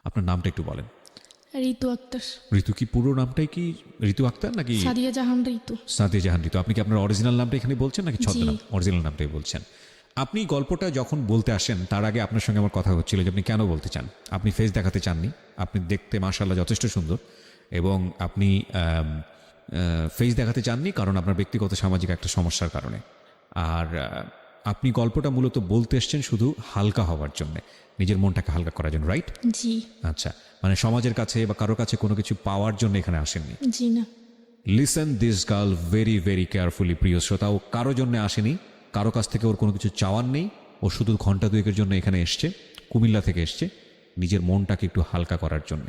আপনার নামটা একটু বলেন। ঋতু আক্তার। ঋতু কি পুরো নামটাই কি ঋতু আক্তার নাকি সাদিয়া জাহান ঋতু। সাদিয়া জাহান ঋতু? আপনি কি আপনার অরিজিনাল নামটা এখানে বলছেন নাকি জি। ছদ্মনাম? অরিজিনাল নামটাই বলছেন। আপনি গল্পটা যখন বলতে আসেন তার আগে আপনার সঙ্গে আমার কথা হচ্ছিল যে আপনি কেন বলতে চান। আপনি ফেস দেখাতে চাননি, আপনি দেখতে মাশাআল্লাহ যথেষ্ট সুন্দর, এবং আপনি ফেস দেখাতে চাননি কারণ আপনার ব্যক্তিগত সামাজিক একটা সমস্যার কারণে। আর আপনি গল্পটা মূলত বলতে এসছেন শুধু হালকা হওয়ার জন্য, নিজের মনটাকে হালকা করার জন্য, রাইট? জি। আচ্ছা, মানে সমাজের কাছে বা কারোর কাছে কোনো কিছু পাওয়ার জন্য এখানে আসেননি। জি না। Listen this girl very very carefully, প্রিয় শ্রোতা। ও কারো জন্য আসেনি, কারো কাছ থেকে ওর কোনো কিছু চাওয়ার নেই। ও শুধু ঘন্টা দুয়েকের জন্য এখানে এসছে, কুমিল্লা থেকে এসছে নিজের মনটাকে একটু হালকা করার জন্য।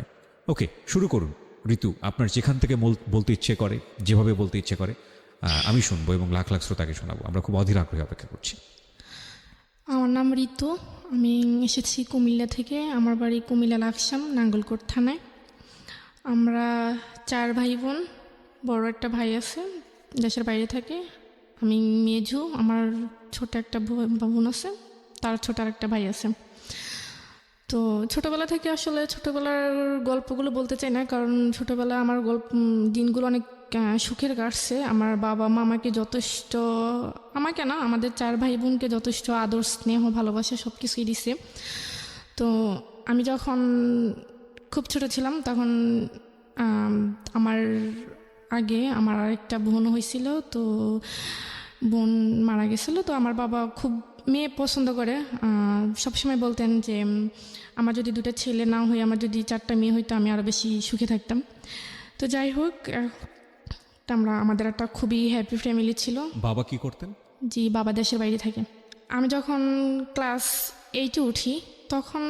ওকে, শুরু করুন ঋতু। আপনার যেখান থেকে বলতে ইচ্ছে করে, যেভাবে বলতে ইচ্ছে করে আমি শুনবো এবং লাখ লাখ শ্রোতাকে শোনাবো। আমরা খুব অধীর আগ্রহে অপেক্ষা করছি। আমার নাম ঋতু। আমি এসেছি কুমিল্লা থেকে। আমার বাড়ি কুমিল্লা লাকসাম, নাঙ্গলকোট থানায়। আমরা 4 ভাই বোন। বড় একটা ভাই আছে, দেশের বাইরে থাকে। আমি মেজু। আমার ছোট একটা বোন আছে, তার ছোট আর একটা ভাই আছে। তো ছোটোবেলা থেকে আসলে ছোটোবেলার গল্পগুলো বলতে চাই না, কারণ ছোটোবেলা আমার দিনগুলো অনেক সুখের কাটছে। আমার বাবা মা আমাকে যথেষ্ট, আমাকে না, আমাদের 4 ভাই বোনকে যথেষ্ট আদর স্নেহ ভালোবাসা সব কিছুই দিছে। তো আমি যখন খুব ছোট ছিলাম তখন আমার আগে আমার আরেকটা বোন হয়েছিল। তো বোন মারা গেছিল। তো আমার বাবা খুব মেয়ে পছন্দ করে। সবসময় বলতেন যে আমার যদি 2টা ছেলে না হয়ে আমার যদি 4টা মেয়ে হইতো আমি আরও বেশি সুখে থাকতাম। তো যাই হোক, আমাদের একটা খুবই হ্যাপি ফ্যামিলি ছিল। বাবা কি করতেন? জি, বাবা দেশের বাইরে থাকে। আমি যখন ক্লাস 8-এ উঠি তখন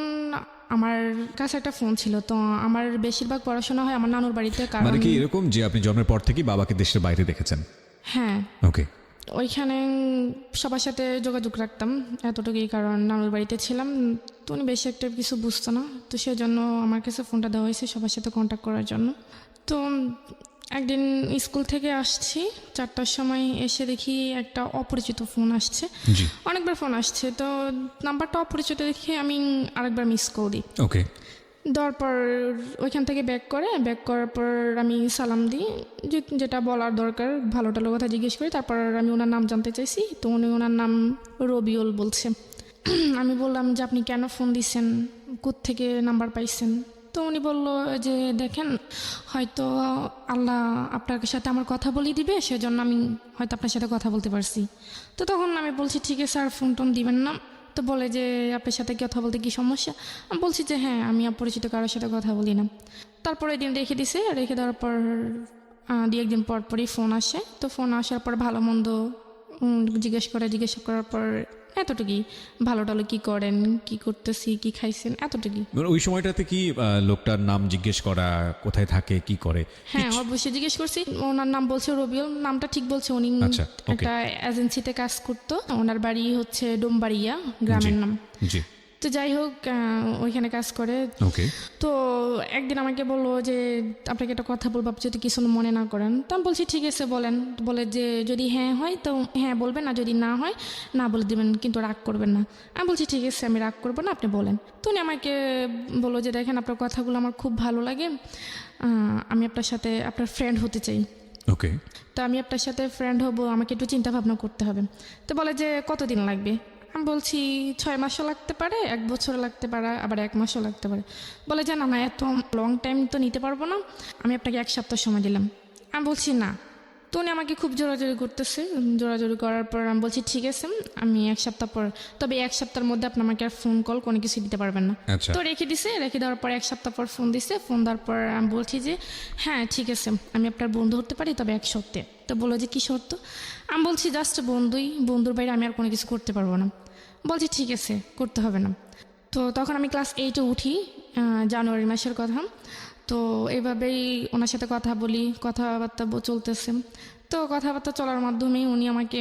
আমার কাছে একটা ফোন ছিল। তো আমার বেশিরভাগ পড়াশোনা হয় আমার নানুর বাড়িতে। কারণ মানে কি এরকম যে আপনি জন্মের পর থেকেই বাবাকে দেশের বাইরে দেখেছেন? হ্যাঁ, ওকে। ওইখানে সবার সাথে যোগাযোগ রাখতাম এতটুকুই, কারণ নানুর বাড়িতে ছিলাম। তো উনি বেশি একটা কিছু বুঝতো না, তো সেজন্য আমার কাছে ফোনটা দেওয়া হয়েছে সবার সাথে কন্ট্যাক্ট করার জন্য। তো একদিন স্কুল থেকে আসছি 4টার সময়, এসে দেখি একটা অপরিচিত ফোন আসছে। জি। অনেকবার ফোন আসছে, তো নাম্বারটা অপরিচিত দেখে আমি আরেকবার মিস কল দিই। ওকে। দেওয়ার পর ওইখান থেকে ব্যাক করার পর আমি সালাম দিই, যেটা বলার দরকার, ভালো টালো কথা জিজ্ঞেস করি। তারপর আমি ওনার নাম জানতে চাইছি। তো উনি ওনার নাম রবিউল বলছে। আমি বললাম যে আপনি কেন ফোন দিচ্ছেন, কোত্থেকে নাম্বার পাইছেন? তো উনি বলল যে দেখেন, হয়তো আল্লাহ আপনার সাথে আমার কথা বলিয়ে দিবে, সেজন্য আমি হয়তো আপনার সাথে কথা বলতে পারছি। তো তখন আমি বলছি ঠিক আছে, আর ফোন টোন দিবেন না। তো বলে যে আপনার সাথে কথা বলতে কি সমস্যা? আমি বলছি যে হ্যাঁ, আমি অপরিচিত কারোর সাথে কথা বলি না। তারপরে দিন রেখে দিছে। রেখে দেওয়ার পর 2-1 দিন পর পরই ফোন আসে। তো ফোন আসার পর ভালো মন্দ জিজ্ঞেস করার পর এতটুকুই, ভালো টালো কি করেন, কি করতেছি, কি খাইছেন, এতটুকুই। মানে ওই সময়টাতে কি লোকটার নাম জিজ্ঞেস করা, কোথায় থাকে, কি করে? হ্যাঁ, অবশ্যই জিজ্ঞেস করছি। ওনার নাম বলছে রবিউল, নামটা ঠিক বলছে। উনি আচ্ছা, ওকে। একটা এজেন্সিতে কাজ করতো। ওনার বাড়ি হচ্ছে ডোমবাড়িয়া, গ্রামের নাম। জি। তো যাই হোক, ওইখানে কাজ করে। ওকে। তো একদিন আমাকে বললো যে আপনাকে একটা কথা বলবো, আপনি যদি কিছু মনে না করেন। তো আমি বলছি ঠিক আছে বলেন। বলে যে যদি হ্যাঁ হয় তো হ্যাঁ বলবেন, আর যদি না হয় না বলে দেবেন, কিন্তু রাগ করবেন না। আমি বলছি ঠিক আছে, আমি রাগ করবো না, আপনি বলেন। তো উনি আমাকে বললো যে দেখেন, আপনার কথাগুলো আমার খুব ভালো লাগে, আমি আপনার সাথে আপনার ফ্রেন্ড হতে চাই। ওকে। তো আমি আপনার সাথে ফ্রেন্ড হব, আমাকে একটু চিন্তা ভাবনা করতে হবে। তো বলে যে কতদিন লাগবে? আমি বলছি 6 মাসও লাগতে পারে, 1 বছর লাগতে পারে, আবার 1 মাসও লাগতে পারে। বলে যে না না, এত লং টাইম তো নিতে পারবো না, আমি আপনাকে 1 সপ্তাহ সময় দিলাম। আমি বলছি না। তো উনি আমাকে খুব জোরাজোরি করতেছে। জোরাজোরি করার পর আমি বলছি ঠিক আছে, আমি 1 সপ্তাহ পর, তবে 1 সপ্তাহের মধ্যে আপনি আমাকে আর ফোন কল কোনো কিছু দিতে পারবেন না। আচ্ছা। তো রেখে দিছে। রেখে দেওয়ার পর 1 সপ্তাহ পর ফোন দিছে। ফোন দেওয়ার পর আমি বলছি যে হ্যাঁ ঠিক আছে, আমি আপনার বন্ধু হতে পারি, তবে 1 শর্তে। তো বললো যে কী শর্ত? আমি বলছি জাস্ট বন্ধুই, বন্ধুর বাইরে আমি আর কোনো কিছু করতে পারবো না। বলছি ঠিক আছে, করতে হবে না। তো তখন আমি ক্লাস 8-এ উঠি, জানুয়ারি মাসের কথা। তো এইভাবেই ওনার সাথে কথা বলি, কথাবার্তা চলতেছে। তো কথাবার্তা চলার মাধ্যমেই উনি আমাকে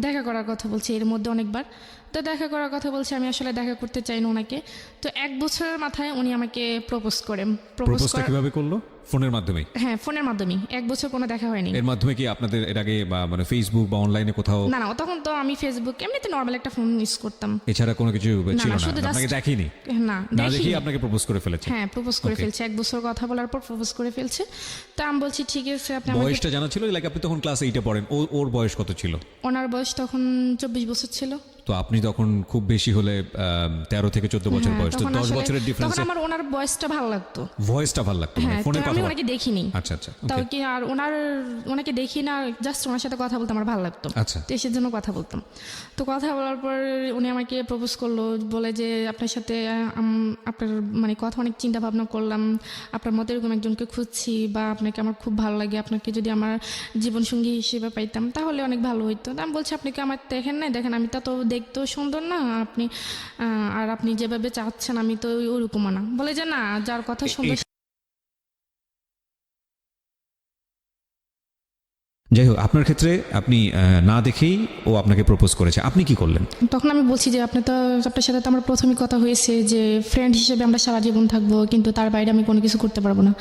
দেখা করার কথা বলছে এর মধ্যে অনেকবার। তো দেখা করার কথা বলছে, আমি আসলে দেখা করতে চাই না ওনাকে। তো 1 বছরের মাথায় উনি আমাকে প্রপোজ করেন। প্রপোজটা কিভাবে করলো? ফোনের মাধ্যমে? হ্যাঁ, ফোনের মাধ্যমে। 1 বছর কোনো দেখা হয়নি। এর মাধ্যমে কি আপনাদের এর আগে বা মানে ফেসবুক বা অনলাইনে কোথাও? না, তখন তো আমি ফেসবুক এমনিতে নর্মাল একটা ফোন ইউজ করতাম। এছাড়া কোনো কিছু ছিল না? শুধু আপনাকে just- দেখিনি? না, না দেখিনি। দেখি আপনাকে প্রপোজ করে ফেলেছে? হ্যাঁ, প্রপোজ করে Okay. ফেলছে। 1 বছর কথা বলার পর প্রপোজ করে ফেলছে। তো আমি বলছি ঠিক আছে, আপনি আমাকে। বয়সটা জানা ছিল? লাইক আপনি তখন ক্লাস 8-এ পড়েন, ওর বয়স কত ছিল? ওনার বয়স তখন 24 বছর ছিল। তো আপনি তখন খুব বেশি হলে 13 থেকে 14 বছর হ্যাঁ, বয়স, তো তখন 10 আসলে- বছরের তখন ডিফারেন্সে আমার ওনার বয়সটা ভালো লাগতো। ভয়েসটা ভালো লাগতো, হ্যাঁ, তো ফোনের আমি কথা ওনাকে দেখিনি। আচ্ছা আচ্ছা তাও okay. কি আর ওনাকে দেখি না, জাস্ট ওনার সাথে কথা বলতে আমার ভালো লাগতো। আচ্ছা। তো এসের জন্য কথা বলতাম। তো কথা বলার পর উনি আমাকে প্রপোজ করলো, বলে যে আপনার সাথে আপনার মানে কথা অনেক চিন্তা ভাবনা করলাম, আপনার মতো এরকম একজনকে খুঁজছি, বা আপনাকে আমার খুব ভালো লাগে, আপনাকে যদি আমার জীবনসঙ্গী হিসেবে পাইতাম তাহলে অনেক ভালো হইতো। তো আমি বলছি আপনি কি আমার দেখেন নাই? দেখেন আমি তো দেখতেও সুন্দর না, আপনি আর আপনি যেভাবে চাচ্ছেন আমি তো ওরকমও না। বলে যে না, যার কথা সুন্দর। যাই হোক, আপনার ক্ষেত্রে আপনি না দেখেই ও আপনাকে প্রপোজ করেছে, আপনি কি করলেন? তখন আমি বলছি যে আপনার সাথে তো আমার প্রথমে কথা হয়েছে যে ফ্রেন্ড হিসেবে আমরা সারা জীবন থাকবো, কিন্তু তার বাইরে আমি কোনো কিছু করতে পারবো না।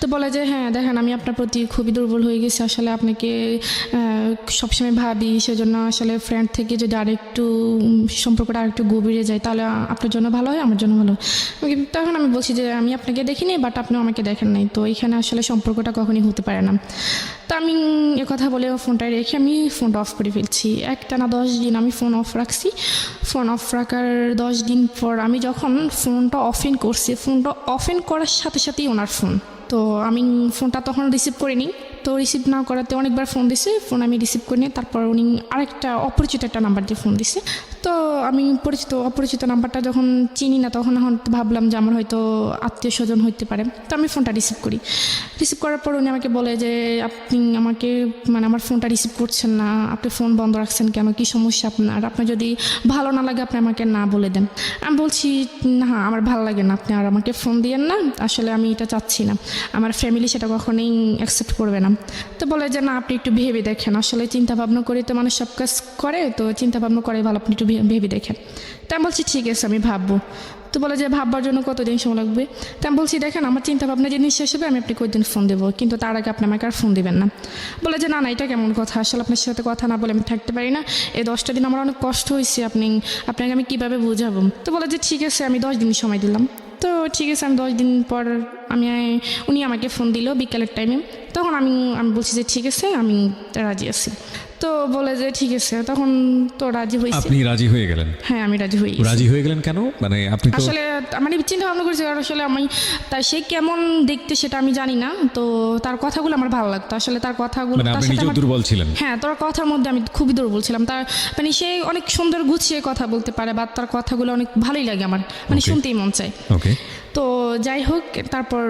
তো বলে যে হ্যাঁ দেখেন, আমি আপনার প্রতি খুবই দুর্বল হয়ে গেছি, আসলে আপনাকে সবসময় ভাবি, সেজন্য আসলে ফ্রেন্ড থেকে যদি আরেকটু সম্পর্কটা আরেকটু গভীরে যায় তাহলে আপনার জন্য ভালো হয়, আমার জন্য ভালো হয়। তখন আমি বলছি যে আমি আপনাকে দেখিনি, বাট আপনিও আমাকে দেখেন নাই, তো এখানে আসলে সম্পর্কটা কখনই হতে পারে না। তো আমি কথা বলে ফোনটা রেখে আমি ফোনটা অফ করে ফেলছি। একটানা 10 দিন আমি ফোন অফ রাখছি। ফোন অফ রাখার 10 দিন পর আমি যখন ফোনটা অফেন করছি, ফোনটা অফেন করার সাথে সাথেই ওনার ফোন। তো আমি ফোনটা তখন রিসিভ করিনি। তো রিসিভ না করাতে অনেকবার ফোন দিছে, ফোন আমি রিসিভ করিনি। তারপর উনি আরেকটা অপরিচিত একটা নাম্বার দিয়ে ফোন দিছে। তো আমি অপরিচিত নাম্বারটা যখন চিনি না, তখন ভাবলাম যে আমার হয়তো আত্মীয় স্বজন হইতে পারে। তো আমি ফোনটা রিসিভ করি। রিসিভ করার পর উনি আমাকে বলে যে আপনি আমাকে মানে আমার ফোনটা রিসিভ করছেন না, আপনি ফোন বন্ধ রাখছেন কেন, কী সমস্যা আপনার যদি ভালো না লাগে আপনি আমাকে না বলে দেন। আমি বলছি না, আমার ভালো লাগে না, আপনি আর আমাকে ফোন দিয়েন না, আসলে আমি এটা চাচ্ছি না, আমার ফ্যামিলি সেটা কখনোই অ্যাকসেপ্ট করবে না। তো বলে যে না, আপনি একটু ভেবে দেখেন, আসলে চিন্তা ভাবনা করে তো মানুষ সব কাজ করে, তো চিন্তা ভাবনা করে ভালো, আপনি একটু ভেবে দেখেন। তা আমি বলছি ঠিক আছে, আমি ভাববো। তো বলে যে ভাববার জন্য কতদিন সময় লাগবে? তা আমি বলছি দেখেন, আমার চিন্তা ভাবনা জিনিস শেষ হবে, আমি আপনাকে কয়েকদিন ফোন দেবো, কিন্তু তার আগে আপনি আমাকে আর ফোন দেবেন না। বলে যে না, এটা কেমন কথা, আসলে আপনার সাথে কথা না বলে আমি থাকতে পারি না, এই 10টা দিন আমার অনেক কষ্ট হয়েছে, আপনাকে আমি কীভাবে বোঝাবো? তো বলে যে ঠিক আছে, আমি 10 দিন সময় দিলাম। তো ঠিক আছে, আমি 10 দিন পর উনি আমাকে ফোন দিল বিকালের টাইমে। তখন আমি বলছি যে ঠিক আছে, আমি রাজি আছি। তো বলে যে ঠিক আছে, তখন তো রাজি হয়েছে। আপনি রাজি হয়ে গেলেন? হ্যাঁ, আমি রাজি হয়ে গেছি। রাজি হয়ে গেলেন কেন? মানে আপনি তো আসলে মানে চিন্তা ভাবনা করেছি, কারণ আসলে তাই সে কেমন দেখতে সেটা আমি জানি না, তো তার কথাগুলো আমার ভালো লাগতো, আসলে তার কথাগুলো মানে তার আপনি সাথে নিজেও আমার- দুর্বল ছিলেন? হ্যাঁ, তোর কথার মধ্যে আমি খুবই দুর্বল ছিলাম। তার মানে সে অনেক সুন্দর গুছিয়ে কথা বলতে পারে, বা তার কথাগুলো অনেক ভালোই লাগে আমার, মানে Okay. শুনতেই মন চায়। ওকে। তো যাই হোক, তারপর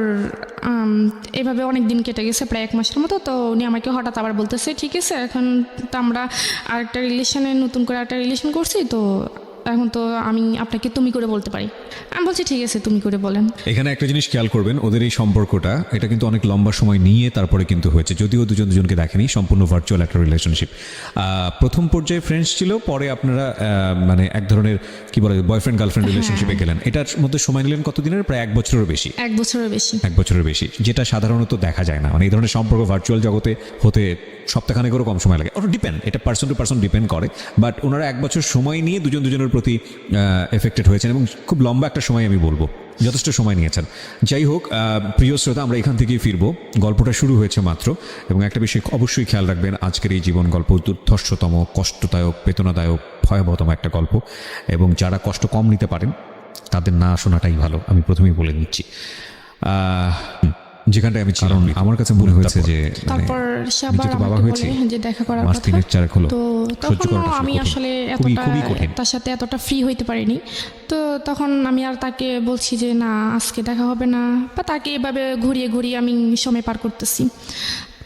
এভাবে অনেক দিন কেটে গেছে, প্রায় 1 মাসের মতো। তো উনি আমাকে হঠাৎ আবার বলতেছে ঠিক আছে, এখন তো আমরা আরেকটা রিলেশনে নতুন করে একটা রিলেশন করছি, তো এখন তো আমি আপনাকে তুমি করে বলতে পারি। আমি বলছি ঠিক আছে, তুমি করে বলেন। এখানে একটা জিনিস খেয়াল করবেন, ওদের এই সম্পর্কটা এটা কিন্তু অনেক লম্বা সময় নিয়ে তারপরে কিন্তু হয়েছে, যদিও দুজনকে দেখেনি, সম্পূর্ণ ভার্চুয়াল একটা রিলেশনশিপ। প্রথম পর্যায়ে ফ্রেন্ডস ছিল, পরে আপনারা মানে এক ধরনের কি বলে বয়ফ্রেন্ড গার্লফ্রেন্ড রিলেশনশিপে গেলেন। এটার মধ্যে সময় নিলেন কতদিনের? প্রায় 1 বছরের বেশি। 1 বছরের বেশি। 1 বছরের বেশি, যেটা সাধারণত দেখা যায় না। মানে এই ধরনের সম্পর্ক ভার্চুয়াল জগতে হতে সপ্তাহখানেকেরও কম সময় লাগে। ওটা ডিপেন্ড, এটা পার্সন টু পার্সন ডিপেন্ড করে। বাট ওনারা 1 বছর সময় নিয়ে দুজনের প্রতি এফেক্টেড হয়েছেন, এবং খুব লম্বা একটা সময় আমি বলবো, যথেষ্ট সময় নিয়েছেন। যাই হোক, প্রিয় শ্রোতা, আমরা এখান থেকেই ফিরবো। গল্পটা শুরু হয়েছে মাত্র, এবং একটা বিষয় অবশ্যই খেয়াল রাখবেন, আজকের এই জীবন গল্প দুর্ধর্ষতম, কষ্টদায়ক, বেদনাদায়ক, ভয়াবহতম একটা গল্প, এবং যারা কষ্ট কম নিতে পারেন তাদের না শোনাটাই ভালো, আমি প্রথমেই বলে নিচ্ছি। যেখানটায় আমি ছিলাম, আমার কাছে মনে হয়েছে যে তারপর সে আমি আবার যেহেতু বাবা আমাকে হয়েছি, বলে যে দেখা করার মাস কথা। 3-4 হলো, তো সহ্য তখনও করাটা আমি কঠিন, আসলে খুবই কঠিন। তার সাথে এতটা ফ্রি হইতে পারিনি। তো তখন আমি আর তাকে বলছি যে না, আজকে দেখা হবে না, বা তাকে এভাবে ঘুরিয়ে আমি সময় পার করতেছি।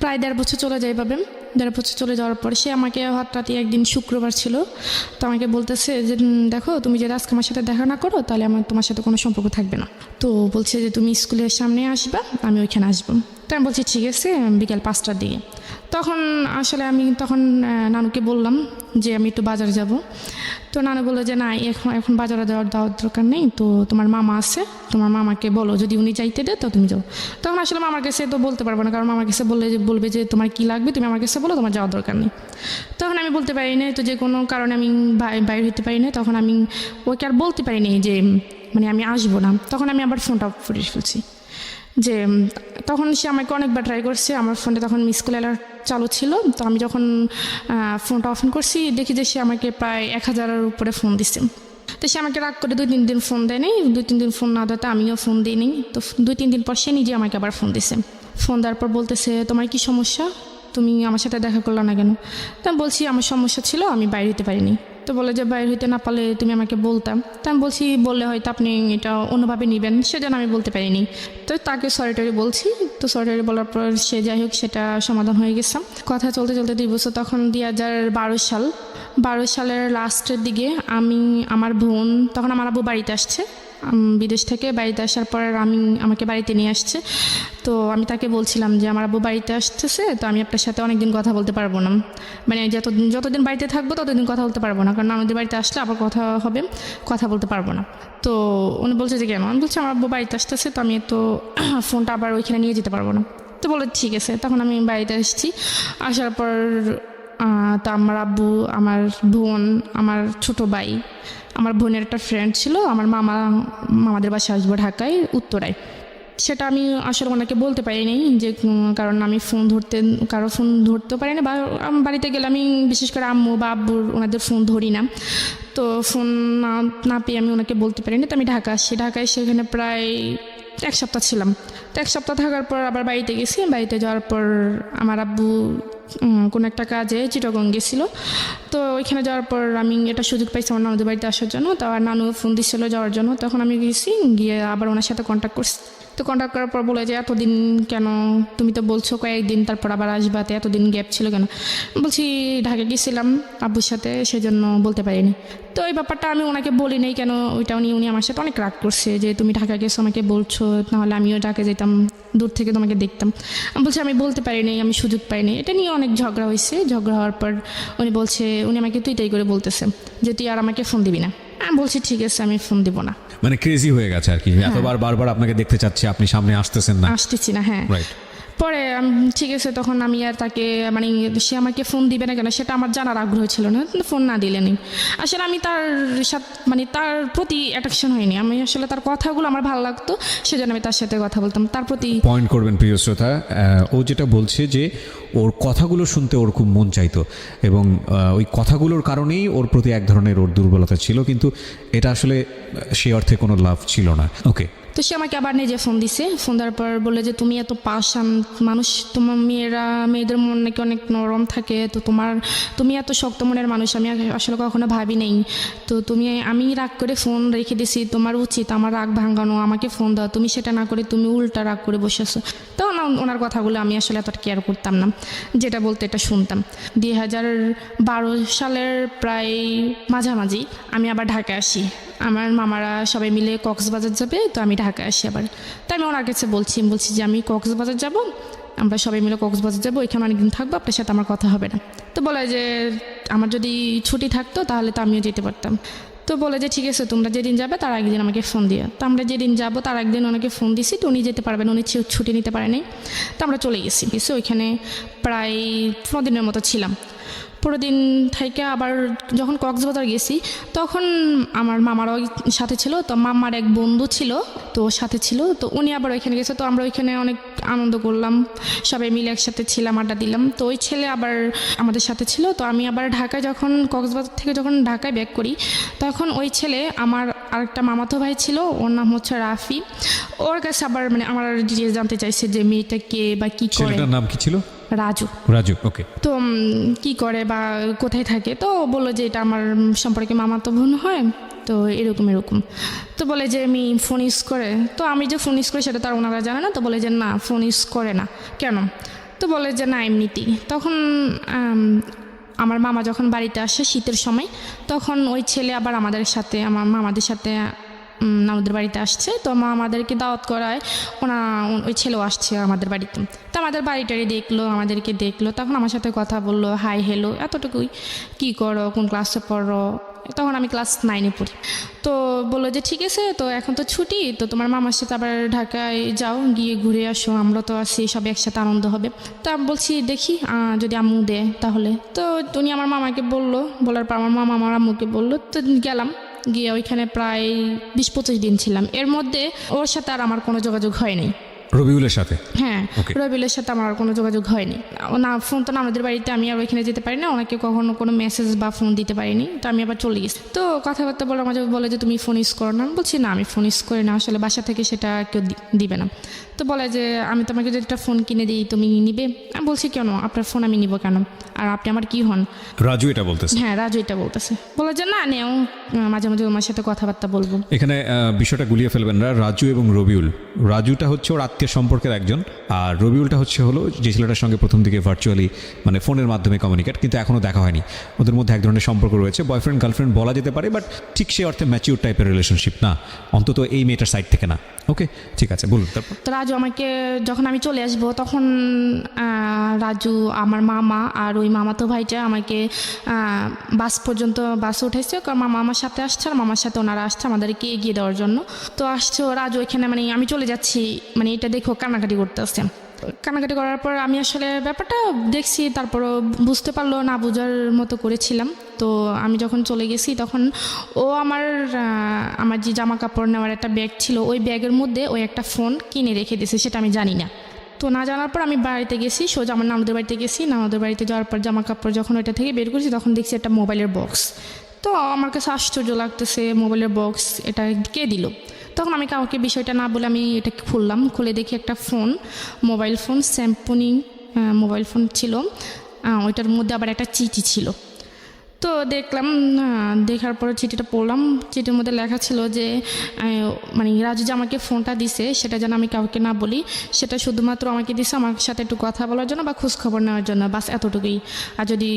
প্রায় 1.5 বছর চলে যায় এভাবে। 1.5 বছর চলে যাওয়ার পর সে আমাকে হঠাৎ একদিন শুক্রবার ছিল, তো আমাকে বলতেছে যে দেখো, তুমি যদি আজকে আমার সাথে দেখা না করো তাহলে আমার তোমার সাথে কোনো সম্পর্ক থাকবে না। তো বলছে যে তুমি স্কুলের সামনে আসবা, আমি ওইখানে আসবো। তো আমি বলছি ঠিক আছে, বিকেল 5টার দিকে। তখন আসলে আমি তখন নানুকে বললাম যে আমি একটু বাজারে যাব। তো নানু বললো যে না, এখন এখন বাজারে যাওয়ার দরকার নেই, তো তোমার মামা আছে, তোমার মামাকে বলো, যদি উনি যাইতে দেয় তো তুমি যাও। তখন আসলে মামার কাছে তো বলতে পারবো না, কারণ মামার কাছে বলবে যে তোমার কি লাগবে তুমি আমার কাছে বলো, তোমার যাওয়ার দরকার নেই। তখন আমি বলতে পারি না, তো যে কোনো কারণে আমি বাইরে হইতে পারি না। তখন আমি ওকে আর বলতে পারিনি যে মানে আমি আসবো না। তখন আমি আবার ফোনটা অফ করে ফেলছি। যে তখন সে আমাকে অনেকবার ট্রাই করছে, আমার ফোনে তখন মিস কল অ্যালার্ট চালু ছিল। তো আমি যখন ফোনটা অফ করছি দেখি যে সে আমাকে প্রায় 1000-এর উপরে ফোন দিচ্ছে। তো সে আমাকে রাগ করে 2-3 দিন ফোন দেয়নি। 2-3 দিন ফোন না দেওয়াতে আমিও ফোন দিইনি। তো 2-3 দিন পর সে নিজে আমাকে আবার ফোন দিছে। ফোন দেওয়ার পর বলতেছে তোমার কি সমস্যা, তুমি আমার সাথে দেখা করলো না কেন? তা আমি বলছি আমার সমস্যা ছিল, আমি বাইরে হতে পারিনি। তো বলে যে বাইরে হইতে না পারলে তুমি আমাকে বলতাম। তা আমি বলছি বললে হয়তো আপনি এটা অন্যভাবে নেবেন, সেজন্য আমি বলতে পারিনি। তো তাকে সরি টরি বলছি। তো সরি টরি বলার পর সে যাই হোক সেটা সমাধান হয়ে গেছে। কথা চলতে চলতে 2 বছর, তখন 2012 সালের লাস্টের দিকে আমি আমার বোন, তখন আমার আব্বু বাড়িতে আসছে বিদেশ থেকে। বাড়িতে আসার পর আমাকে বাড়িতে নিয়ে আসছে। তো আমি তাকে বলছিলাম যে আমার আব্বু বাড়িতে আসতেছে, তো আমি আপনার সাথে অনেকদিন কথা বলতে পারবো না, মানে যতদিন বাড়িতে থাকবো ততদিন কথা বলতে পারবো না, কারণ আমাদের বাড়িতে আসলে আবার কথা হবে, কথা বলতে পারবো না। তো উনি বলছে যে কেন? আমি বলছি আমার আব্বু বাড়িতে আসতেছে, তো আমি তো ফোনটা আবার ওইখানে নিয়ে যেতে পারবো না। তো বলে ঠিক আছে। তখন আমি বাড়িতে এসেছি। আসার পর তা আমার আব্বু, আমার বোন, আমার ছোট ভাই, আমার বোনের একটা ফ্রেন্ড ছিল, আমার মামাদের বাসায় আসবো ঢাকায় উত্তরায়। সেটা আমি আসলে ওনাকে বলতে পারিনি, যে কারণ আমি কারো ফোন ধরতেও পারি না, বা বাড়িতে গেলে আমি বিশেষ করে আম্মু বা আব্বুর ওনাদের ফোন ধরি না। তো ফোন না পেয়ে আমি ওনাকে বলতে পারিনি। তো আমি ঢাকা আসছি। ঢাকায় সেখানে প্রায় 1 সপ্তাহ ছিলাম। তো 1 সপ্তাহ থাকার পর আবার বাড়িতে গেছি। বাড়িতে যাওয়ার পর আমার আব্বু কোনো একটা কাজে চিটাগং গেছিলো। তো ওইখানে যাওয়ার পর আমি এটা সুযোগ পাইছি আমার নানুদের বাড়িতে আসার জন্য। তো আর নানু ফোন দিচ্ছিলো যাওয়ার জন্য। তখন আমি গেছি, গিয়ে আবার ওনার সাথে কন্ট্যাক্ট করছি। তো কন্ট্যাক্ট করার পর বলে যে এতদিন কেন, তুমি তো বলছো কয়েকদিন তারপর আবার আসবা, তো এতদিন গ্যাপ ছিল কেন? বলছি ঢাকা গেছিলাম আব্বুর সাথে, সেজন্য বলতে পারিনি। তো এই ব্যাপারটা আমি ওনাকে বলি নাই কেন, ওইটা উনি আমার সাথে অনেক রাগ করছে যে তুমি ঢাকা গেছো আমাকে বলছো, নাহলে আমিও ঢাকা যেতাম, দূর থেকে তোমাকে দেখতাম। আমি বলছি আমি বলতে পারিনি, আমি সুযোগ পাইনি। এটা নিয়ে অনেক ঝগড়া হয়েছে। ঝগড়া হওয়ার পর উনি আমাকে তুই তাই করে বলতেছে যে তুই আর আমাকে ফোন দিবি না। আমি বলছি ঠিক আছে, আমি ফোন দিব না। মানে ক্রেজি হয়ে গেছে আর কি, এতবার বারবার আপনাকে দেখতে চাচ্ছে, আপনি সামনে আসতেছেন না। আসতেছি না, হ্যাঁ। রাইট। পরে ঠিক আছে, তখন আমি আর তাকে মানে সে আমাকে ফোন দিবে না কেন সেটা আমার জানার আগ্রহ ছিল না। ফোন না দিলেনি। আসলে আমি তার সাথে মানে তার প্রতি অ্যাট্রাকশন হয়নি। আমি আসলে তার কথাগুলো আমার ভালো লাগতো, সেজন্য আমি তার সাথে কথা বলতাম। তার প্রতি পয়েন্ট করবেন প্রিয় শ্রোতা, ও যেটা বলছে যে ওর কথাগুলো শুনতে ওর খুব মন চাইতো, এবং ওই কথাগুলোর কারণেই ওর প্রতি এক ধরনের ওর দুর্বলতা ছিল, কিন্তু এটা আসলে সে অর্থে কোনো লাভ ছিল না। ওকে। তো সে আমাকে আবার নিজে ফোন দিছে। ফোন দেওয়ার পর বলে যে তুমি এত পাষাণ মানুষ, তোমার মেয়েদের মন নাকি অনেক নরম থাকে, তো তুমি এত শক্ত মনের মানুষ, আমি আসলে কখনো ভাবি নেই। তো আমি রাগ করে ফোন রেখে দিছি, তোমার উচিত আমার রাগ ভাঙানো, আমাকে ফোন দাও, তুমি সেটা না করে তুমি উল্টা রাগ করে বসেছো। তো ওনার কথাগুলো আমি আসলে এতটা কেয়ার করতাম না, যেটা বলতে এটা শুনতাম। 2012 সালের প্রায় মাঝামাঝি আমি আবার ঢাকায় আসি। আমার মামারা সবাই মিলে কক্সবাজার যাবে, তো আমি ঢাকা আসি আবার। তাই আমি ওনার কাছে বলছি যে আমি কক্সবাজার যাব, আমরা সবাই মিলে কক্সবাজার যাবো, ওইখানে অনেকদিন থাকবো, আপনার সাথে আমার কথা হবে না। তো বলে যে আমার যদি ছুটি থাকতো তাহলে তো আমিও যেতে পারতাম। তো বলে যে ঠিক আছে, তোমরা যেদিন যাবে তার একদিন আমাকে ফোন দিও। তো আমরা যেদিন যাবো তার একদিন ওনাকে ফোন দিছি, তো উনি যেতে পারবেন, উনি ছুটি নিতে পারে নাই। তো আমরা চলে গেছি। ওইখানে প্রায় 15 দিনের মতো ছিলাম। 15 দিন থেকে আবার যখন কক্সবাজার গেছি তখন আমার মামারও সাথে ছিল। তো মামার এক বন্ধু ছিল, তো সাথে ছিল, তো উনি আবার ওইখানে গেছে। তো আমরা ওইখানে অনেক আনন্দ করলাম, সবাই মিলে একসাথে ছিলাম, আড্ডা দিলাম। তো ওই ছেলে আবার আমাদের সাথে ছিল। তো আমি আবার ঢাকায় যখন কক্সবাজার থেকে যখন ঢাকায় ব্যাক করি, তখন ওই ছেলে আমার আরেকটা মামাতো ভাই ছিল, ওর নাম হচ্ছে রাফি। ওর কাছে আবার মানে আমার ডিটেলস জানতে চাইছে যে মেয়েটা কে বা কি করে। ছেলেটার নাম কি ছিল? রাজু। ওকে। তো কি করে বা কোথায় থাকে, তো বললো যে এটা আমার সম্পর্কে মামাতো বোন হয়, তো এরকম। তো বলে যে আমি ফোন ইউজ করে, তো আমি যে ফোন ইউজ করি সেটা তার ওনারা জানে না। তো বলে যে না, ফোন ইউজ করে না কেন? তো বলে যে না এমনিতেই। তখন আমার মামা যখন বাড়িতে আসে শীতের সময়, তখন ওই ছেলে আবার আমার মামাদের সাথে আমাদের বাড়িতে আসছে, তো মা আমাদেরকে দাওয়াত করায়, ওই ছেলেও আসছে আমাদের বাড়িতে। তো আমাদের বাড়িটারি দেখলো, আমাদেরকে দেখলো, তখন আমার সাথে কথা বললো, হাই হ্যালো এতটুকুই। কী করো, কোন ক্লাসে পড়ো? তখন আমি ক্লাস 9-এ পড়ি। তো বললো যে ঠিক আছে, তো এখন তো ছুটি, তো তোমার মামার সাথে আবার ঢাকায় যাও, গিয়ে ঘুরে আসো, আমরা তো আছি, সব একসাথে আনন্দ হবে। তো আমি বলছি দেখি যদি আম্মু দেয় তাহলে। তো উনি আমার মামাকে বললো, বলার পর আমার মামা আমার আম্মুকে বললো, তো গেলাম। গিয়ে ওইখানে প্রায় 20-25 দিন ছিলাম। এর মধ্যে ওর সাথে আর আমার কোনো যোগাযোগ হয়নি। রবিউলের সাথে? হ্যাঁ, রবিউলের সাথে আমার আর কোনো যোগাযোগ হয়নি। না ফোন তো না, আমাদের বাড়িতে আমি আর ওইখানে যেতে পারি না, ওনাকে কখনো কোনো মেসেজ বা ফোন দিতে পারিনি। তো আমি আবার চলে গেছি। তো কথাবার্তা বলে মাঝে বলে যে তুমি ফোন ইউজ করো না। আমি বলছি না, আমি ফোন ইউজ করি না, আসলে বাসা থেকে সেটা কেউ দিবে না। তো বলে যে আমি তোমাকে যদি একটা ফোন কিনে দিই তুমি নিবে? আমি বলছি কেন, আপনার ফোন আমি নিব কেন, আর আপনি আমার কি হন? রাজু এটা বলতেছে? হ্যাঁ, রাজু এটা বলতেছে। বলে যে না নেও, মাঝে মাঝে তোমার সাথে কথাবার্তা বলবো। এখানে বিষয়টা গুলিয়ে ফেলবেন না। রাজু এবং রবিউল, রাজুটা হচ্ছে ওর আত্মীয় সম্পর্কের একজন, আর রবিউলটা হলো যে ছেলেটার সঙ্গে প্রথম দিকে ভার্চুয়ালি মানে ফোনের মাধ্যমে কমিউনিকেট, কিন্তু এখনও দেখা হয়নি। ওদের মধ্যে এক ধরনের সম্পর্ক রয়েছে, বয়ফ্রেন্ড গার্লফ্রেন্ড বলা যেতে পারে, বাট ঠিক সে অর্থে ম্যাচিউর টাইপের রিলেশনশিপ না, অন্তত এই মেয়েটার সাইড থেকে না। ওকে, ঠিক আছে, বলুন তারপর। তো রাজু আমাকে যখন আমি চলে আসবো তখন রাজু আমার মামা আর ওই মামাতো ভাইটা আমাকে বাস পর্যন্ত বাসে উঠেছে, কারণ মামা আমার সাথে আসছে আর মামার সাথে ওনারা আসছে আমাদেরকে এগিয়ে দেওয়ার জন্য। তো আসছে রাজু এখানে, মানে আমি চলে যাচ্ছি, মানে এটা দেখো কান্নাকাটি করতে আসছে। কান্নাকাটি করার পর আমি আসলে ব্যাপারটা দেখছি, তারপরও বুঝতে পারলো না, বোঝার মতো করেছিলাম। তো আমি যখন চলে গেছি তখন ও আমার যে জামা কাপড় নেওয়ার একটা ব্যাগ ছিল, ওই ব্যাগের মধ্যে ওই একটা ফোন কিনে রেখে দিয়েছে, সেটা আমি জানি না। তো না জানার পর আমি বাড়িতে গেছি, সোজা আমার নানুদের বাড়িতে গেছি। নানুদের বাড়িতে যাওয়ার পর জামা কাপড় যখন ওইটা থেকে বের করেছি তখন দেখছি একটা মোবাইলের বক্স। তো আমার কাছে আশ্চর্য লাগতেছে, মোবাইলের বক্স এটা কে দিল? তখন আমি কাউকে বিষয়টা না বলে আমি এটা খুললাম, খুলে দেখি একটা phone, mobile phone, Samsung mobile phone ছিল। ওইটার মধ্যে আবার একটা চিঠি ছিল। তো দেখলাম, দেখার পরে চিঠিটা পড়লাম। চিঠির মধ্যে লেখা ছিল যে মানে রাজু যে আমাকে ফোনটা দিছে সেটা যেন আমি কাউকে না বলি, সেটা শুধুমাত্র আমাকে দিছে আমার সাথে একটু কথা বলার জন্য বা খোঁজখবর নেওয়ার জন্য, বাস এতটুকুই। আর যদি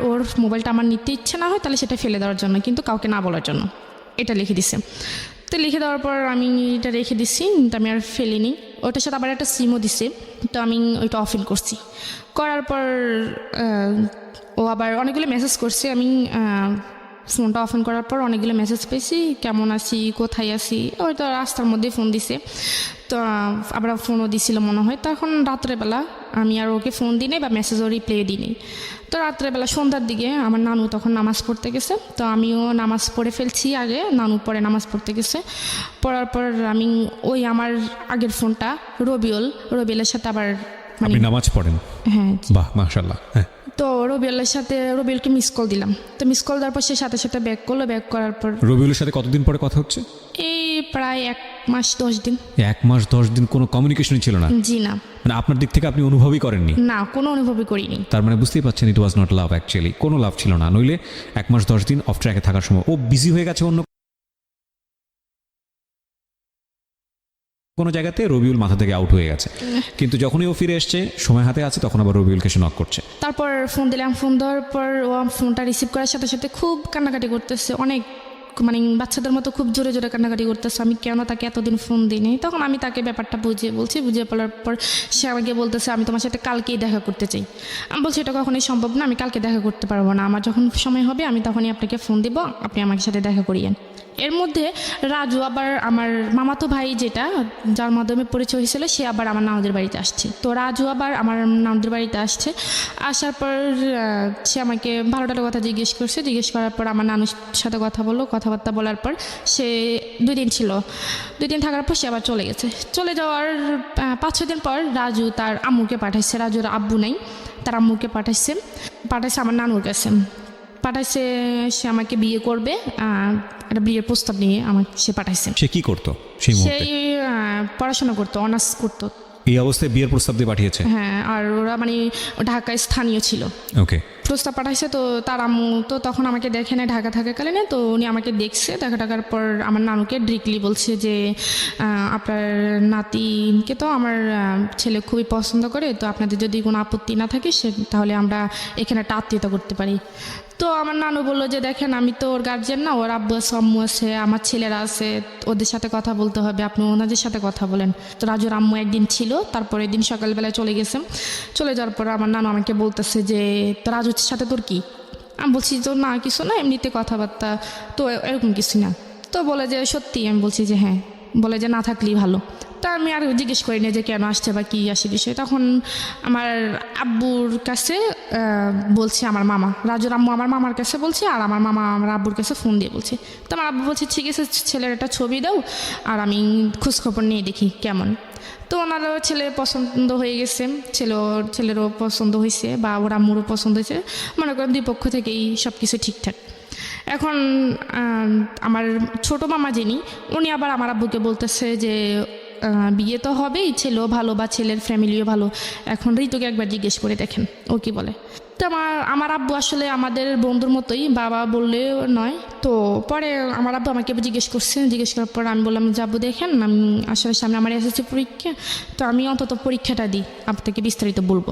ওর মোবাইলটা আমার নিতে ইচ্ছে না হয় তাহলে সেটা ফেলে দেওয়ার জন্য, কিন্তু কাউকে না বলার জন্য, এটা লিখে দিছে। তো লিখে দেওয়ার পর আমি এটা রেখে দিচ্ছি, তো আমি আর ফেলিনি। ওটার সাথে আবার একটা সিমও দিছে, তো আমি ওইটা অফিল করছি। করার পর ও আবার অনেকগুলো মেসেজ করছে। আমি ফোনটা অফ করার পর অনেকগুলো মেসেজ পেয়েছি, কেমন আছি, কোথায় আছি, হয়তো রাস্তার মধ্যে ফোন দিছে। তো আবার ফোনও দিছিল মনে হয়। তখন রাত্রেবেলা আমি আর ওকে ফোন দিই নাই বা মেসেজও রিপ্লাই দিই নাই। তো রাত্রেবেলা সন্ধ্যার দিকে আমার নানু তখন নামাজ পড়তে গেছে, তো আমিও নামাজ পড়ে ফেলছি আগে, নানু পরে নামাজ পড়তে গেছে। পড়ার পর আমি ওই আমার আগের ফোনটা রবিউলের সাথে আবার আপনি নামাজ পড়েন? হ্যাঁ। বাহ, মাশাআল্লাহ। হ্যাঁ। তো রবিউলকে মিস কল দিলাম। তো মিস কল দেওয়ার পর সে সাথে সাথে ব্যাক করলো। ব্যাক করার পর রবিউলের সাথে কতদিন পরে কথা হচ্ছে? এই প্রায় 1 মাস 10 দিন। 1 মাস 10 দিন কোনো কমিউনিকেশনই ছিল না? জি না। মানে আপনার দিক থেকে আপনি অনুভবই করেননি? না, কোনো অনুভবই করিনি। তার মানে বুঝতেই পারছেন, ইট ওয়াজ নট লাভ অ্যাকচুয়ালি, কোনো লাভ ছিল না। নইলে 1 মাস 10 দিন অফ ট্র্যাকে থাকার সময় ও বিজি হয়ে গেছে অন্য কোনো জায়গাতে, রবিউল মাথা থেকে আউট হয়ে গেছে। কিন্তু যখনই ও ফিরে এসছে, সময় হাতে আছে, তখন আবার রবিউলকে সে নক করছে। তারপর ফোন দিলাম, ফোন দেওয়ার পর ও ফোনটা রিসিভ করার সাথে সাথে খুব কান্নাকাটি করতেছে, অনেক মানে বাচ্চাদের মতো খুব জোরে জোরে কান্নাকাটি করতেছে। আমি কেন তাকে এতদিন ফোন দিইনি। তখন আমি তাকে ব্যাপারটা বুঝিয়ে পড়ার পর সে আমাকে বলতেছে আমি তোমার সাথে কালকেই দেখা করতে চাই। আমি বলছি এটা কখনোই সম্ভব না, আমি কালকে দেখা করতে পারবো না, আমার যখন সময় হবে আমি তখনই আপনাকে ফোন দিব, আপনি আমার সাথে দেখা করিয়েন। এর মধ্যে রাজু আবার আমার মামাতো ভাই যার মাধ্যমে পরিচয় হয়েছিল, সে আবার আমার নানুদের বাড়িতে আসছে। তো রাজু আবার আমার নানুদের বাড়িতে আসছে। আসার পর সে আমাকে ভালোটার কথা জিজ্ঞেস করার পর আমার নানুর সাথে কথা বললো। কথাবার্তা বলার পর সে 2 দিন ছিল। 2 দিন থাকার পর সে আবার চলে গেছে। চলে যাওয়ার 5-6 দিন পর রাজু তার আম্মুকে পাঠাইছে। রাজুর আব্বু নাই, তার আম্মুকে পাঠাইছে আমার নানুর কাছে। পাঠাইছে সে আমাকে বিয়ে করবে, একটা বিয়ের প্রস্তাব নিয়ে আমাকে সে পাঠাইছে। সে কি করতো সেই মুহূর্তে? সেই পড়াশোনা করতো, অনার্স করতো। এই অবস্থায় বিয়ের প্রস্তাব দিয়ে পাঠিয়েছে? হ্যাঁ, আর ওরা মানে ঢাকায় স্থানীয় ছিল। ওকে। প্রস্তাব পাঠাইছে। তো তার আম্মু তো তখন আমাকে দেখে নেয় ঢাকা থাকাকালীন, তো উনি আমাকে দেখছে, দেখার পর আমার নানুকে ডিরেক্টলি বলছে যে আপনার নাতিকে তো আমার ছেলে খুবই পছন্দ করে, তো আপনাদের যদি কোনো আপত্তি না থাকে তাহলে আমরা এখানে একটা আত্মীয়তা করতে পারি। তো আমার নানু বললো যে দেখেন, আমি তো ওর গার্জেন না, ওর আব্বু আছে, আম্মু আছে, আমার ছেলেরা আছে, ওদের সাথে কথা বলতে হবে, আপনি ওনাদের সাথে কথা বলেন। তো রাজুর আম্মু একদিন ছিল, তারপরে দিন সকালবেলায় চলে গেছে। চলে যাওয়ার পর আমার নানু আমাকে বলতেছে যে তো রাজুর সাথে তোর কি? আমি বলছি তো না কিছু না, এমনিতে কথাবার্তা, তো এরকম কিছু না। তো বলে যে সত্যি? আমি বলছি যে হ্যাঁ। বলে যে না থাকলেই ভালো। তা আমি আর জিজ্ঞেস করি না যে কেন আসছে বা কী আসে বিষয়। তখন আমার আব্বুর কাছে বলছে আমার মামা, রাজুর আম্মু আমার মামার কাছে বলছে, আর আমার মামা আমার আব্বুর কাছে ফোন দিয়ে বলছে। তো আমার আব্বু বলছে ঠিক আছে, ছেলের একটা ছবি দাও আর আমি খোঁজখবর নিয়ে দেখি কেমন। তো ওনারও ছেলে পছন্দ হয়ে গেছে, ছেলেরও পছন্দ হয়েছে বা ওর আম্মুরও পছন্দ হয়েছে। মনে করেন দুই পক্ষ থেকেই সব কিছু ঠিকঠাক। এখন আমার ছোট মামা যিনি, উনি আবার আমার আব্বুকে বলতেছে যে বিয়ে তো হবেই, ছেলেও ভালো বা ছেলের ফ্যামিলিও ভালো, এখন ঋতুকে একবার জিজ্ঞেস করে দেখেন ও কি বলে। তো আমার আব্বু আসলে আমাদের বন্ধুর মতোই, বাবা বললেও নয়। তো পরে আমার আব্বু আমাকে জিজ্ঞেস করার পর আমি বললাম যে আব্বু দেখেন, আমি আসলে সামনে আমার এসএসসি পরীক্ষা, তো আমি অন্তত পরীক্ষাটা দিই, আপনাকে বিস্তারিত বলবো।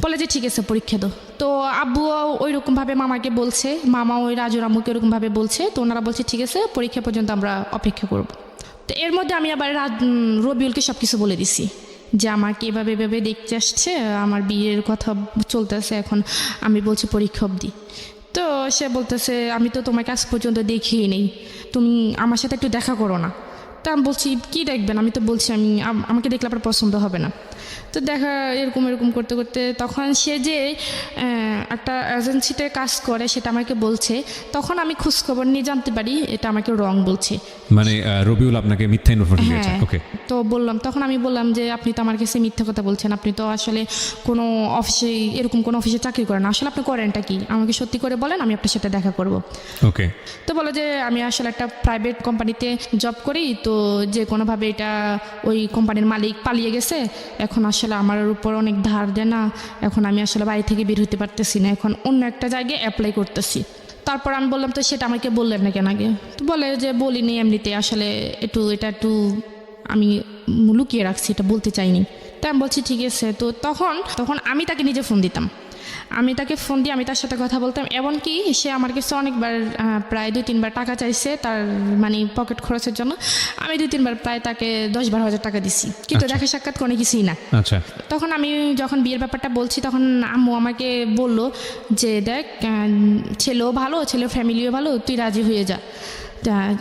বলে যে ঠিক আছে পরীক্ষা দাও। তো আব্বুও ওই রকমভাবে মামাকে বলছে, মামা ওই রাজুর আম্মুকে ওরকমভাবে বলছে। তো ওনারা বলছে ঠিক আছে পরীক্ষা পর্যন্ত আমরা অপেক্ষা করব। তো এর মধ্যে আমি আবার রবিউলকে সব কিছু বলে দিছি যে আমাকে এভাবে দেখতে আসছে, আমার বিয়ের কথা চলতেছে, এখন আমি বলছি পরীক্ষা অবধি। তো সে বলতেছে আমি তো তোমাকে আজ পর্যন্ত দেখিই নেই, তুমি আমার সাথে একটু দেখা করো না। তা আমি বলছি কী দেখবেন, আমি তো বলছি আমাকে দেখলে আপনার পছন্দ হবে না। তো দেখা এরকম করতে করতে তখন সে যে একটা এজেন্সিতে কাজ করে সেটা আমাকে বলছে। তখন আমি খোঁজখবর নিয়ে জানতে পারি এটা আমাকে রং বলছে, মানে রবিউল আপনাকে মিথ্যা ইনফরমেশন দিয়েছে। হ্যাঁ। ওকে। তো তখন আমি বললাম যে আপনি তো আমার কাছে মিথ্যা কথা বলছেন, আপনি তো আসলে কোনো অফিসে এরকম কোনো অফিসে চাকরি করেন না, আসলে আপনি করেনটা কি আমাকে সত্যি করে বলেন, আমি আপনার সাথে দেখা করব। ওকে। তো বলো যে আমি আসলে একটা প্রাইভেট কোম্পানিতে জব করি, তো যে কোনোভাবে এটা ওই কোম্পানির মালিক পালিয়ে গেছে, এখন আসলে আমার উপর অনেক ধার দেনা, এখন আমি আসলে বাড়ি থেকে বের হতে পারতেছি না, এখন অন্য একটা জায়গায় অ্যাপ্লাই করতেছি। তারপর আমি বললাম তো সেটা আমাকে বললেন না কেন আগে? তো বলে যে বলিনি, এমনিতে আসলে এটা একটু আমি লুকিয়ে রাখছি, এটা বলতে চাইনি। তাই আমি বলছি ঠিক আছে। তো তখন আমি তাকে নিজে ফোন দিতাম, আমি তাকে ফোন দিয়ে আমি তার সাথে কথা বলতাম। এমনকি সে আমার কাছে অনেকবার প্রায় 2-3 বার টাকা চাইছে তার মানে পকেট খরচের জন্য। আমি 2-3 বার প্রায় তাকে 10-12 হাজার টাকা দিছি, কিন্তু দেখা সাক্ষাৎ কোনো কিছুই না। আচ্ছা। তখন আমি যখন বিয়ের ব্যাপারটা বলছি তখন আম্মু আমাকে বলল যে দেখ ছেলেও ভালো, ছেলের ফ্যামিলিও ভালো, তুই রাজি হয়ে যা,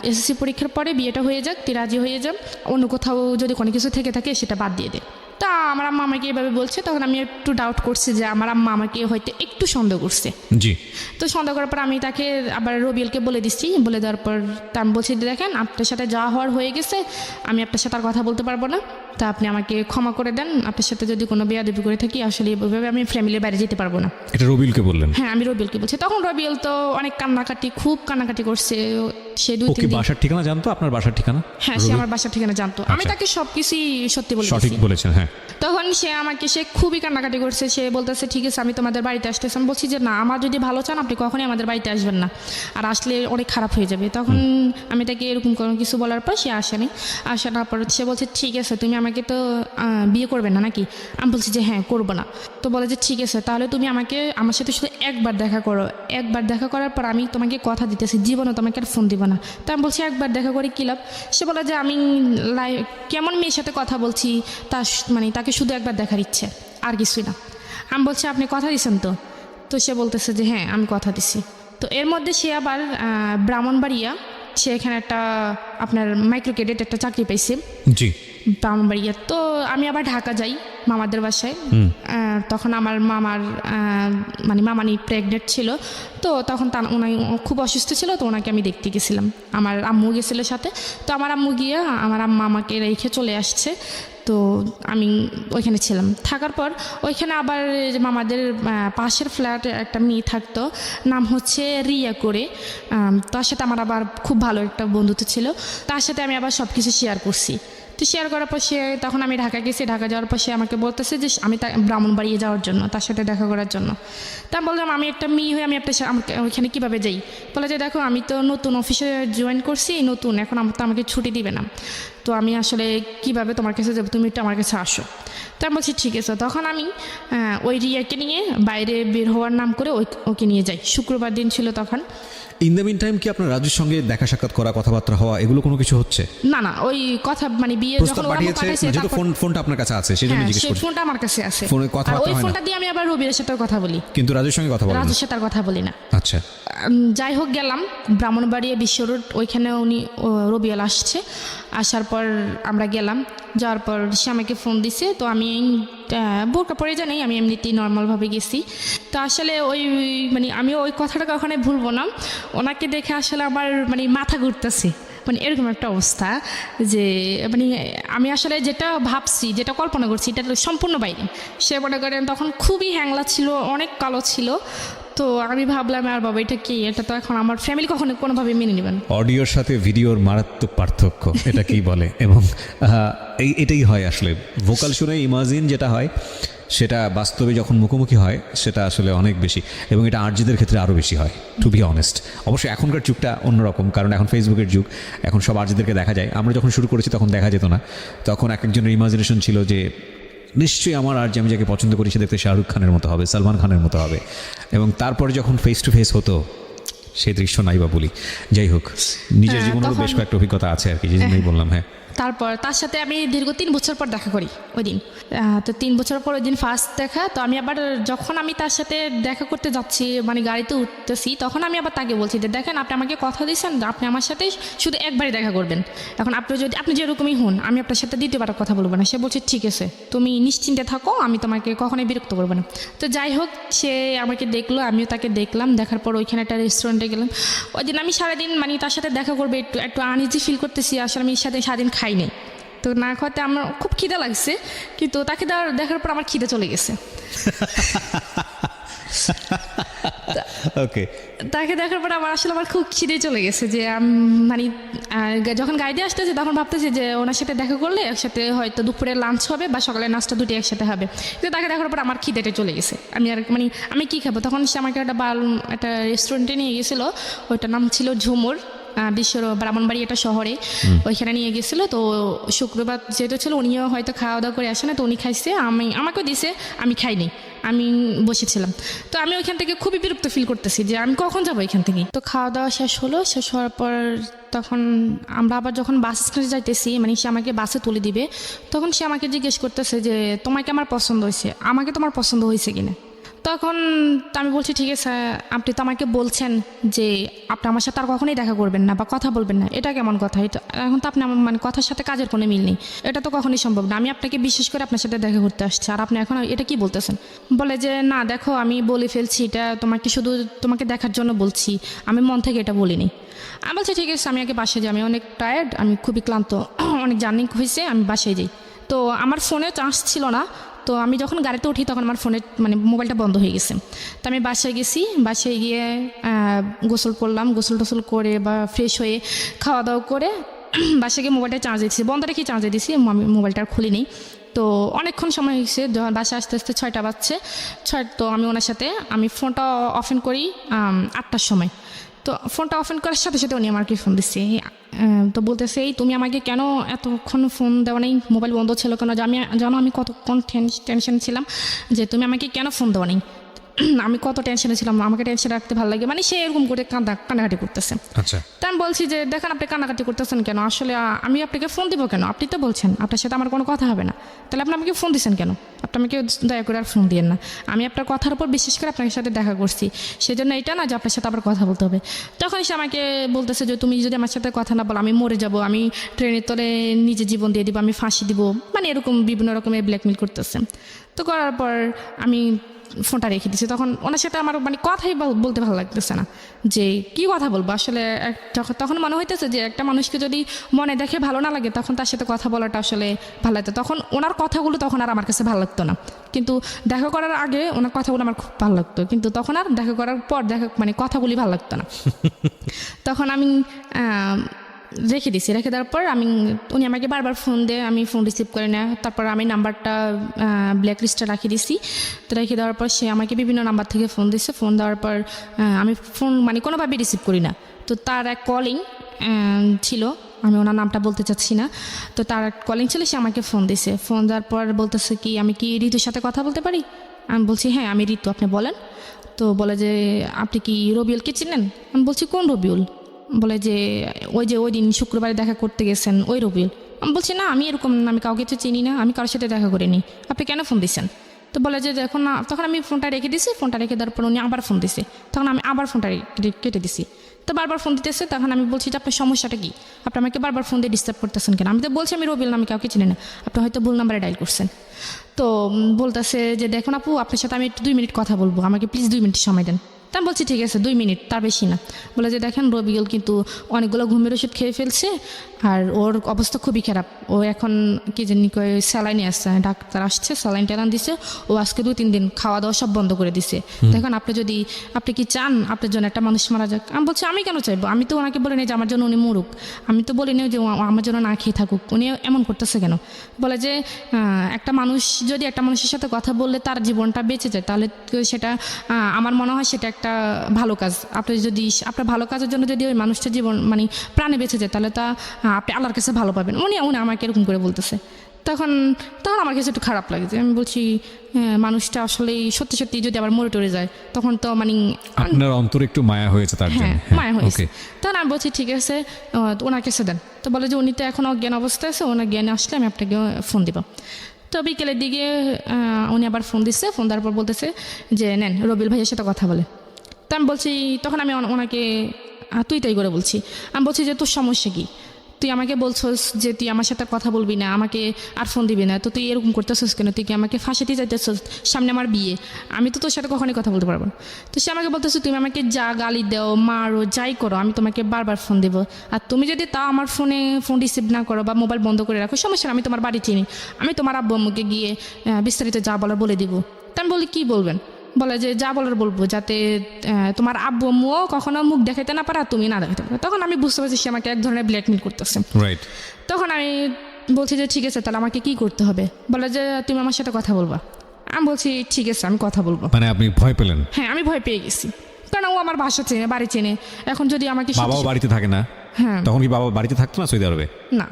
এসএসসি পরীক্ষার পরে বিয়েটা হয়ে যাক, তুই রাজি হয়ে যা, অন্য কোথাও যদি কোনো কিছু থেকে থাকে সেটা বাদ দিয়ে দে। তা আমার আম্মা আমাকে এভাবে বলছে, তখন আমি একটু ডাউট করছি যে আমার আম্মা আমাকে হয়তো একটু সন্দেহ করছে। জি। তো সন্দেহ করার পর আমি তাকে আবার রবিউলকে বলে দিচ্ছি, বলে দেওয়ার পর তা আমি বলছি দেখেন আপনার সাথে যা হওয়ার হয়ে গেছে, আমি আপনার সাথে আর কথা বলতে পারবো না, তা আপনি আমাকে ক্ষমা করে দেন, আপনার সাথে যদি কোনো বেয়াদবি করে থাকি আসলে এভাবে আমি ফ্যামিলির বাইরে যেতে পারবো না। এটা রবিউলকে বললেন? হ্যাঁ আমি রবিউলকে বলছি। তখন রবিউল তো অনেক খুব কান্নাকাটি করছে। সে 2-3 দিন বাসার ঠিকানা জানতো? আপনার বাসার ঠিকানা? হ্যাঁ সে আমার বাসার ঠিকানা জানতো। আমি তাকে সবকিছুই সত্যি বলেছি। সঠিক বলেছেন। হ্যাঁ। তখন সে খুবই কান্নাকাটি করছে, সে বলতেছে ঠিক আছে আমি তোমাদের বাড়িতে আসতেছি। আমি বলছি যে না, আমার যদি ভালো চান আপনি কখনই আমাদের বাড়িতে আসবেন না, আর আসলে অনেক খারাপ হয়ে যাবে। তখন আমি তাকে এরকম কোনো কিছু বলার পর সে আসেনি। আসার পর সে বলছে ঠিক আছে তুমি আমাকে তো বিয়ে করবে না নাকি? আমি বলছি যে হ্যাঁ করবো না। তো বলে যে ঠিক আছে তাহলে তুমি আমার সাথে শুধু একবার দেখা করো, একবার দেখা করার পর আমি তোমাকে কথা দিতেছি জীবনে তোমাকে আর ফোন দিব না। তা আমি বলছি একবার দেখা করে কী লাভ? সে বলে যে আমি কেমন মেয়ের সাথে কথা বলছি, তাকে শুধু একবার দেখার ইচ্ছে, আর কিছুই না। আমি বলছি আপনি কথা দিচ্ছেন তো? তো সে বলতেছে যে হ্যাঁ আমি কথা দিচ্ছি। তো এর মধ্যে সে আবার ব্রাহ্মণবাড়িয়া, সে এখানে একটা আপনার মাইক্রো ক্রেডিট একটা চাকরি পাইছে। জি। ব্রাহ্মণবাড়িয়া। তো আমি আবার ঢাকা যাই মামাদের বাসায়। তখন আমার মামানি প্রেগনেন্ট ছিল, তো তখন উনি খুব অসুস্থ ছিল, তো ওনাকে আমি দেখতে গেছিলাম, আমার আম্মু গেছিল সাথে। তো আমার আম্মু গিয়ে আমার আম্মা আমাকে রেখে চলে আসছে। তো আমি ওইখানে ছিলাম, থাকার পর ওইখানে আবার মামাদের পাশের ফ্ল্যাটে একটা মেয়ে থাকতো, নাম হচ্ছে রিয়া করে। তার সাথে আমার আবার খুব ভালো একটা বন্ধুত্ব ছিল, তার সাথে আমি আবার সব কিছু শেয়ার করছি। তো শেয়ার করার পর সে তখন আমি ঢাকা গেছি, ঢাকা যাওয়ার পর সে আমাকে বলতেছে যে আমি ব্রাহ্মণবাড়িয়ে যাওয়ার জন্য, তার সাথে দেখা করার জন্য। তা আমি বললাম আমি একটা মেয়ে হয়ে আমি ওইখানে কীভাবে যাই? বলে যে দেখো আমি তো নতুন অফিসে জয়েন করছি, নতুন, এখন তো আমাকে ছুটি দিবে না, তো আমি আসলে কিভাবে তোমার কাছে যাবো, তুমি একটু আমার কাছে আসো। তো আমি বলছি ঠিক আছে। তখন আমি ওই রিয়াকে নিয়ে বাইরে বের হওয়ার নাম করে ওকে নিয়ে যাই। শুক্রবার দিন ছিল তখন। ইন দ্য মিন টাইম কি আপনার রাজুর সঙ্গে দেখা সাক্ষাৎ করা, কথাবার্তা হওয়া, এগুলো কোনো কিছু হচ্ছে? না না, ওই কথা মানে বিয়ে প্রস্তাব যখন ওরা পাঠিয়েছে, পাঠাইছে, যেহেতু ফোনটা আপনার কাছে আছে সেজন্য জিজ্ঞেস সেই করছি। ফোনটা আমার কাছে আছে, ফোনে আর কথাবার্তা ওই হয় না, ফোনটা দিয়ে আমি আবার রবির সাথে কথা বলি, কিন্তু রাজুর সঙ্গে কথা বলেন না? রাজুর সাথে আর কথা বলি না। আচ্ছা, যাই হোক গেলাম ব্রাহ্মণবাড়িয়া বিশ্ব রোড, ওইখানে রবিয়াল আসছে। আসার পর আমরা গেলাম, যাওয়ার পর সে আমাকে ফোন দিছে। তো আমি বোরকা পরে জানি, আমি এমনিতেই নর্মালভাবে গেছি। তো আসলে ওই মানে আমি ওই কথাটা কখনো ভুলবো না, ওনাকে দেখে আসলে আমার মানে মাথা ঘুরতেছে, মানে এরকম একটা অবস্থা যে মানে আমি আসলে যেটা ভাবছি, যেটা কল্পনা করছি, এটা সম্পূর্ণ বাইরে। সে মনে করেন তখন খুবই হ্যাংলা ছিল, অনেক কালো ছিল। তো আমি ভাবলাম আর বাবা এটা কি, এটা তো এখন আমার ফ্যামিলি কখনো কোনোভাবে মেনে নেবেন। অডিওর সাথে ভিডিওর মারাত্মক পার্থক্য, এটাকেই বলে। এবং এটাই হয় আসলে, ভোকাল শুনে ইমাজিন যেটা হয় সেটা বাস্তবে যখন মুখোমুখি হয় সেটা আসলে অনেক বেশি, এবং এটা আরজিদের ক্ষেত্রে আরও বেশি হয়, টু বি অনেস্ট। অবশ্যই এখনকার যুগটা অন্যরকম, কারণ এখন ফেসবুকের যুগ, এখন সব আরজিদেরকে দেখা যায়। আমরা যখন শুরু করেছি তখন দেখা যেত না, তখন এক একজনের ইমাজিনেশন ছিল যে নিশ্চয়ই আমার আর যে আমি যাকে পছন্দ করি সে দেখতে শাহরুখ খানের মতো হবে, সালমান খানের মতো হবে। এবং তারপরে যখন ফেস টু ফেস হতো সেই দৃশ্য নাই বা বলি। যাই হোক, নিজের জীবনেরও বেশ কয়েকটা অভিজ্ঞতা আছে আর কি, যে জন্যই বললাম। হ্যাঁ, তারপর তার সাথে আমি দীর্ঘ 3 বছর পর দেখা করি ওই দিন। তো 3 বছর পর ওই দিন ফার্স্ট দেখা। তো আমি আবার যখন আমি তার সাথে দেখা করতে যাচ্ছি, মানে গাড়িতে উঠতেছি, তখন আমি আবার তাকে বলছি যে দেখেন আপনি আমাকে কথা দিয়েছেন আপনি আমার সাথে শুধু একবারই দেখা করবেন, এখন আপনি যেরকমই হন আমি আপনার সাথে দ্বিতীয়বার কথা বলবো না। সে বলছে ঠিক আছে, তুমি নিশ্চিন্তে থাকো, আমি তোমাকে কখনোই বিরক্ত করবো না। তো যাই হোক, সে আমাকে দেখলো, আমিও তাকে দেখলাম। দেখার পর ওইখানে একটা রেস্টুরেন্টে গেলাম। ওই দিন আমি সারাদিন মানে তার সাথে দেখা করবে একটু আনইজি ফিল করতেছি, আসলে আমি সারাদিন খাই নাই। তো না খাওয়াতে আমার খুব খিদে লাগছে, কিন্তু তাকে দেখার পর আমার খিদে চলে গেছে। ওকে, তাকে দেখার পর আমার খুব খিদে চলে গেছে, যে মানে যখন গাড়ি আসতেছে তখন ভাবতেছি যে ওনার সাথে দেখা করলে একসাথে হয়তো দুপুরে লাঞ্চ হবে বা সকালের নাস্তা দুটি একসাথে হবে। কিন্তু তাকে দেখার পর আমার খিদেটা চলে গেছে। আমি কী খাবো? তখন সে আমাকে একটা রেস্টুরেন্টে নিয়ে গেছিলো, ওইটার নাম ছিল ঝুমুর, ব্রাহ্মণবাড়ি একটা শহরে। ওইখানে নিয়ে গেছিলো। তো শুক্রবার যেহেতু ছিল, উনিও হয়তো খাওয়া দাওয়া করে আসে না, তো উনি খাইছে, আমাকেও দিছে, আমি খাইনি, আমি বসেছিলাম। তো আমি ওইখান থেকে খুবই বিরক্ত ফিল করতেছি যে আমি কখন যাবো এখান থেকে। তো খাওয়া দাওয়া শেষ হলো, শেষ হওয়ার পর তখন আমরা আবার যখন বাস স্ট্যান্ডে যাইতেছি, মানে সে আমাকে বাসে তুলে দিবে, তখন সে আমাকে জিজ্ঞেস করতেছে যে তোমাকে আমার পছন্দ হয়েছে, আমাকে তোমার পছন্দ হয়েছে কিনা। তখন আমি বলছি ঠিক আছে, আপনি তো আমাকে বলছেন যে আপনি আমার সাথে আর কখনোই দেখা করবেন না বা কথা বলবেন না, এটা কেমন কথা? এটা এখন তো আপনি আমার মানে কথার সাথে কাজের কোনো মিল নেই, এটা তো কখনোই সম্ভব না। আমি আপনাকে বিশেষ করে আপনার সাথে দেখা করতে আসছি, আর আপনি এখন এটা কি বলতেছেন? বলে যে না দেখো, আমি বলে ফেলছি, এটা শুধু তোমাকে দেখার জন্য বলছি, আমি মন থেকে এটা বলিনি। আমি বলছি ঠিক আছে, আমি আগে বাসায় যাই, আমি অনেক টায়ার্ড, আমি খুবই ক্লান্ত, অনেক জার্নি হয়েছে, আমি বাসায় যাই। তো আমার ফোনে চার্জ ছিল না, তো আমি যখন গাড়িতে উঠি তখন আমার ফোনে মানে মোবাইলটা বন্ধ হয়ে গেছে। তো আমি বাসায় গেছি, বাসায় গিয়ে গোসল করলাম, গোসল টোসল করে বা ফ্রেশ হয়ে খাওয়া দাওয়া করে বাসায় গিয়ে মোবাইলটা চার্জে দিচ্ছি, বন্ধ রেখে চার্জে দিছি, আমি মোবাইলটা আর খুলিনি। তো অনেকক্ষণ সময় হয়েছে, যখন বাসায় আস্তে আস্তে 6টা বাজছে। তো আমি ওনার সাথে আমি ফোনটা অফেন করি 8টার সময়। তো ফোনটা অফেন করার সাথে সাথে উনি আমাকে ফোন দিচ্ছে। তো বলতেছে এই তুমি আমাকে কেন এতক্ষণ ফোন দেওয়া নেই, মোবাইল বন্ধ ছিল কেন? জানো আমি কতক্ষণ টেনশন ছিলাম যে তুমি আমাকে কেন ফোন দেওয়া নেই, আমি কত টেনশনে ছিলাম, আমাকে টেনশন রাখতে ভালো লাগে, মানে সে এরকম করে কান্নাকাটি করতেছে। আচ্ছা, তা আমি বলছি যে দেখেন আপনি কান্নাকাটি করতেছেন কেন, আসলে আমি আপনাকে ফোন দিব কেন? আপনি তো বলছেন আপনার সাথে আমার কোনো কথা হবে না, তাহলে আপনি আমাকে ফোন দিচ্ছেন কেন? আপনি আমাকে দয়া করে আর ফোন দিয়েন না, আমি আপনার কথার উপর বিশেষ করে আপনার সাথে দেখা করছি, সেজন্য এটা না যে আপনার সাথে আবার কথা বলতে হবে। তখন সে আমাকে বলতেছে যে তুমি যদি আমার সাথে কথা না বলো আমি মরে যাব, আমি ট্রেনের তলে নিজে জীবন দিয়ে দিব, আমি ফাঁসি দিব, মানে এরকম বিভিন্ন রকমের ব্ল্যাকমেল করতেছে। তো করার পর আমি ফোনটা রেখে দিছি। তখন ওনার সাথে আমার মানে কথাই বলতে ভালো লাগতেছে না, যে কি কথা বলবো আসলে। তখন মনে হইতেছে যে একটা মানুষকে যদি মনে দেখে ভালো না লাগে তখন তার সাথে কথা বলাটা আসলে ভালো লাগতো। তখন ওনার কথাগুলো তখন আর আমার কাছে ভালো লাগতো না, কিন্তু দেখা করার আগে ওনার কথাগুলো আমার খুব ভালো লাগতো, কিন্তু তখন আর দেখা করার পর মানে কথাগুলি ভালো লাগতো না। তখন আমি রেখে দিছি। রেখে দেওয়ার পর উনি আমাকে বারবার ফোন দেয়, আমি ফোন রিসিভ করি না। তারপর আমি নাম্বারটা ব্ল্যাক লিস্টে রাখি দিছি। তো রেখে দেওয়ার পর সে আমাকে বিভিন্ন নাম্বার থেকে ফোন দিছে। ফোন দেওয়ার পর আমি ফোন মানে কোনোভাবে রিসিভ করি না। তো তার এক কলিং ছিল, আমি ওনার নামটা বলতে চাচ্ছি না। তো তার কলিং ছিল, সে আমাকে ফোন দিছে। ফোন দেওয়ার পর বলতেছে কি আমি কি ঋতুর সাথে কথা বলতে পারি? আমি বলছি হ্যাঁ আমি ঋতু, আপনি বলেন। তো বলে যে আপনি কি রবিউলকে চিনেন? আমি বলছি কোন রবিউল? বলে যে ওই দিন শুক্রবারে দেখা করতে গেছেন ওই রবিউল। আমি বলছি না, আমি এরকম আমি কাউকে তো চিনি না, আমি কারোর সাথে দেখা করিনি, আপনি কেন ফোন দিচ্ছেন? তো বলে যে দেখুন না, তখন আমি ফোনটা রেখে দিছি। ফোনটা রেখে দেওয়ার পর উনি আবার ফোন দিছে। তখন আমি আবার ফোনটা কেটে দিছি। তো বারবার ফোন দিতেছে। তখন আমি বলছি যে আপনার সমস্যাটা কি? আপনি আমাকে বারবার ফোন দিয়ে ডিস্টার্ব করতেছেন কেন? আমি তো বলছি আমি রবিউল, আমি কাউকে চিনি না, আপনি হয়তো ভুল নাম্বারে ডায়াল করছেন। তো বলতেছে যে দেখুন আপু, আপনার সাথে আমি একটু 2 মিনিট কথা বলবো, আমাকে প্লিজ 2 মিনিট সময় দেন। তা আমি বলছি ঠিক আছে 2 মিনিট, তার বেশি না। বলে যে দেখেন রবিউল কিন্তু অনেকগুলো ঘুমের ওষুধ খেয়ে ফেলছে, আর ওর অবস্থা খুবই খারাপ। ও এখন কি জানি কয় স্যালাইনে আসছে, ডাক্তার আসছে, স্যালাইন ট্যালাইন দিছে। ও আজকে 2-3 দিন খাওয়া দাওয়া সব বন্ধ করে দিছে। দেখেন আপনি কি চান আপনার জন্য একটা মানুষ মারা যাক? আমি বলছি আমি কেন চাইবো? আমি তো ওনাকে বলিনি যে আমার জন্য উনি মরুক, আমি তো বলিনি যে আমার জন্য না খেয়ে থাকুক, উনি এমন করতেছে কেন? বলে যে একটা মানুষ যদি একটা মানুষের সাথে কথা বললে তার জীবনটা বেঁচে যায়, তাহলে সেটা আমার মনে হয় সেটা একটা ভালো কাজ। আপনি যদি আপনার ভালো কাজের জন্য যদি ওই মানুষটার জীবন মানে প্রাণে বেঁচে যায়, তাহলে তা আপনি আল্লাহর কাছে ভালো পাবেন। উনি আমাকে এরকম করে বলতেছে। তখন আমার কাছে একটু খারাপ লাগে যে আমি বলছি মানুষটা আসলেই সত্যি সত্যি যদি আবার মরে টরে যায়, তখন তো মানে আপনার অন্তরে একটু মায়া হয়েছে তার জন্য। মায়া হয়েছে। তখন আমি বলছি ঠিক আছে ওনার কাছে দেন। তো বলে যে উনি তো এখন অজ্ঞান অবস্থায় আছে, ওনার জ্ঞানে আসলে আমি আপনাকে ফোন দিব। তো বিকেলের দিকে উনি আবার ফোন দিচ্ছে। ফোন দেওয়ার পর বলতেছে যে নেন রবিউল ভাইয়ের সাথে কথা বলে। তো আমি বলছি, তখন আমি ওনাকে তুই তাই করে বলছি। আমি বলছি যে তোর সমস্যা কি? তুই আমাকে বলছস যে তুই আমার সাথে কথা বলবি না, আমাকে আর ফোন দিবি না, তো তুই এরকম করতেছস কেন? তুই কি আমাকে ফাঁসাতে চাইতেছস? সামনে আমার বিয়ে, আমি তো তোর সাথে কখনোই কথা বলতে পারবো না। তো সে আমাকে বলতেছে তুমি আমাকে যা গালি দাও, মারো, যাই করো, আমি তোমাকে বারবার ফোন দেবো। আর তুমি যদি তা আমার ফোন রিসিভ না করো বা মোবাইল বন্ধ করে রাখো, সমস্যা না, আমি তোমার বাড়ি চিনি, আমি তোমার আব্বু আম্মুকে গিয়ে বিস্তারিত যা বলার বলে দিব। তা আমি বলি কী বলবেন? বলে যে যা বলার বলবো, যাতে তোমার আব্বু আম্মুও কখনো মুখ দেখাইতে না পারে আর তুমি না দেখাতে পারো। তখন আমি বুঝতে পারছি সে আমাকে এক ধরনের ব্ল্যাকমেল করতেছে। রাইট। তখন আমি বলছি যে ঠিক আছে তাহলে আমাকে কি করতে হবে? বলে যে তুমি আমার সাথে কথা বলবা। আমি বলছি ঠিক আছে আমি কথা বলবো। মানে আপনি ভয় পেলেন? হ্যাঁ আমি ভয় পেয়ে গেছি, কারণ ও আমার বাসা চেনে, বাড়ি চেনে। এখন যদি আমাকে বাবাও বাড়িতে থাকে না? হ্যাঁ। তখন কি বাবা বাড়িতে থাকতো না সৌদি আরবে? না,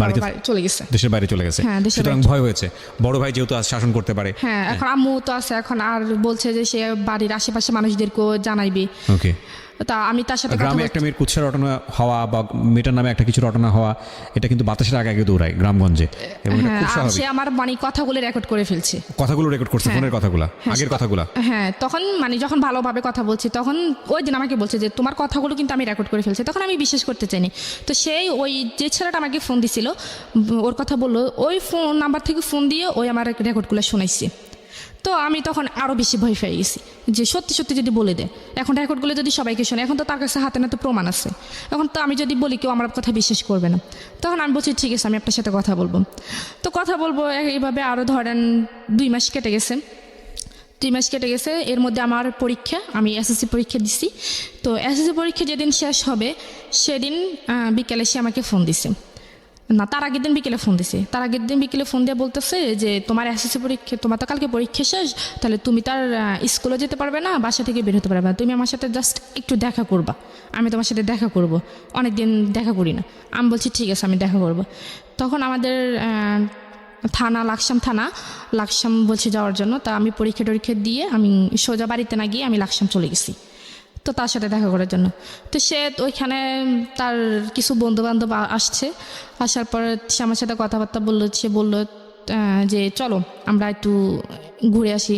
বাড়ি চলে গেছে, দেশের বাইরে চলে গেছে। হ্যাঁ, সুতরাং ভয় হয়েছে, বড় ভাই যেহেতু শাসন করতে পারে। হ্যাঁ, এখন আম্মু তো আছে, এখন আর বলছে যে সে বাড়ির আশেপাশে মানুষদেরকেও জানাইবে। ওকে। তা আমি তার সাথে গ্রামে একটা মেয়ের কুৎসা রটনা হওয়া বা মেয়েটার নামে একটা কিছু রটনা হওয়া, এটা কিন্তু বাতাসের আগে আগে দৌড়ায় গ্রামগঞ্জে, এবং এটা খুব স্বাভাবিক। সে আমার মানে কথাগুলো রেকর্ড করে ফেলছে, কথাগুলো রেকর্ড করছে, ফোনের কথাগুলো, আগের কথাগুলো। হ্যাঁ, তখন মানে যখন ভালোভাবে কথা বলছি, তখন ওই দিন আমাকে বলছে যে তোমার কথাগুলো কিন্তু আমি রেকর্ড করে ফেলছি। তখন আমি বিশ্বাস করতে চাইনি। তো সেই ওই যে ছেলেটা আমাকে ফোন দিছিল, ওর কথা বললো, ওই ফোন নাম্বার থেকে ফোন দিয়ে ওই আমার রেকর্ডগুলো শোনাইছে। তো আমি তখন আরও বেশি ভয় পেয়ে গেছি যে সত্যি সত্যি যদি বলে দেয়, এখন রেকর্ডগুলো যদি সবাইকে শোনে, এখন তো তার কাছে হাতে নাতে প্রমাণ আছে, এখন তো আমি যদি বলি কেউ আমার কথা বিশ্বাস করবে না। তখন আমি বলছি ঠিক আছে আমি আপনার সাথে কথা বলবো। তো কথা বলবো এইভাবে আরও ধরেন 2 মাস কেটে গেছে। 2 মাস কেটে গেছে, এর মধ্যে আমার পরীক্ষা, আমি এসএসসি পরীক্ষা দিছি। তো এসএসসি পরীক্ষা যেদিন শেষ হবে সেদিন বিকেলে সে আমাকে ফোন দিছে, না তার আগের দিন বিকেলে ফোন দিছে। তার আগের দিন বিকেলে ফোন দিয়ে বলতেছে যে তোমার এসএসসি পরীক্ষা, তোমার তো কালকে পরীক্ষা শেষ, তাহলে তুমি তার স্কুলে যেতে পারবে না, বাসা থেকে বের হতে পারবে না, তুমি আমার সাথে জাস্ট একটু দেখা করবা, আমি তোমার সাথে দেখা করব, অনেকদিন দেখা করি না। আমি বলছি ঠিক আছে আমি দেখা করব। তখন আমাদের থানা লাকসাম বলছে যাওয়ার জন্য। তা আমি পরীক্ষা দিয়ে আমি সোজা বাড়িতে না গিয়ে আমি লাকসাম চলে গেছি তো তার সাথে দেখা করার জন্য। তো সে ওইখানে তার কিছু বন্ধুবান্ধব আসছে, আসার পর সে আমার সাথে কথাবার্তা বললো। সে বললো যে চলো আমরা একটু ঘুরে আসি,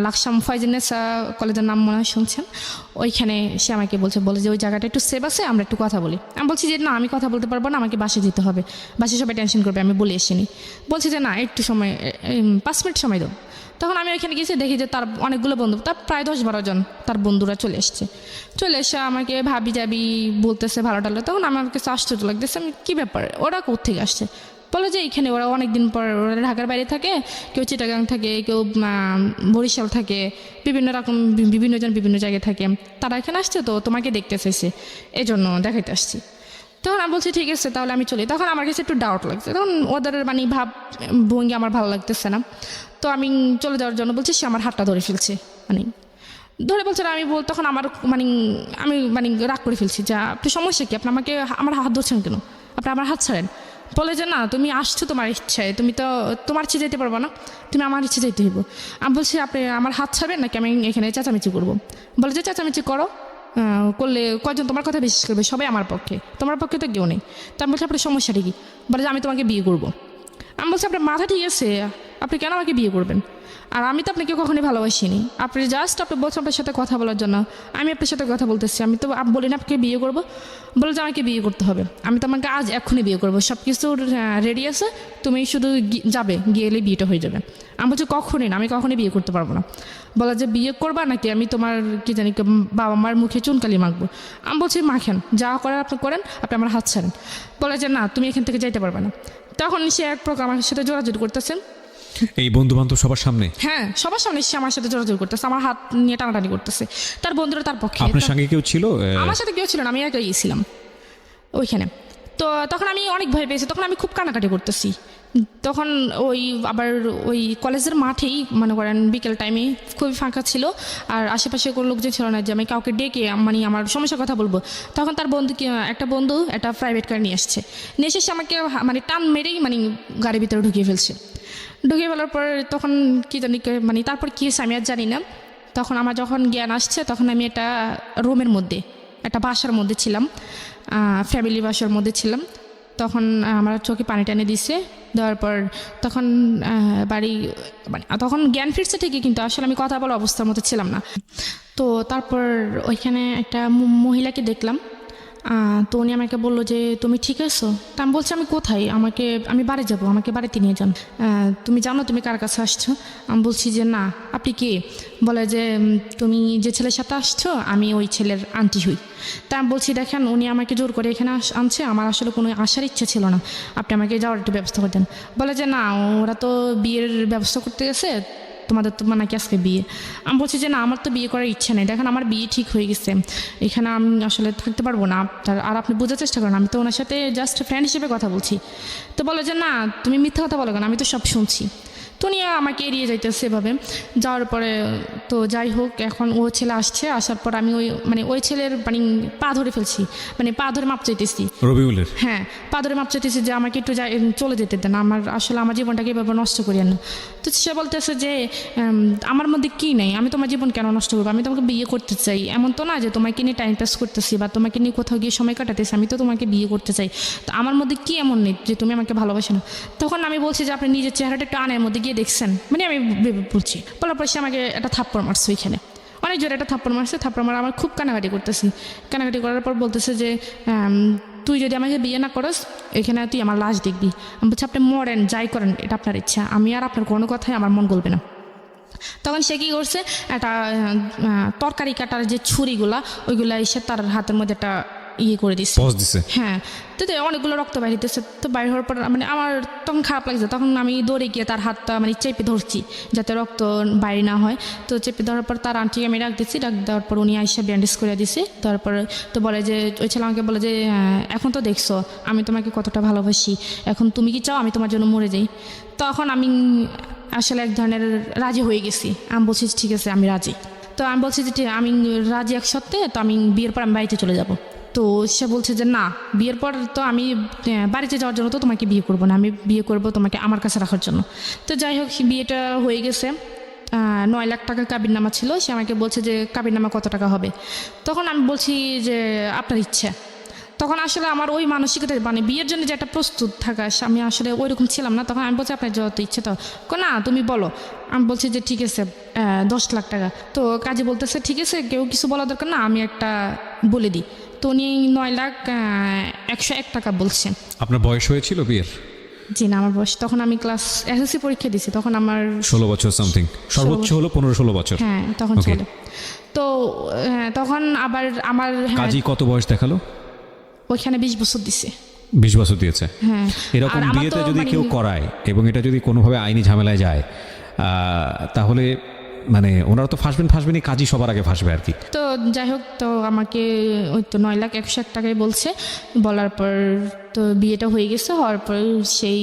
লাকসাম ফয়জুন্নেসা কলেজের নাম মনে হয় শুনছেন, ওইখানে সে আমাকে বলে যে ওই জায়গাটা একটু সেভ আছে, আমরা একটু কথা বলি। আমি বলছি যে না আমি কথা বলতে পারবো না, আমাকে বাসে যেতে হবে, বাসে সবাই টেনশন করবে, আমি বলে এসেনি। বলছি যে না একটু সময় 5 মিনিট সময় দাও। তখন আমি ওইখানে গেছি, দেখি যে তার অনেকগুলো বন্ধু, তার প্রায় 10-12 জন তার বন্ধুরা চলে এসে আমাকে ভাবি যাবি বলতেছে ভালো টালো। তখন আমার কাছে আশ্চর্য লাগতেছে, আমি কী ব্যাপার, ওরা কোত্থেকে আসছে? বলে যে এখানে ওরা অনেক দিন পর, ওরা ঢাকার বাইরে থাকে, কেউ চিটাগাং থাকে, কেউ বরিশাল থাকে, বিভিন্ন জন বিভিন্ন জায়গায় থাকে, তারা এখানে আসছে, তো তোমাকে দেখতে চাইছে, এই জন্য দেখাইতে আসছি। তখন আমি বলছি ঠিক আছে তাহলে আমি চলি। তখন আমার কাছে একটু ডাউট লাগছে, তখন ওদের মানে ভাব ভঙ্গি আমার ভালো লাগতেছে না। তো আমি চলে যাওয়ার জন্য বলছি, সে আমার হাতটা ধরে ফেলছে, মানে ধরে বলছে না, আমি তখন আমার আমি রাগ করে ফেলছি যে আপনি সমস্যা কি, আপনি আমাকে আমার হাত ধরছেন কেন, আপনি আমার হাত ছাড়েন। বলে যে না তুমি আসছো তোমার ইচ্ছায়, তুমি তো তোমার ইচ্ছে যেতে পারবো না, তুমি আমার ইচ্ছে যেতে হইব। আমি বলছি আপনি আমার হাত ছাড়বেন নাকি আমি এখানে চেঁচামেচি করবো। বলে যে চেঁচামেচি করো, করলে কয়জন তোমার কথা বিশ্বাস করবে, সবাই আমার পক্ষে, তোমার পক্ষে তো কেউ নেই। তো আমি বলছি আপনার সমস্যাটা কি। বলে যে আমি তোমাকে বিয়ে করবো। আমি বলছি আপনার মাথা ঠিক আছে, আপনি কেন আমাকে বিয়ে করবেন, আর আমি তো আপনাকে কখনোই ভালোবাসিনি, আপনি জাস্ট আপনি বলছেন আপনার সাথে কথা বলার জন্য, আমি আপনার সাথে কথা বলতেছি, আমি তো বলি না আপনাকে বিয়ে করবো। বলে যে আমাকে বিয়ে করতে হবে, আমি তো আমাকে আজ এক্ষুনি বিয়ে করবো, সব কিছু রেডি আছে, তুমি শুধু যাবে, গেলে বিয়েটা হয়ে যাবে। আমি বলছি কখনই না, আমি কখনই বিয়ে করতে পারবো না। বলা যে বিয়ে করবা নাকি আমি তোমার কি জানি বাবা মার মুখে চুনকালি মাখবো। আমি বলছি মাখেন, যা করার আপনি করেন, আপনি আমার হাত ছাড়েন। বলে যে না তুমি এখান থেকে যাইতে পারবে না। তখন সে এক প্রকার আমার সাথে জোরাজোরি করতেছেন। এই বন্ধু বান্ধব সবার সামনে? হ্যাঁ, সবার সামনে সে আমার সাথে জোরাজোরি করতেছে, আমার হাত নিয়ে টানাটানি করতেছে। তার বন্ধুরা তার পক্ষে। আপনার সঙ্গে কেউ ছিল? আমার সাথে কেউ ছিল না, আমি একাই ছিলাম ওইখানে। তো তখন আমি অনেক ভয় পেয়েছি, তখন আমি খুব কানাকাটি করতেছি। তখন ওই আবার ওই কলেজের মাঠেই মনে করেন বিকেল টাইমে খুবই ফাঁকা ছিল, আর আশেপাশে কোনো লোকজন ছিল না যে আমি কাউকে ডেকে মানে আমার সমস্যার কথা বলবো। তখন তার একটা বন্ধু একটা প্রাইভেট কার নিয়ে আসছে, নিয়ে এসে আমাকে মানে টান মেরেই মানে গাড়ির ভিতরে ঢুকিয়ে ফেলছে। ঢুকিয়ে ফেলার পর তখন কি জানি মানে তারপর কী হয়েছে আমি আর জানি না। তখন আমার যখন জ্ঞান আসছে তখন আমি একটা রুমের মধ্যে, একটা বাসার মধ্যে ছিলাম, ফ্যামিলি বাসার মধ্যে ছিলাম। তখন আমার চোখে পানি টানি দিছে, দেওয়ার পর তখন বাড়ি মানে তখন জ্ঞান ফিরছে ঠিকই, কিন্তু আসলে আমি কথা বলার অবস্থার মতো ছিলাম না। তো তারপর ওইখানে একটা মহিলাকে দেখলাম। তো উনি আমাকে বললো যে তুমি ঠিক আছো? তা আমি বলছি আমি কোথায়, আমি বাড়ি যাব, আমাকে বাড়িতে নিয়ে যান। তুমি জানো তুমি কার কাছে আসছো? আমি বলছি যে না। আপনি কে? বলে যে তুমি যে ছেলের সাথে আসছো আমি ওই ছেলের আন্টি হই। তা আমি বলছি দেখেন উনি আমাকে জোর করে এখানে আনছে, আমার আসলে কোনো আসার ইচ্ছে ছিল না, আপনি আমাকে যাওয়ার একটু ব্যবস্থা করে দেন। বলে যে না ওরা তো বিয়ের ব্যবস্থা করতে গেছে, তোমাদের তো নাকি আজকে বিয়ে। আমি বলছি যে না আমার তো বিয়ে করার ইচ্ছা নেই, দেখেন আমার বিয়ে ঠিক হয়ে গেছে, এখানে আমি আসলে থাকতে পারবো না। আর আপনি বোঝার চেষ্টা করেন, আমি তো ওনার সাথে জাস্ট ফ্রেন্ড হিসেবে কথা বলছি। তো বলে যে না তুমি মিথ্যা কথা বলো কেন, আমি তো সব শুনছি। তো নিয়ে আমাকে এড়িয়ে যাইতেছে এভাবে। যাওয়ার পরে তো যাই হোক, এখন ও ছেলে আসছে, আসার পর আমি ওই ছেলের মানে পা ধরে ফেলছি, মানে পা ধরে মাপ চাইতেছি রবিউলের? হ্যাঁ, পা ধরে মাপ চাইতেছি যে আমাকে একটু চলে যেতে দেন, আমার জীবনটাকে এভাবে নষ্ট করিয়েন না। তো সে বলতেছে যে আমার মধ্যে কি নেই, আমি তোমার জীবন কেন নষ্ট করবো, আমি তোমাকে বিয়ে করতে চাই, এমন তো না যে তোমাকে নিয়ে টাইম পাস করতেছি বা তোমাকে নিয়ে কোথাও গিয়ে সময় কাটাতেছি, আমি তো তোমাকে বিয়ে করতে চাই। তো আমার মধ্যে কি এমন নেই যে তুমি আমাকে ভালোবাসো না? তখন আমি বলছি যে আপনি নিজের চেহারাটা একটু আনের মধ্যে গিয়ে দেখছেন, মানে আমি বলছি। বলার পর সে আমাকে একটা থাপ্পড় মারছে ওইখানে, অনেক জোরে একটা থাপ্পড় মারছে। থাপ্পড় মারা আমার খুব কানাকাটি করতেছি। কানাকাটি করার পর বলতেছে যে তুই যদি আমাকে বিয়ে না করস এখানে তুই আমার লাশ দেখবি। আমি বলছি আপনি মরেন যাই করেন এটা আপনার ইচ্ছা, আমি আর আপনার কোনো কথাই আমার মন গলবে না। তখন সে কী করছে, একটা তরকারি কাটার যে ছুরিগুলা ওইগুলা এসে তার হাতের মধ্যে একটা ইয়ে করে দিচ্ছে। হ্যাঁ, তো অনেকগুলো রক্ত বাইরে দিতেছে। তো বাইরে হওয়ার পর মানে আমার তখন খারাপ লাগছে, তখন আমি দৌড়ে গিয়ে তার হাতটা মানে চেপে ধরছি যাতে রক্ত বাইরে না হয়। তো চেপে ধরার পর তার আন্টিকে আমি ডাক দিচ্ছি, ডাক দেওয়ার পর উনি আইসা ব্যান্ডেজ করে দিছে। তারপর তো বলে যে ওই ছেলে আমাকে বলে যে এখন তো দেখছো আমি তোমাকে কতটা ভালোবাসি, এখন তুমি কি চাও আমি তোমার জন্য মরে যাই? তখন আমি আসলে এক ধরনের রাজি হয়ে গেছি। আমি বলছি ঠিক আছে আমি রাজি। তো আমি বলছি যে আমি রাজি এক সত্ত্বে, তো আমি বিয়ের পর আমি বাড়িতে চলে যাব। তো সে বলছে যে না বিয়ের পর তো আমি বাড়িতে যাওয়ার জন্য তো তোমাকে বিয়ে করবো না, আমি বিয়ে করবো তোমাকে আমার কাছে রাখার জন্য। তো যাই হোক বিয়েটা হয়ে গেছে। 9 লাখ টাকা কাবিননামা ছিল। সে আমাকে বলছে যে কাবিননামা কত টাকা হবে? তখন আমি বলছি যে আপনার ইচ্ছা। তখন আসলে আমার ওই মানসিকতা মানে বিয়ের জন্য যে একটা প্রস্তুত থাকা আমি আসলে ওই রকম ছিলাম না। তখন আমি বলছি আপনার যত ইচ্ছে তো না তুমি বলো। আমি বলছি যে ঠিক আছে 10 লাখ টাকা। তো কাজী বলতেছে ঠিক আছে কেউ কিছু বলা দরকার না, আমি একটা বলে দিই। তো উনি 9,01,01 টাকা বলছেন। আপনার বয়স হয়েছিল বিয়ের? জি না, আমার বয়স তখন আমি ক্লাস এসএসসি পরীক্ষা দিছি, তখন আমার 16 বছর সামথিং, সর্বোচ্চ হলো 15-16 বছর। হ্যাঁ তখন চলে। তো তখন আবার আমার কাজী কত বয়স দেখালো? ওইখানে 20 বছর দিছে। 20 বছর দিয়েছে। হ্যাঁ, এরকম বিয়েতে যদি কেউ করায় এবং এটা যদি কোনোভাবে আইনি ঝামেলায় যায় তাহলে মানে ওনারা তো ফাঁসবেনই, কাজই সবার আগে ফাঁসবে আর কি। তো যাই হোক, তো আমাকে ওই তো 9,61,000 টাকায় বলছে। বলার পর তো বিয়েটা হয়ে গেছে। হওয়ার পর সেই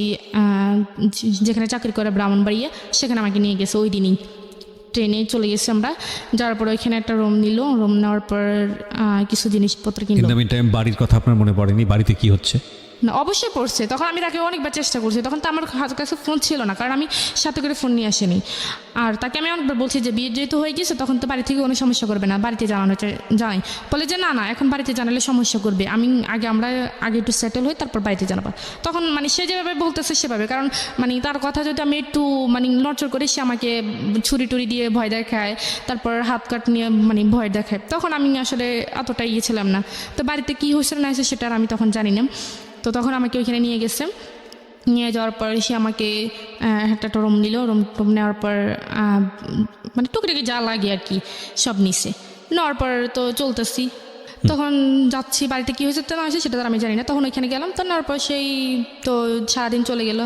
যেখানে চাকরি করে ব্রাহ্মণবাড়িয়া, সেখানে আমাকে নিয়ে গেছে ওই দিনই। ট্রেনে চলে গেছি আমরা। যাওয়ার পর ওইখানে একটা রুম নিল। রুম নেওয়ার পর কিছু জিনিসপত্র কিনলো। কিন্তু আমি টাইম বাড়ির কথা আপনার মনে পড়েনি, বাড়িতে কি হচ্ছে? না, অবশ্যই পড়ছে। তখন আমি তাকে অনেকবার চেষ্টা করছি। তখন তো আমার কাছে ফোন ছিল না, কারণ আমি সাথে করে ফোন নিয়ে আসিনি। আর তাকে আমি অনেকবার বলছি যে বিয়ে যেহেতু হয়ে গেছে, তখন তো বাড়ি থেকে কোনো সমস্যা করবে না, বাড়িতে জানাই। বলে যে না না, এখন বাড়িতে জানালে সমস্যা করবে, আমরা আগে একটু সেটেল হই, তারপর বাড়িতে জানাবো। তখন মানে সে যেভাবে বলতেছে সেভাবে, কারণ মানে তার কথা যদি আমি একটু মানে নড়চড় করি, সে আমাকে ছুরি টুরি দিয়ে ভয় দেখায়, তারপর হাত কাট নিয়ে মানে ভয় দেখায়। তখন আমি আসলে এতটা ছিলাম না। তো বাড়িতে কী হয়েছে না হয়েছে সেটা আর আমি তখন জানি না। তো তখন আমাকে ওইখানে নিয়ে গেছে। নিয়ে যাওয়ার পর সে আমাকে একটা রুম নিল। রুম নেওয়ার পর মানে টুকটাকি যা লাগে আর কি সব নিছে। নেওয়ার পর তো চলতেছি। তখন যাচ্ছি, বাড়িতে কী হয়েছে না হয়েছে সেটা তো আমি জানি না। তখন ওইখানে গেলাম। তো নেওয়ার পর সেই তো সারাদিন চলে গেল।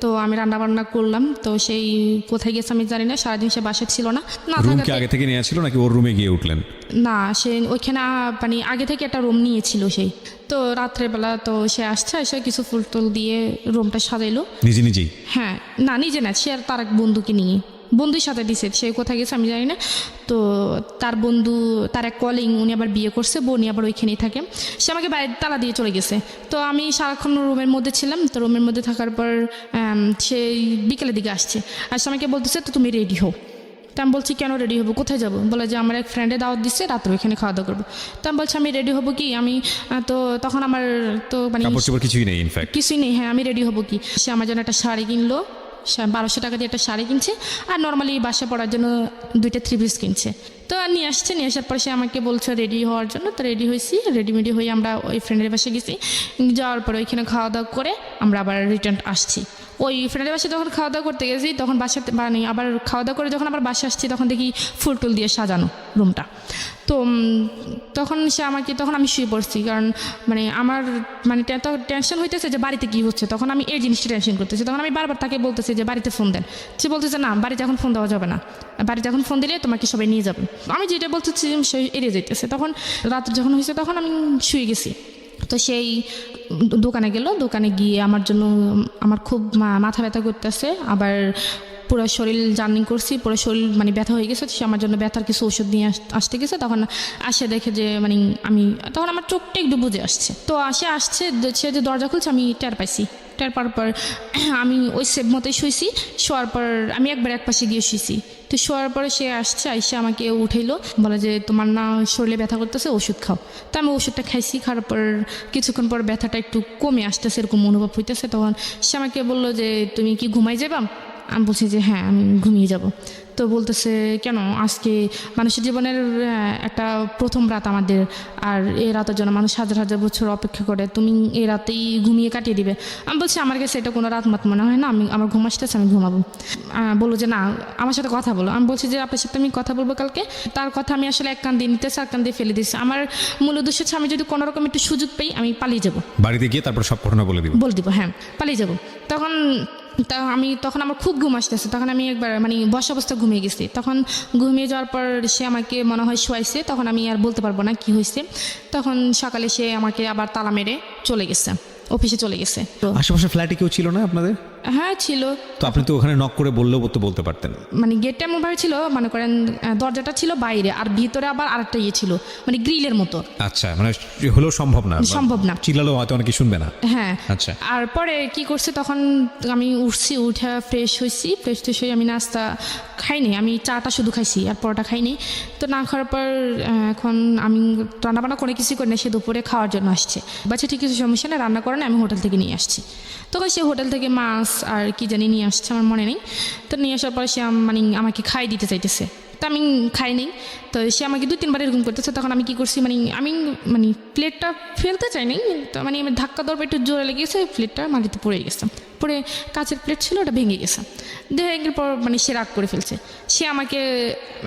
তো আমি রান্নাবান্না করলাম। তো সেই কোথায় গেছে আমি জানি না। সারাদিন সে বাসায় ছিল না। রুম কি আগে থেকে নিয়ে ছিল নাকি ওর রুমে গিয়ে উঠলেন? না, সে ওইখানে মানে আগে থেকে একটা রুম নিয়েছিল সেই। তো রাত্রেবেলা তো সে আসছে, এসে কিছু ফুল টুল দিয়ে রুমটা সাজাইলো নিজেই। হ্যাঁ, না নিজে না, সে আর তার এক বন্ধুকে নিয়ে, বন্ধুর সাথে দিছে। সে কোথায় গেছে আমি জানি না। তো তার বন্ধু, তার এক কলিং, উনি আবার বিয়ে করছে, বোন আবার ওইখানেই থাকে। সে আমাকে বাইরে তালা দিয়ে চলে গেছে। তো আমি সারাক্ষণ রুমের মধ্যে ছিলাম। তো রুমের মধ্যে থাকার পর সে বিকেলের দিকে আসছে, আমাকে বলতেছে তো তুমি রেডি হও। তো আমি বলছি কেন রেডি হবো, কোথায় যাবো? বলে যে আমার এক ফ্রেন্ডে দাওয়াত দিচ্ছে, রাত্রে ওইখানে খাওয়া দাওয়া করবো। তো আমি বলছি আমি রেডি হবো কি? আমি তো তখন আমার তো মানে কিছুই নেই, ইনফ্যাক্ট কিছুই নেই। হ্যাঁ, আমি রেডি হবো কি? সে আমার জন্য একটা শাড়ি কিনলো, 1200 টাকা দিয়ে একটা শাড়ি কিনছে। আর নর্মালি বাসা পড়ার জন্য 2টা 3 পিস কিনছে। তো নিয়ে আসছে। নিয়ে আসার পর সে আমাকে বলছে রেডি হওয়ার জন্য। তো রেডি হয়েছি। রেডিমেডি হয়ে আমরা ওই ফ্রেন্ডের বাসায় গেছি। যাওয়ার পরে ওইখানে খাওয়া দাওয়া করে আমরা আবার রিটার্ন আসছি। ওই ফ্রেন্ডের বাসায় যখন খাওয়া দাওয়া করতে গেছি, তখন বাসাতে মানে আবার খাওয়া দাওয়া করে যখন আবার বাসা আসছি, তখন দেখি ফুল টুল দিয়ে সাজানো রুমটা। তো তখন সে আমাকে, তখন আমি শুয়ে পড়ছি, কারণ মানে আমার মানে টেনশন হইতেছে যে বাড়িতে কী হচ্ছে। তখন আমি এই জিনিসটা টেনশন করতেছি। তখন আমি বারবার তাকে বলতেছি যে বাড়িতে ফোন দেন। সে বলতেছে না, বাড়িতে এখন ফোন দেওয়া যাবে না, বাড়িতে এখন ফোন দিলে তোমাকে সবাই নিয়ে যাবে। আমি যেটা বলতেছি সে এড়িয়ে যেতেছে। তখন রাত যখন হয়েছে, তখন আমি শুয়ে গেছি। তো সেই দোকানে গেল। দোকানে গিয়ে আমার জন্য, আমার খুব মাথা ব্যথা করতেছে, আবার পুরো শরীর জার্নি করছি, পুরো শরীর মানে ব্যথা হয়ে গেছে। সে আমার জন্য ব্যথার কিছু ওষুধ নিয়ে আসতে গেছে। তখন আসে দেখে যে মানে তখন আমার চোখটা একটু বুঝে আসছে। তো আসছে, সে যে দরজা খুলছে আমি টের পাইছি। টের পাওয়ার পর আমি ওই সেভ মতোই শুয়েছি। শোয়ার পর আমি একবার এক পাশে গিয়ে শুয়েছি। তো শোয়ার পরে সে এসে আমাকে উঠাইলো, বলে যে তোমার না শরীরে ব্যথা করতেছে, ওষুধ খাও। তো আমি ওষুধটা খাইছি। খাওয়ার পর কিছুক্ষণ পর ব্যথাটা একটু কমে আসতেছে, এরকম অনুভব হইতেছে। তখন সে আমাকে বললো যে তুমি কি ঘুমাই যাবা? আমি বলছি যে হ্যাঁ, আমি ঘুমিয়ে যাব। তো বলতেছে কেন? আজকে মানুষের জীবনের একটা প্রথম রাত আমাদের, আর এই রাতের জন্য মানুষ হাজার হাজার বছর অপেক্ষা করে, তুমি এই রাতেই ঘুমিয়ে কাটিয়ে দিবে? আমি বলছি আমার কাছে এটা কোনো রাত মাত মনে হয় না, আমার ঘুম আসতেছে, আমি ঘুমাবো। বললো যে না, আমার সাথে কথা বলো। আমি বলছি যে আপনার সাথে আমি কথা বলবো কালকে। তার কথা আমি আসলে এক কান দিয়ে নিতেছি, আর কান দিয়ে ফেলে দিচ্ছি। আমার মূল উদ্দেশ্য হচ্ছে আমি যদি কোনো রকম একটু সুযোগ পাই, আমি পালিয়ে যাবো, বাড়িতে গিয়ে তারপর সব ঘটনা বলে দিব। হ্যাঁ, পালিয়ে যাবো। তখন আমার খুব ঘুম আসতেছে। তখন আমি একবার মানে বসা অবস্থা ঘুমিয়ে গেছি। তখন ঘুমিয়ে যাওয়ার পর সে আমাকে মনে হয় শোয়াইছে। তখন আমি আর বলতে পারবো না কি হয়েছে। তখন সকালে সে আমাকে আবার তালা মেরে চলে গেছে, অফিসে চলে গেছে। তো আশেপাশে ফ্ল্যাটে কেউ ছিল না আপনাদের? হ্যাঁ ছিল। তো আপনি তো ওখানে নক করে বললেও তো বলতে পারতেন। মানে গেটটা এমনভাবে ছিল, মনে করেন দরজাটা ছিল বাইরে, আর ভিতরে আবার আরেকটা ছিল, মানে গ্রিলের মতো। আচ্ছা, মানে হলেও সম্ভব না, চিল্লালেও হয়তো অনেকে শুনবে না। হ্যাঁ, আচ্ছা। আর পরে কি করছে, তখন আমি উঠছি, উঠে ফ্রেশ হয়ে আমি নাস্তা খাইনি, আমি চাটা শুধু খাইছি, আর পরোটা খাইনি। তো না খাওয়ার পর এখন আমি রান্নাবান্না করে কিছুই করি না, সে দুপুরে খাওয়ার জন্য আসছে। বাচ্চা ঠিক কিছু সমস্যা নেই, রান্না করে না, আমি হোটেল থেকে নিয়ে আসছি। তখন সে হোটেল থেকে মাছ আর কি জানি নিয়ে আসছে, আমার মনে নেই। তো নিয়ে আসার পরে সে মানে আমাকে খাই দিতে চাইতেছে। তো আমি খাইনি। তো সে আমাকে 2-3 বার এরকম করতেছে। তখন আমি কি করছি, আমি প্লেটটা ফেলতে চাইনি, তো আমি ধাক্কা দেওয়ার পর একটু জোরে লেগেছে, প্লেটটা মাটিতে পড়ে গেছে। পরে কাঁচের প্লেট ছিল, ওটা ভেঙে গেছে। ভেঙে পর সে রাগ করে ফেলছে। সে আমাকে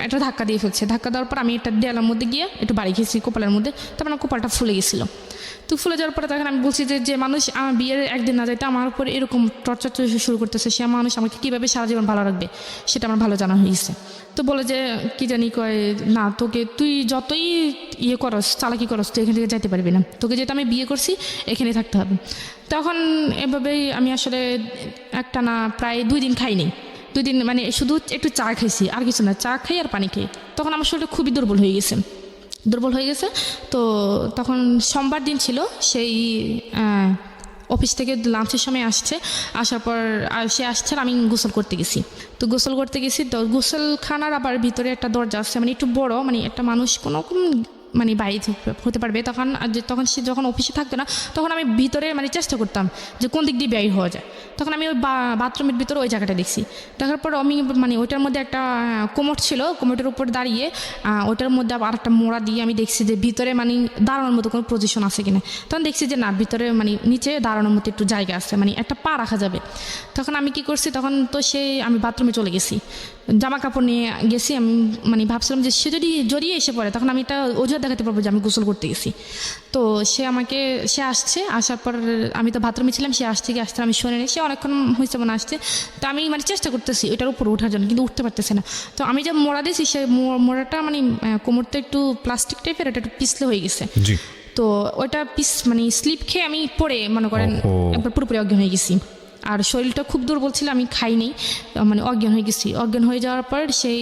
একটা ধাক্কা দিয়ে ফেলছে। ধাক্কা দেওয়ার পর আমি একটা দেয়ালের মধ্যে গিয়ে একটু বাড়ি খেয়েছি কপালের মধ্যে। তারপর আমার কপালটা ফুলে গেছিলো। তো তো ফুলে যাওয়ার পরে তখন আমি বলছি যে যে মানুষ আমার বিয়ের একদিন না যাইতে আমার উপর এরকম টর্চার শুরু করতেছে, সে মানুষ আমাকে কীভাবে সারা জীবন ভালো রাখবে সেটা আমার ভালো জানা হয়েছে। তো বলে যে কি জানি কয়, না তোকে তুই যতই ইয়ে করস চালাকি করস তুই এখান থেকে যাইতে পারবি না, তোকে যেহেতু আমি বিয়ে করছি এখানে থাকতে হবে। তখন এভাবেই আমি আসলে একটা না প্রায় 2 দিন খাইনি, 2 দিন মানে শুধু একটু চা খাইছি আর কিছু না, চা খাই আর পানি খাই। তখন আমার শরীরটা খুবই দুর্বল হয়ে গেছে। তো তখন সোমবার দিন ছিল, সেই অফিস থেকে লাঞ্চের সময় আসার পর সে আসছে আর আমি গোসল করতে গেছি। তো গোসলখানার আবার ভিতরে একটা দরজা আছে, মানে একটু বড়, মানে একটা মানুষ কোনো মানে বাইরে হতে পারবে। তখন সে যখন অফিসে থাকতো না তখন আমি ভিতরে মানে চেষ্টা করতাম যে কোন দিক দিয়ে বের হওয়া যায়। তখন আমি ওই বাথরুমের ভিতরে ওই জায়গাটা দেখছি। দেখার পর আমি মানে ওইটার মধ্যে একটা কোমর ছিল, কোমরটার উপর দাঁড়িয়ে ওইটার মধ্যে আবার একটা মোড়া দিয়ে আমি দেখছি যে ভিতরে মানে দাঁড়ানোর মতো কোনো পজিশন আছে কিনা। তখন দেখছি যে না, ভিতরে মানে নিচে দাঁড়ানোর মতো একটু জায়গা আছে, মানে একটা পা রাখা যাবে। তখন আমি কি করছি, তখন তো আমি বাথরুমে চলে গেছি, জামা কাপড় নিয়ে গেছি। আমি মানে ভাবছিলাম যে সে যদি জড়িয়ে এসে পড়ে তখন আমি এটা অজুহাত দেখাতে পারবো যে আমি গোসল করতে গেছি। তো সে আসছে, আসার পর আমি তো বাথরুমে ছিলাম, সে আসতে আমি শুনে নিই, সে অনেকক্ষণ হয়েছে মনে আসছে। তো আমি মানে চেষ্টা করতেছি ওইটার উপর ওঠার জন্য, কিন্তু উঠতে পারতেছে না। তো আমি যে মোড়া দিয়েছি সে মোড়াটা মানে কোমরটা একটু প্লাস্টিক টাইপের, এটা একটু পিছলে হয়ে গেছে। তো ওইটা মানে স্লিপ খেয়ে আমি পড়ে মনে করেন একবার পুরোপুরি অজ্ঞান হয়ে গেছি। আর শরীরটা খুব দুর্বল ছিল, আমি খাইনি, মানে অজ্ঞান হয়ে গেছি। অজ্ঞান হয়ে যাওয়ার পর সেই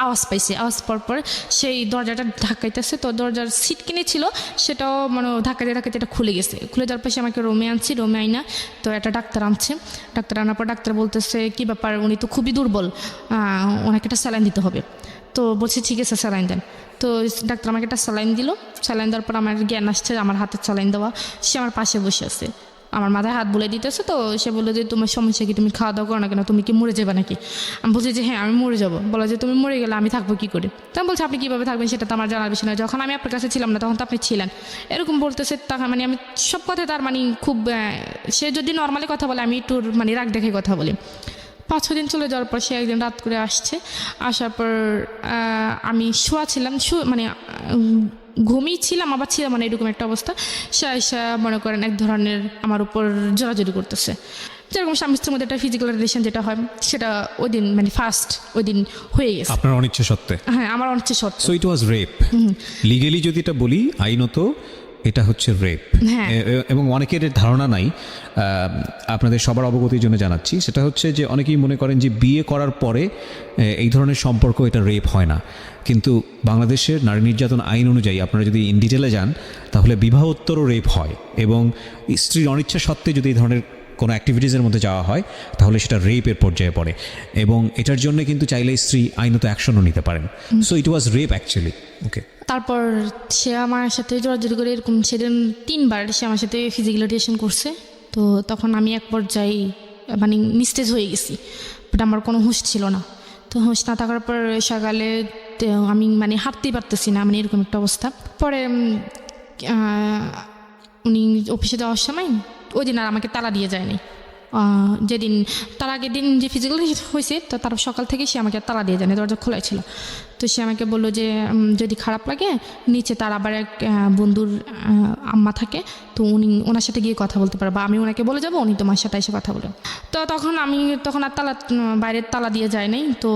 আওয়াজ পাইছে, আওয়াজ পাওয়ার পর সেই দরজাটা ধাক্কাইতেছে। তো দরজার সিট কিনেছিল সেটাও মানে ধাক্কাইতে এটা খুলে গেছে। খুলে যাওয়ার পর সে আমাকে রুমে আইনা তো একটা ডাক্তার আনার পর ডাক্তার বলতেছে কি ব্যাপার, উনি তো খুবই দুর্বল, ওনাকে একটা স্যালাইন দিতে হবে। তো বলছে ঠিক আছে স্যালাইন দেন। তো ডাক্তার আমাকে একটা স্যালাইন দিল। স্যালাইন দেওয়ার পর আমার জ্ঞান আসছে, আমার হাতে স্যালাইন দেওয়া, সে আমার পাশে বসে আছে, আমার মাথায় হাত বুলে দিতেছে। তো সে বললো যে তোমার সমস্যা কি, তুমি খাওয়া দাওয়া করো না কেন, তুমি কি মরে যাবে নাকি? আমি বলছি যে হ্যাঁ আমি মরে যাবো। বলা যে তুমি মরে গেলে আমি থাকবো কি করে? তখন বলছে আপনি কীভাবে থাকবেন সেটা তো আমার জানার বিষয় না, যখন আমি আপনার কাছে ছিলাম না তখন তো আপনি ছিলেন, এরকম বলতেছে। তখন মানে আমি সব কথা তার মানে খুব, সে যদি নর্মালি কথা বলে আমি একটু মানে রাগ দেখে কথা বলি। 5-6 দিন চলে যাওয়ার পর সে একদিন রাত করে আসার পর আমি শোয়া ছিলাম, মানে ঘুমিয়েছিলাম আবার ছিলাম, মানে এরকম একটা অবস্থা। সে মনে করেন এক ধরনের আমার উপর জোরাজোরি করতেছে, যেরকম স্বামী স্ত্রীর মধ্যে একটা ফিজিক্যাল রিলেশন যেটা হয় সেটা ওই দিন মানে ওই দিন হয়ে গেছে আপনার অনিচ্ছা সত্ত্বে। হ্যাঁ, আমার অনিচ্ছা সত্ত্বে। So it was rape. Legally যদি এটা বলি, আইনত এটা হচ্ছে রেপ। এবং অনেকের ধারণা নাই, আপনাদের সবার অবগতির জন্য জানাচ্ছি, সেটা হচ্ছে যে অনেকেই মনে করেন যে বিয়ে করার পরে এই ধরনের সম্পর্ক এটা রেপ হয় না। কিন্তু বাংলাদেশের নারী নির্যাতন আইন অনুযায়ী আপনারা যদি ইন ডিটেলে যান তাহলে বিবাহোত্তরও রেপ হয়, এবং স্ত্রীর অনিচ্ছা সত্ত্বে যদি এই ধরনের কোনো অ্যাক্টিভিটিসের মধ্যে যাওয়া হয় তাহলে সেটা রেপের পর্যায়ে পড়ে, এবং এটার জন্য কিন্তু চাইলে স্ত্রী আইনত অ্যাকশনও নিতে পারেন। So it was rape actually. Okay, তারপর সে আমার সাথে জোরাজোরি করে এরকম সেদিন 3 বার সে আমার সাথে ফিজিক্যাল রিলেশন করছে। তো তখন আমি এক পর্যায়ে মানে নিস্তেজ হয়ে গেছি, বাট আমার কোনো হুঁশ ছিল না। তো হুঁশ না থাকার পর সকালে আমি মানে হাঁটতেই পারতেছি না, মানে এরকম একটা অবস্থা। পরে উনি অফিসে যাওয়ার সময় ওই দিন আর আমাকে তালা দিয়ে যায়নি। যেদিন তার আগের দিন যে ফিজিক্যাল হয়েছে তো তার সকাল থেকে সে আমাকে তালা দিয়ে যায়নি, দরজা খোলাই ছিল। তো সে আমাকে বললো যে যদি খারাপ লাগে নিচে তার আবার এক বন্ধুর আম্মা থাকে, তো ওনার সাথে গিয়ে কথা বলতে পারো, বা আমি ওনাকে বলে যাবো, উনি তোমার সাথে এসে কথা বলে। তো তখন আর বাইরের তালা দিয়ে যায় নাই। তো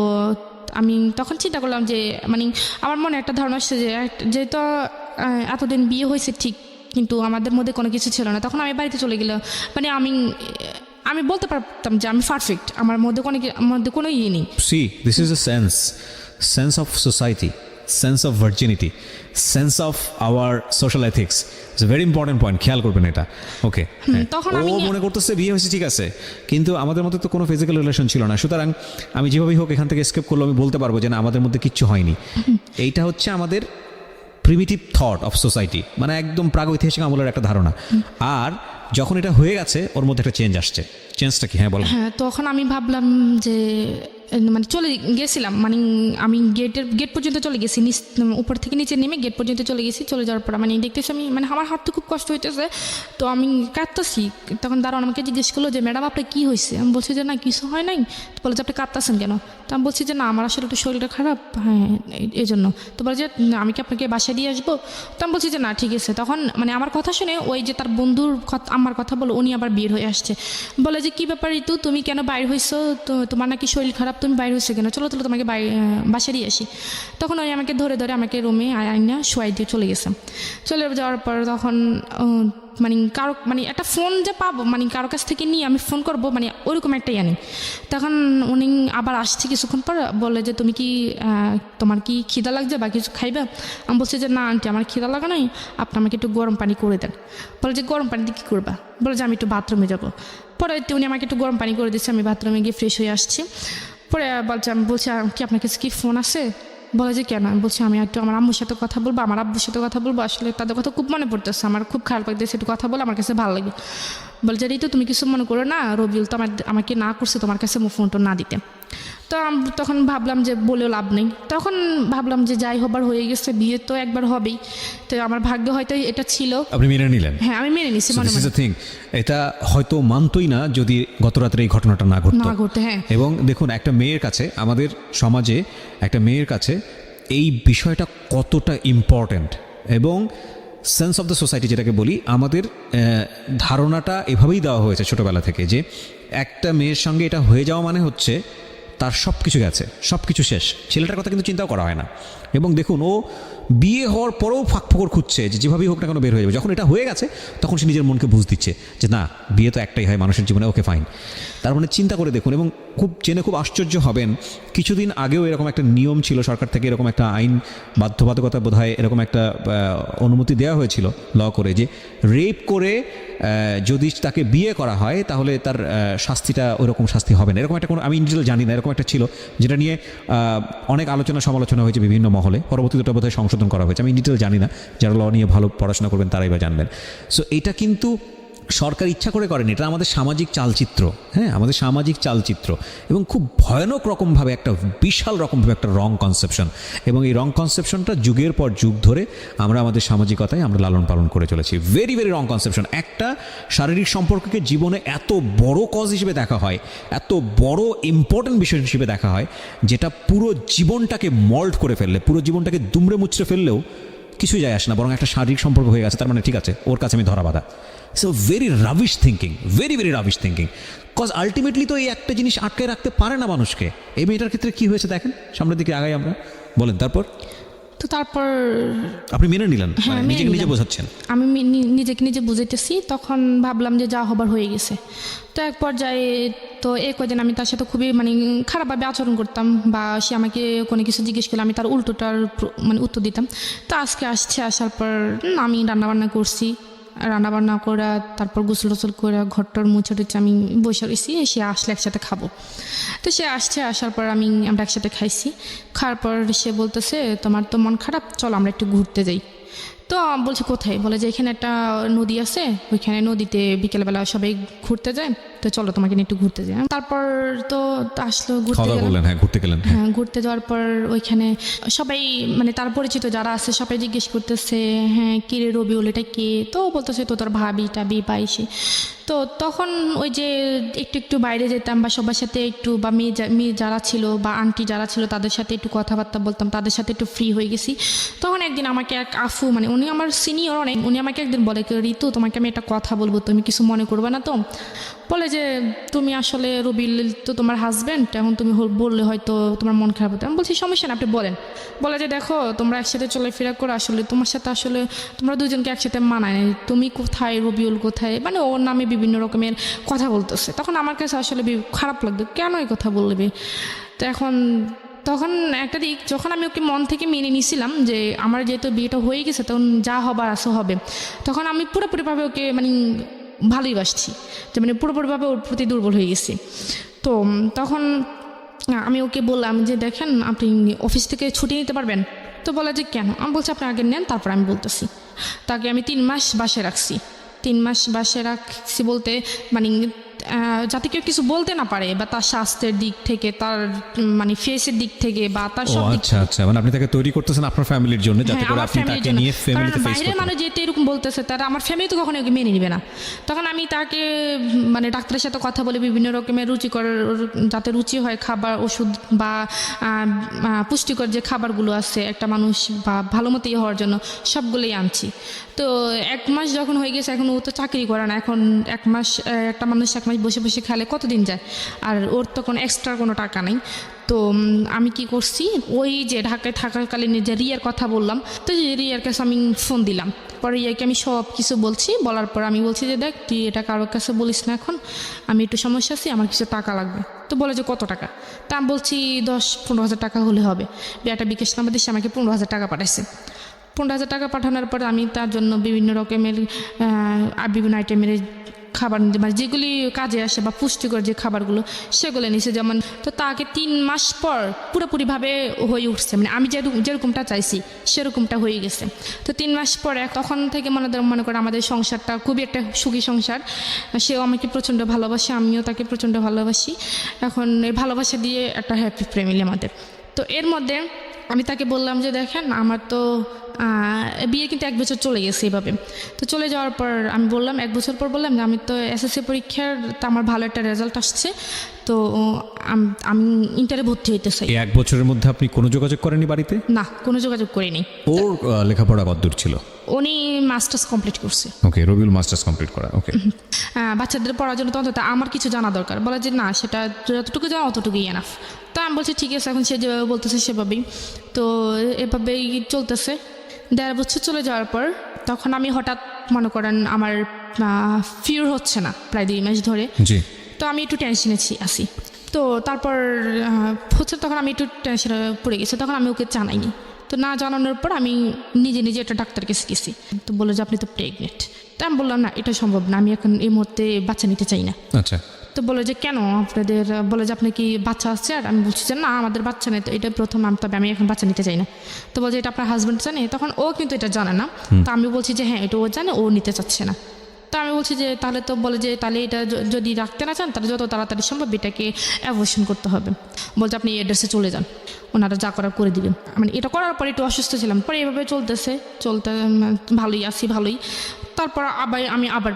আমি তখন চিন্তা করলাম যে মানে আমার মনে একটা ধারণা আসছে যে যেহেতু এতদিন বিয়ে হয়েছে ঠিক, কিন্তু আমাদের মধ্যে কোনো কিছু ছিল না। তখন আমি বাড়িতে চলে গেলাম, মানে আমি বলতে পারতাম যে আমি পারফেক্ট, আমার মধ্যে কোনো ইয়ে নেই। C this is a sense of society, sense of virginity, sense of our social ethics. It's a very important point, খেয়াল করবেন এটা। ওকে, তখন ও মনে করতেছে বিয়ে হয়েছে ঠিক আছে, কিন্তু আমাদের মধ্যে তো কোনো ফিজিক্যাল রিলেশন ছিল না, সুতরাং আমি যেভাবেই হোক এখান থেকে এসকেপ করলে আমি বলতে পারবো যে না আমাদের মধ্যে কিচ্ছু হয়নি। এইটা হচ্ছে আমাদের প্রিমিটিভ থট অফ সোসাইটি, মানে একদম প্রাগৈতিহাসিক আমলের একটা ধারণা। আর যখন এটা হয়ে গেছে ওর মধ্যে একটা চেঞ্জ আসছে। চেঞ্জটা কি? হ্যাঁ বলো। হ্যাঁ, তখন আমি ভাবলাম যে মানে চলে গেছিলাম, মানে আমি গেট পর্যন্ত চলে গেছি, উপর থেকে নিচে নেমে গেট পর্যন্ত চলে গেছি। চলে যাওয়ার পর মানে দেখতেছি আমি, মানে আমার হাত তো খুব কষ্ট হইতেছে, তো আমি কাঁদতেছি। তখন দাঁড়ান আমাকে জিজ্ঞেস করলো যে ম্যাডাম আপনার কী হয়েছে? আমি বলছি যে না কিছু হয় নাই। তো বলে যে আপনি কাঁদতেছেন কেন? তো আমি বলছি যে না আমার আসলে একটু শরীরটা খারাপ, হ্যাঁ এই জন্য। তো বলে যে আমি কি আপনাকে বাসায় দিয়ে আসবো? তো আমি বলছি যে না ঠিক আছে। তখন মানে আমার কথা শুনে ওই যে তার বন্ধুর আমার কথা বলো, উনি আবার বের হয়ে আসছে। বলে যে কী ব্যাপার ঋতু, তুমি কেন বাইর হয়েছো? তো তোমার নাকি শরীর খারাপ, তুমি বাইর হয়েছো কেন? চলো তোমাকে বাসায় দিয়ে আসি। তখন ওই আমাকে ধরে আমাকে রুমে আইনা শোয়াই দিয়ে চলে গেছে। চলে যাওয়ার পর তখন মানে কারো মানে একটা ফোন যে পাবো, মানে কারো কাছ থেকে নিয়ে আমি ফোন করবো, মানে ওইরকম একটাই আনি। তখন উনি আবার আসছে কিছুক্ষণ পর, বলে যে তুমি কি তোমার কি খিদা লাগছে বা কিছু খাইবে? আমি বলছি যে না আন্টি আমার খিদা লাগা নাই, আপনি আমাকে একটু গরম পানি করে দেন। বলে যে গরম পানি দিয়ে কী করবা? বলে যে আমি একটু বাথরুমে যাবো। পরে উনি আমাকে একটু গরম পানি করে দিচ্ছে, আমি বাথরুমে গিয়ে ফ্রেশ হয়ে আসছি। পরে আমি বলছি কি আপনার কাছে কি ফোন আছে? বলে যে কেন? আমি বলছি আমি একটু আমার আম্মুর সাথে কথা বলবো, আমার আব্বুর সাথে কথা বলবো, আসলে তাদের কথা খুব মনে পড়তেছে, আমার খুব খারাপ লাগতেছে, একটু কথা বলে আমার কাছে ভালো লাগে। বলে যে ঋতু তুমি কিছু মনে করো না, রবিউল তো আমাকে না করছে তোমার কাছে ফোনটা না দিতে। তো তখন ভাবলাম যে বলেও লাভ নেই, তখন ভাবলাম যে যাই হবার হয়ে গেছে, বিয়ে তো একবার হবেই, তো আমার ভাগ্য হয়তো এটা ছিল। আপনি মেনে নিলেন? হ্যাঁ আমি মেনে নিছি মনে মনে। এটা হয়তো মানতই না যদি গত রাত্রে এই ঘটনাটা না ঘটতো। হ্যাঁ। এবং দেখুন একটা মেয়ের কাছে, আমাদের সমাজে একটা মেয়ের কাছে এই বিষয়টা কতটা ইম্পর্ট্যান্ট, এবং সেন্স অফ দ্য সোসাইটি যেটাকে বলি, আমাদের ধারণাটা এভাবেই দেওয়া হয়েছে ছোটোবেলা থেকে যে একটা মেয়ের সঙ্গে এটা হয়ে যাওয়া মানে হচ্ছে তার সব কিছু গেছে, সব কিছু শেষ। ছেলেটার কথা কিন্তু চিন্তাও করা হয় না। এবং দেখুন ও বিয়ে হওয়ার পরেও ফাঁকফোকর খুঁজছে যে যেভাবেই হোক না কেন বের হয়ে যাবে। যখন এটা হয়ে গেছে তখন সে নিজের মনকে বুঝ দিচ্ছে যে না, বিয়ে তো একটাই হয় মানুষের জীবনে, ওকে ফাইন। তার মানে চিন্তা করে দেখুন, এবং জেনে খুব আশ্চর্য হবেন, কিছুদিন আগেও এরকম একটা নিয়ম ছিল সরকার থেকে, এরকম একটা আইন বাধ্যবাধকতা বোধ হয়, এরকম একটা অনুমতি দেওয়া হয়েছিল ল করে, যে রেপ করে যদি তাকে বিয়ে করা হয় তাহলে তার শাস্তিটা ওইরকম শাস্তি হবে না, এরকম একটা কোনো, আমি ইন্ডিভিজুয়াল জানি না, এরকম একটা ছিল যেটা নিয়ে অনেক আলোচনা সমালোচনা হয়েছে বিভিন্ন মহলে। পরবর্তীতে ওটা বোধহয় সংশোধন করা হয়েছে, আমি ডিটেল জানি না, যারা ল নিয়ে ভালো পড়াশোনা করবেন তারাই বা জানবেন। সো এটা কিন্তু সরকার ইচ্ছা করে করেনি, এটা আমাদের সামাজিক চালচিত্র। হ্যাঁ, আমাদের সামাজিক চালচিত্র, এবং খুব ভয়ানক রকমভাবে একটা বিশাল রকমভাবে একটা রং কনসেপশন, এবং এই রং কনসেপশনটা যুগের পর যুগ ধরে আমরা আমাদের সামাজিকতায় আমরা লালন পালন করে চলেছি। Very very wrong conception. একটা শারীরিক সম্পর্ককে জীবনে এত বড় কজ হিসেবে দেখা হয়, এত বড় ইম্পর্টেন্ট বিষয় হিসেবে দেখা হয়, যেটা পুরো জীবনটাকে মল্ড করে ফেললে, পুরো জীবনটাকে দুমড়ে মুচড়ে ফেললেও কিছুই যায় আসে না, বরং একটা শারীরিক সম্পর্ক হয়ে গেছে, তার মানে ঠিক আছে ওর কাছে আমি ধরা বাঁধা। So very rubbish thinking, very very rubbish thinking. Cause ultimately তো এই একটা জিনিস আটকে রাখতে পারে না মানুষকে। এই মেয়েটার ক্ষেত্রে কি হয়েছে দেখেন, সামনের দিকে আগাই আমরা, বলেন তারপর। তো তারপর আপনি মেনে নিলেন? হ্যাঁ, নিজেকে নিজে বোঝাচ্ছেন? আমি নিজেকে নিজে বুঝাইতেছি। তখন ভাবলাম যে যা হবার হয়ে গেছে। তো এক পর্যায়ে তো এই কদিন আমি তার সাথে খুবই মানে খারাপভাবে আচরণ করতাম, বা সে আমাকে কোনো কিছু জিজ্ঞেস করলে আমি তার উল্টোটার মানে উত্তর দিতাম। তো আজকে আসার পর আমি রান্নাবান্না করছি, রান্নাবান্না করে তারপর গোসল টোসল করে ঘরটার মুছে টুছে আমি বসে রয়েছি, সে আসলে একসাথে খাবো। তো সে আসার পর আমরা একসাথে খাইছি। খাওয়ার পর সে বলতেছে তোমার তো মন খারাপ, চলো আমরা একটু ঘুরতে যাই। তো বলছে কোথায়? বলে যে এখানে একটা নদী আছে, ওইখানে নদীতে বিকেলবেলা সবাই ঘুরতে যায়, তো চলো তোমাকে নিয়ে একটু ঘুরতে যাই। তারপর তো আসলো ঘুরতে গেলাম। হ্যাঁ, ঘুরতে যাওয়ার পর ওইখানে সবাই মানে তার পরিচিত যারা আছে সবাই জিজ্ঞেস করতেছে হ্যাঁ কে রে রবিউল, এটা কে? তো বলতেছে তো তোর ভাবি টাবি পাইছে। তো তখন ওই যে একটু বাইরে যেতাম, বা সবার সাথে একটু, বা মেয়ে যারা ছিল বা আন্টি যারা ছিল তাদের সাথে একটু কথাবার্তা বলতাম, তাদের সাথে একটু ফ্রি হয়ে গেছি। তখন একদিন আমাকে এক আফু, মানে উনি আমার সিনিয়র অনেক, উনি আমাকে একদিন বলে ঋতু তোমাকে আমি একটা কথা বলবো, তুমি কিছু মনে করবে না তো? বলে যে তুমি আসলে রবিউল তো তোমার হাজব্যান্ড, এখন তুমি বললে হয়তো তোমার মন খারাপ হতো। আমি বলছি সমস্যা না, আপনি বলেন। বলে যে দেখো তোমরা একসাথে চলাফেরা করো, আসলে তোমার সাথে আসলে তোমরা দুজনকে একসাথে মানায়, তুমি কোথায় রবিউল কোথায়, মানে ওর নামে বিভিন্ন রকমের কথা বলতেছে। তখন আমার কাছে আসলে খারাপ লাগতো, কেন এই কথা বলবে? তো তখন একটা দিক যখন আমি ওকে মন থেকে মেনে নিয়েছিলাম যে আমার যেহেতু বিয়েটা হয়ে গেছে, তখন যা হবার আসো হবে, তখন আমি পুরোপুরিভাবে ওকে মানে ভালোইবাসছি, যে মানে পুরোপুরিভাবে ওর প্রতি দুর্বল হয়ে গেছি। তো তখন আমি ওকে বললাম যে দেখেন আপনি অফিস থেকে ছুটি নিতে পারবেন? তো বলে যে কেন? আমি বলছি আপনি আগে নেন, তারপর আমি বলতেছি। তাকে আমি 3 মাস বাসায় রাখছি। 3 মাস বাসায় রাখছি বলতে মানে যাতে কেউ কিছু বলতে না পারে, বা তার স্বাস্থ্যের দিক থেকে, তার মানে ফেসের দিক থেকে, বা তার ও সব দিক আচ্ছা আচ্ছা, মানে আপনি তাকে তৈরি করতেছেন আপনার ফ্যামিলির জন্য, যাতে হ্যাঁ, করে আমার আপনি ফ্যামিলির তাকে জন্য। নিয়ে ফ্যামিলিতে কারণ ফেস বাইরের করতে মানুষ যেহেতু এরকম বলতেছে, তারা আমার ফ্যামিলি তো কখনো মেনে নিবে না। তখন আমি তাকে মানে ডাক্তারের সাথে কথা বলে বিভিন্ন রকমের রুচিকর, যাতে রুচি হয় খাবার, ওষুধ বা পুষ্টিকর যে খাবারগুলো আছে একটা মানুষ বা ভালো মতো ইয়ে হওয়ার জন্য, সবগুলোই আনছি। তো 1 মাস যখন হয়ে গেছে, এখন ও তো চাকরি করে না, এখন 1 মাস একটা মানুষ 1 মাস বসে বসে খেলে কতদিন যায়, আর ওর তো কোনো এক্সট্রা কোনো টাকা নেই। তো আমি কি করছি, ওই যে ঢাকায় থাকাকালীন যে রিয়ার কথা বললাম, তো রিয়ার কাছে আমি ফোন দিলাম, পরে রিয়াকে আমি সব কিছু বলছি। বলার পর আমি বলছি যে দেখ, তুই এটা কারোর কাছে বলিস না, এখন আমি একটু সমস্যা আছি, আমার কিছু টাকা লাগবে। তো বলে যে কত টাকা? তা আমি বলছি 10-15 হাজার টাকা হলে হবে। একটা বিকাশ নাম্বার দিয়ে সে আমাকে 15 হাজার টাকা পাঠাইছে। 15 হাজার টাকা পাঠানোর পর আমি তার জন্য বিভিন্ন রকমের বিভিন্ন আইটেমের খাবার নিতে, মানে যেগুলি কাজে আসে বা পুষ্টিকর যে খাবারগুলো, সেগুলো নিছে। যেমন তো তাকে 3 মাস পর পুরোপুরিভাবে হয়ে উঠছে, মানে আমি যেরকমটা চাইছি সেরকমটা হয়ে গেছে। তো 3 মাস পরে তখন থেকে মনে করে আমাদের সংসারটা খুবই একটা সুখী সংসার। সেও আমাকে প্রচণ্ড ভালোবাসে, আমিও তাকে প্রচণ্ড ভালোবাসি। এখন এই ভালোবাসা দিয়ে একটা হ্যাপি ফ্যামিলি আমাদের। তো এর মধ্যে আমি তাকে বললাম যে দেখেন, আমার তো বিয়ে কিন্তু 1 বছর চলে গেছে এভাবে। তো চলে যাওয়ার পর আমি বললাম, 1 বছর পর বললাম যে আমি তো এসএসসি পরীক্ষার তো আমার ভালো একটা রেজাল্ট আসছে, তো আমি ইন্টারে ভর্তি হইতে চাই। এই 1 বছরের মধ্যে আপনি কোনো যোগাযোগ করেননি বাড়িতে? না, কোনো যোগাযোগ করিনি। ওর লেখাপড়া কতদূর ছিল? উনি মাস্টার্স কমপ্লিট করছে। ওকে, রবিউল মাস্টার্স কমপ্লিট করা। ওকে, বাচ্চাদের পড়ার জন্য তো অন্তত আমার কিছু জানা দরকার। বলে যে না, সেটা যতটুকু জানা অতটুকুই এনাফ। তো আমি বলছি ঠিক আছে, এখন সে যেভাবে বলতেছে সেভাবেই। তো এভাবেই চলতেছে। 1.5 বছর চলে যাওয়ার পর তখন আমি হঠাৎ মনে করেন আমার ফিওর হচ্ছে না প্রায় 2 মাস ধরে। জি। তো আমি একটু টেনশনে আছি। তো তারপর হচ্ছে, তখন আমি একটু টেনশনে পড়ে গেছি। তখন আমি ওকে জানাইনি। তো না জানানোর পর আমি নিজে নিজে একটা ডাক্তারকে গেছি। তো বললো যে আপনি তো প্রেগনেন্ট। তো আমি বললাম না, এটা সম্ভব না, আমি এখন এই মুহূর্তে বাচ্চা নিতে চাই না। আচ্ছা। তো বলে যে কেন আপনাদের, বলে যে আপনি কি বাচ্চা আছে? আর আমি বলছি যে না, আমাদের বাচ্চা নেই, তো এটা প্রথম, তবে আমি এখন বাচ্চা নিতে চাই না। তো বলছে এটা আপনার হাজব্যান্ড জানে? তখন ও কিন্তু এটা জানে না। তো আমি বলছি যে হ্যাঁ, এটা ও জানে, ও নিতে চাচ্ছে না। তো আমি বলছি যে তাহলে, তো বলে যে তাহলে এটা যদি রাখতে না চান, তাহলে যত তাড়াতাড়ি সম্ভব এটাকে অ্যাবর্শন করতে হবে। বলছে আপনি এই অ্যাড্রেসে চলে যান, ওনারা যা করার করে দিবেন। মানে এটা করার পরে একটু অসুস্থ ছিলাম, পরে এভাবে চলতে ভালোই আছি, ভালোই। তারপর আমি আবার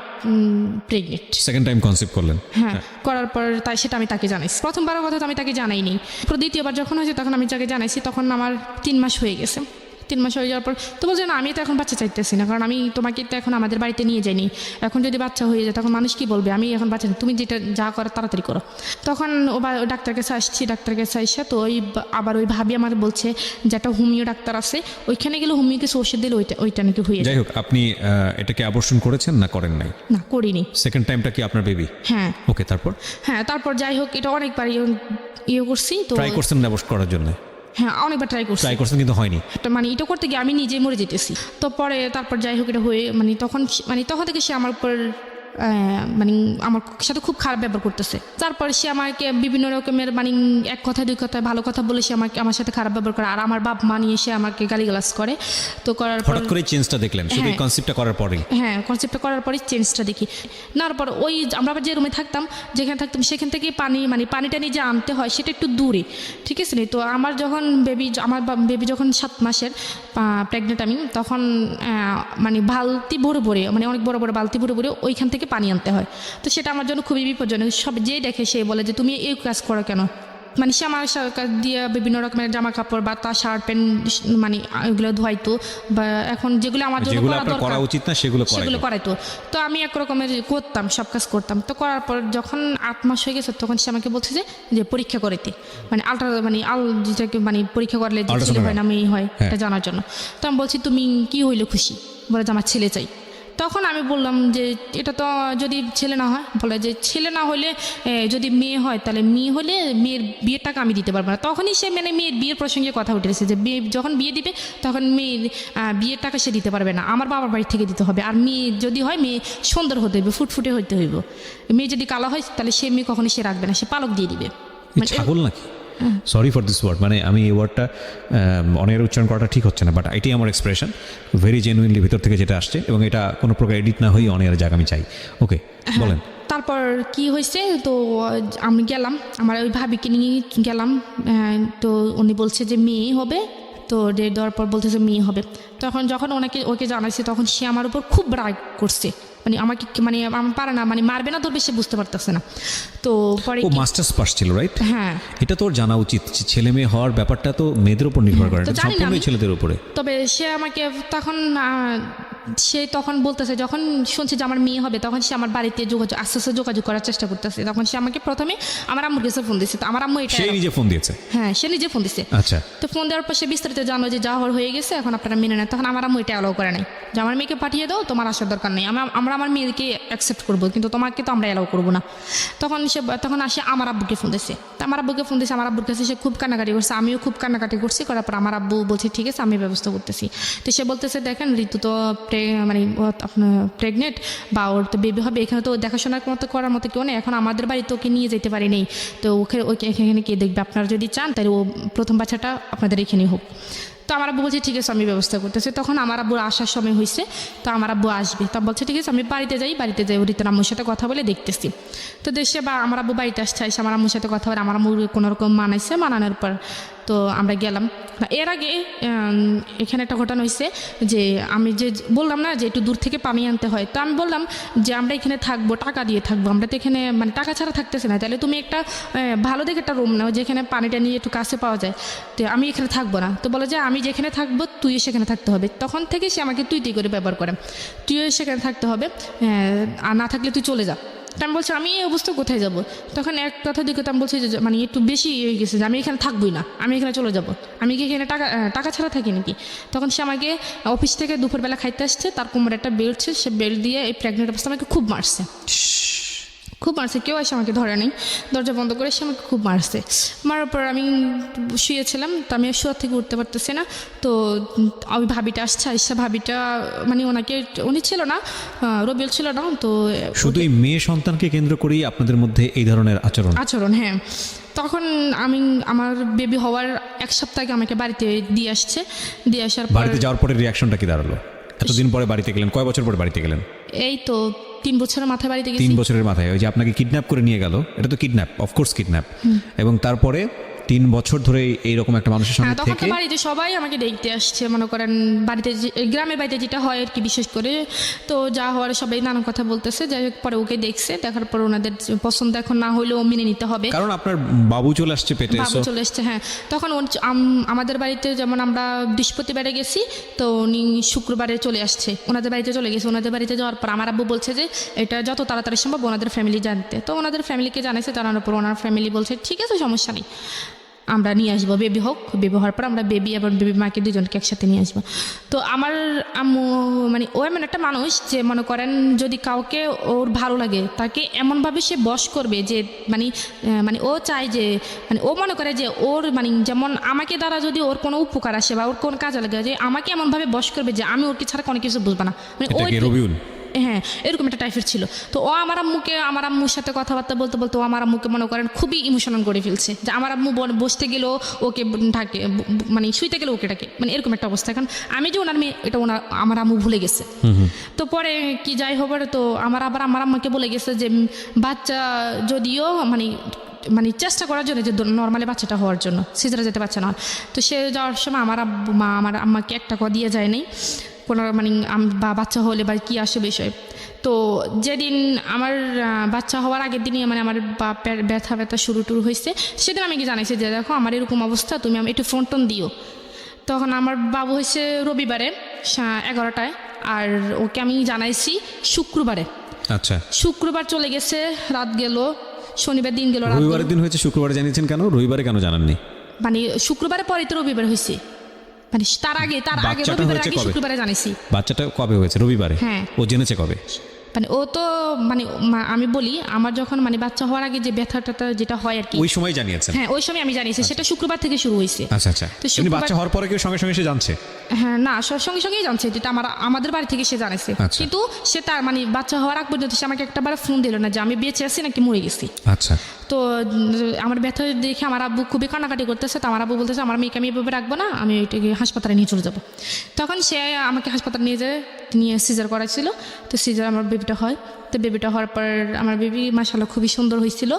প্রেগনেন্ট। সেকেন্ড টাইম কনসেপ্ট করলেন? হ্যাঁ, করার পর সেটা আমি তাকে জানাইছি। প্রথমবারের কথা তো আমি তাকে জানাইনি। দ্বিতীয়বার যখন হয়েছে তখন আমি তাকে জানাইছি। তখন আমার 3 মাস হয়ে গেছে। 3 মাস হয়ে যাওয়ার পর তো বলছে না, আমি তো এখন বাচ্চা চাইতেছি না, কারণ আমি তোমাকে তো এখন আমাদের বাড়িতে নিয়ে যাইনি। এখন যদি বাচ্চা হয়ে যায় তখন মানুষ কি বলবে? আমি এখন বাচ্চা, তুমি যেটা যা করো তাড়াতাড়ি করো। তখন ডাক্তার কাছে আসছি। ডাক্তার কাছে আসছে তো আবার ওই ভাবি আমার বলছে যে একটা হোমিও ডাক্তার আছে, ওইখানে গেলে হোমিও কিছু ওষুধ দিলে ওইটা নাকি হয়ে যায়। যাই হোক, আপনি এটাকে অ্যাবর্শন করেছেন না করেন নাই? না, করিনি। সেকেন্ড টাইমটা কি আপনার বেবি? হ্যাঁ। ওকে, তারপর? হ্যাঁ, তারপর যাই হোক, এটা অনেকবার ইয়ে করছি। তো ট্রাই করছেন অ্যাবর্শন করার জন্য? হ্যাঁ, অনেকবার ট্রাই করছেন কিন্তু হয়নি। মানে এটা করতে গিয়ে আমি নিজে মরে যেতেছি। তো পরে তারপর যাই হোক, এটা হয়ে তখন থেকে সে আমার উপর আমার সাথে খুব খারাপ ব্যবহার করতেছে। তারপর সে আমাকে বিভিন্ন রকমের এক কথা 2 কথা ভালো কথা বলে সে আমার সাথে খারাপ ব্যবহার করে। আর আমার বাপ মা নিয়ে সে আমাকে গালিগালাজ করে। তো করার পর হঠাৎ করে চেঞ্জটা দেখলেন শুধু এই কনসেপ্টটা করার পরেই? হ্যাঁ, কনসেপ্টটা করার পরেই চেঞ্জটা দেখি। নার পর ওই আমরা যে রুমে থাকতাম, যেখানে থাকতাম, সেখান থেকে পানিটা নিয়ে যে আনতে হয় সেটা একটু দূরে, ঠিক আছে নি? তো আমার বেবি যখন 7 মাসের প্রেগনেন্ট আমি, তখন বালতি ভরে ভরে, অনেক বড় বড় বালতি ভরে ভরে ওইখান থেকে পানি আনতে হয়। তো সেটা আমার জন্য খুবই বিপজ্জনক। সব যে দেখে সে বলে যে তুমি এই কাজ করো কেন? সে আমার দিয়ে বিভিন্ন রকমের জামা কাপড় বা তার শার্ট প্যান্ট ওইগুলো ধোয়াইতো, বা এখন যেগুলো আমার জন্য করা উচিত না সেগুলো করাইতো। তো আমি এক রকমের করতাম, সব কাজ করতাম। তো করার পর যখন 8 মাস হয়ে গেছে, তখন সে আমাকে বলছে যে পরীক্ষা করাইতে, যেটাকে পরীক্ষা করলে যে ছেলে হয় না মেয়ে হয় এটা জানার জন্য। তো আমি বলছি তুমি কি হইলে খুশি? বলে যে আমার ছেলে চাই। তখন আমি বললাম যে এটা তো যদি ছেলে না হয়, বলে যে ছেলে না হলে যদি মেয়ে হয়, তাহলে মেয়ে হলে মেয়ের বিয়ের টাকা আমি দিতে পারবো না। তখনই সে মেয়ের বিয়ের প্রসঙ্গে কথা উঠেছে যে যখন বিয়ে দিবে তখন মেয়ের বিয়ের টাকা সে দিতে পারবে না, আমার বাবার বাড়ি থেকে দিতে হবে। আর মেয়ে যদি হয়, মেয়ে সুন্দর হতে হইবে, ফুটফুটে হইতে হইব। মেয়ে যদি কালো হয়, তাহলে সে মেয়ে কখনই সে রাখবে না, সে পালক দিয়ে দিবে। ছাগল নাকি? সরি ফর দিস ওয়ার্ড, আমি এই ওয়ার্ডটা অনেক উচ্চারণ করাটা ঠিক হচ্ছে না, বাট এটাই আমার এক্সপ্রেশন, ভেরি জেনুইনলি ভিতর থেকে যেটা আসছে, এবং এটা কোনো প্রকার এডিট না হয়ে অনেক জায়গা আমি চাই। ওকে, বলেন। তারপর কি হয়েছে তো আমি গেলাম আমার ওই ভাবিকে নিয়ে গেলাম, তো উনি বলছে যে মেয়ে হবে, তো ডেট দেওয়ার পর বলতেছে মেয়ে হবে। তখন যখন ওকে জানাইছে তখন সে আমার উপর খুব রাগ করছে, মানে আমাকে মানে আমার পারে না, মানে মারবে না ধরবে সে বুঝতে পারতেছে না। তো পরে ও মাস্টার্স পাস ছিল, রাইট? হ্যাঁ, এটা তোর জানা উচিত, ছেলে মেয়ে হওয়ার ব্যাপারটা তো মেয়েদের উপর নির্ভর করে, তো এটা জানি না সম্পূর্ণই আমি। ছেলেদের উপরে। তবে সে আমাকে তখন সে তখন বলতেছে, যখন শুনছে যে আমার মেয়ে হবে তখন সে আমার বাড়িতে আস্তে আস্তে যোগাযোগ করার চেষ্টা করতেছে। তখন সে আমাকে প্রথমে আমার আম্মুর কাছে ফোন দিচ্ছে, তো আমার আম্মু এটা সে নিজে ফোন দিয়েছে? হ্যাঁ, সে নিজে ফোন দিচ্ছে। আচ্ছা, তো ফোন দেওয়ার পর সে বিস্তারিত জানো যে যা হওয়ার হয়ে গেছে, এখন আপনারা মেনে নেন। তখন আমার আম্মু এটা অ্যালাউ করে নাই যে আমার মেয়েকে পাঠিয়ে দাও, তোমার আসার দরকার নেই, আমরা আমার মেয়েকে অ্যাকসেপ্ট করবো, কিন্তু তোমাকে তো আমরা অ্যালাউ করবো না। তখন আসে আমার আব্বুকে ফোন দিচ্ছে, তো আমার আব্বুকে ফোন দিচ্ছে, আমার আব্বুর কাছে সে খুব কান্নাকাটি করছে, আমিও খুব কান্নাকাটি করছি। করার পর আমার আব্বু বলছে ঠিক আছে আমি ব্যবস্থা করতেছি। তো সে বলতেছে দেখেন ঋতু তো মানে আপনার প্রেগনেন্ট বা ওর তো বেবি হবে, এখানে তো দেখাশোনার মতো করার মতো কেউ নেই, এখন আমাদের বাড়িতে ওকে নিয়ে যেতে পারি নেই, তো ওকে এখানে কে দেখবে, আপনারা যদি চান তাহলে ও প্রথম বাচ্চাটা আপনাদের এখানেই হোক। তো আমার আব্বু বলছে ঠিক আছে আমি ব্যবস্থা করতেছি। তখন আমার আব্বুর আসার সময় হয়েছে, তো আমার আব্বু আসবে, তা বলছে ঠিক আছে আমি বাড়িতে যাই ঋতুর আম্মুর সাথে কথা বলে দেখতেছি। তো দেশে বা আমার আব্বু বাড়িতে আসছে, আমার আম্মুর সাথে কথা বলে আমার আম্মু কোনোরকম মানানোর পর তো আমরা গেলাম। এর আগে এখানে একটা ঘটনা হয়েছে যে আমি যে বললাম না যে একটু দূর থেকে পানি আনতে হয়, তো আমি বললাম যে আমরা এখানে থাকবো, টাকা দিয়ে থাকবো, আমরা তো এখানে মানে টাকা ছাড়া থাকতেছে না, তাহলে তুমি একটা ভালো দেখে একটা রুম নাও যেখানে পানিটা নিয়ে একটু কাছে পাওয়া যায়, তো আমি এখানে থাকবো না। তো বলে যে আমি যেখানে থাকবো তুই সেখানে থাকতে হবে। তখন থেকে সে আমাকে তুই করে ব্যবহার করে, তুইও সেখানে থাকতে হবে, আর না থাকলে তুই চলে যা। তা আমি বলছি আমি এই অবস্থা কোথায় যাব। তখন এক কথা দিকে আমি বলছি যে মানে একটু বেশি হয়ে গেছে যে আমি এখানে থাকবোই না, আমি এখানে চলে যাব, আমি কি এখানে টাকা ছাড়া থাকি নাকি। তখন সে আমাকে অফিস থেকে দুপুরবেলা খাইতে আসছে, তার কোমরে একটা বেল্ট ছিল, সে বেল্ট দিয়ে এই প্রেগনেন্ট অবস্থা আমাকে খুব মারছে, কেউ এসে আমাকে ধরে নেই, দরজা বন্ধ করে সে আমাকে খুব মারছে। মারার পর আমি শুয়েছিলাম, তো আমি শোয়ার থেকে উঠতে পারতেছি না। তো ওই ভাবিটা আসছে, ভাবিটা মানে উনি ছিল না, রবিউল ছিল না, তো শুধু এই মেয়ে সন্তানকে কেন্দ্র করেই আপনাদের মধ্যে এই ধরনের আচরণ? হ্যাঁ। তখন আমার বেবি হওয়ার এক সপ্তাহ আগে আমাকে বাড়িতে দিয়ে আসার পর বাড়িতে যাওয়ার পরে রিয়াকশনটা কি দাঁড়ালো? এতদিন পরে বাড়িতে গেলেন, কয় বছর পরে বাড়িতে গেলেন? এই তো 3 বছরের মাথায় বাড়িতে গেছি। 3 বছরের মাথায় ওই যে আপনাকে কিডন্যাপ করে নিয়ে গেল, এটা তো কিডন্যাপ, অফকোর্স কিডন্যাপ। এবং তারপরে 3 বছর ধরে এইরকম একটা মানুষের সঙ্গে তখন থেকে তো বাড়িতে সবাই আমাকে দেখতে আসছে, মনে করেন বাড়িতে গ্রামের বাড়িতে যেটা হয় আর কি, বিশেষ করে তো যা হওয়ার সবাই নানা কথা বলতেছে। যাই হোক পরে ওকে দেখছে, দেখার পর ওনাদের পছন্দ এখন না হলেও মেনে নিতে হবে, কারণ আপনার বাবু চলে আসছে পেটে। চলে এসছে। হ্যাঁ, তখন আমাদের বাড়িতে যেমন আমরা বৃহস্পতিবারে গেছি, তো উনি শুক্রবারে চলে আসছে, ওনাদের বাড়িতে চলে গেছে। ওনাদের বাড়িতে যাওয়ার পর আমার আব্বু বলছে যে এটা যত তাড়াতাড়ি সম্ভব ওনাদের ফ্যামিলি জানতে, তো ওনাদের ফ্যামিলিকে জানাইছে, জানানোর পর ওনার ফ্যামিলি বলছে ঠিক আছে সমস্যা নেই, আমরা নিয়ে আসবো, বেবি হওয়ার পর আমরা বেবি এবং বেবি মাকে দুজনকে একসাথে নিয়ে আসবো। তো আমার আম্মু মানে ও এমন একটা মানুষ যে মনে করেন যদি কাউকে ওর ভালো লাগে তাকে এমনভাবে সে বশ করবে যে মানে ও চায় যে মানে ও মনে করে যে ওর মানে যেমন আমাকে দ্বারা যদি ওর কোনো উপকার আসে বা ওর কোনো কাজে লাগে, যে আমাকে এমনভাবে বশ করবে যে আমি ওর কি ছাড়া কোনো কিছু বুঝবো না, মানে রবিউল হ্যাঁ এরকম একটা টাইপের ছিল। তো ও আমার আম্মুর সাথে কথাবার্তা বলতে বলতে ও আমার আম্মুকে মনে করেন খুবই ইমোশনাল করে ফেলছে, যে আমার আম্মু বসতে গেলেও ওকে ঢাকে, মানে শুইতে গেলেও ওকে ডাকে, মানে এরকম একটা অবস্থা। এখন আমি যে ওনার মেয়ে এটা আমার আম্মু ভুলে গেছে। তো পরে কি যাই হবে, তো আমার আম্মাকে বলে গেছে যে বাচ্চা যদিও মানে চেষ্টা করার জন্য যে নর্মালি বাচ্চাটা হওয়ার জন্য, সিজারে যেতে পারছে না। তো সে যাওয়ার সময় আমার আম্মাকে একটা কথা দিয়ে যায় নাই কোনো মানে বা বাচ্চা হলে বা কী আসে বিষয়। তো যেদিন আমার বাচ্চা হওয়ার আগের দিনই মানে আমার ব্যথা শুরু হয়েছে, সেদিন আমি কি জানাইছি যে দেখো আমার এরকম অবস্থা, তুমি আমি একটু ফোন টোন দিও। তখন আমার বাবু হয়েছে রবিবারে 11টায়, আর ওকে আমি জানাইছি শুক্রবারে। আচ্ছা, শুক্রবার চলে গেছে, রাত গেল, শনিবার দিন গেল, রবিবারের দিন হয়েছে, শুক্রবারে জানিয়েছেন কেন? রবিবারে কেন জানাননি? মানে শুক্রবারে পরে তো রবিবার হয়েছে, মানে তার আগে রবিবারের আগে শুক্রবারে জানাইছি। বাচ্চাটা কবে হয়েছে? রবিবারে। হ্যাঁ। ও জেনেছে কবে? মানে ও তো মানে আমি বলি আমার যখন মানে বাচ্চা হওয়ার আগে যে ব্যথাটা যেটা হয় আর কি, ওই সময় জানিয়েছেন? হ্যাঁ ওই সময় আমি জানিয়েছি, সেটা শুক্রবার থেকে শুরু হয়েছে। আচ্ছা আচ্ছা, তো বাচ্চা হওয়ার পরে কি সঙ্গে সঙ্গে সে জানছে? হ্যাঁ না, সঙ্গে সঙ্গেই জানছে, যেটা আমাদের বাড়ি থেকে সে জানাইছে। কিন্তু সে তার মানে বাচ্চা হওয়ার আগ পর্যন্ত সে আমাকে একটাবার ফোন দিল না যে আমি বেঁচে আছি নাকি মরে গেছি। আচ্ছা, তো আমার ব্যথা দেখে আমার আব্বু খুবই কান্নাকাটি করতেছে, তো আমার আব্বু বলতেছে আমার মেয়েকে আমি এভাবে রাখবো না, আমি ওইটাকে হাসপাতালে নিয়ে চলে যাবো। তখন সে আমাকে হাসপাতালে নিয়ে সিজার করাছিল। তো সিজার আমার বেবিটা হয়। তো বেবিটা হওয়ার পর আমার বেবি মাশাআল্লাহ খুবই সুন্দর হয়েছিল।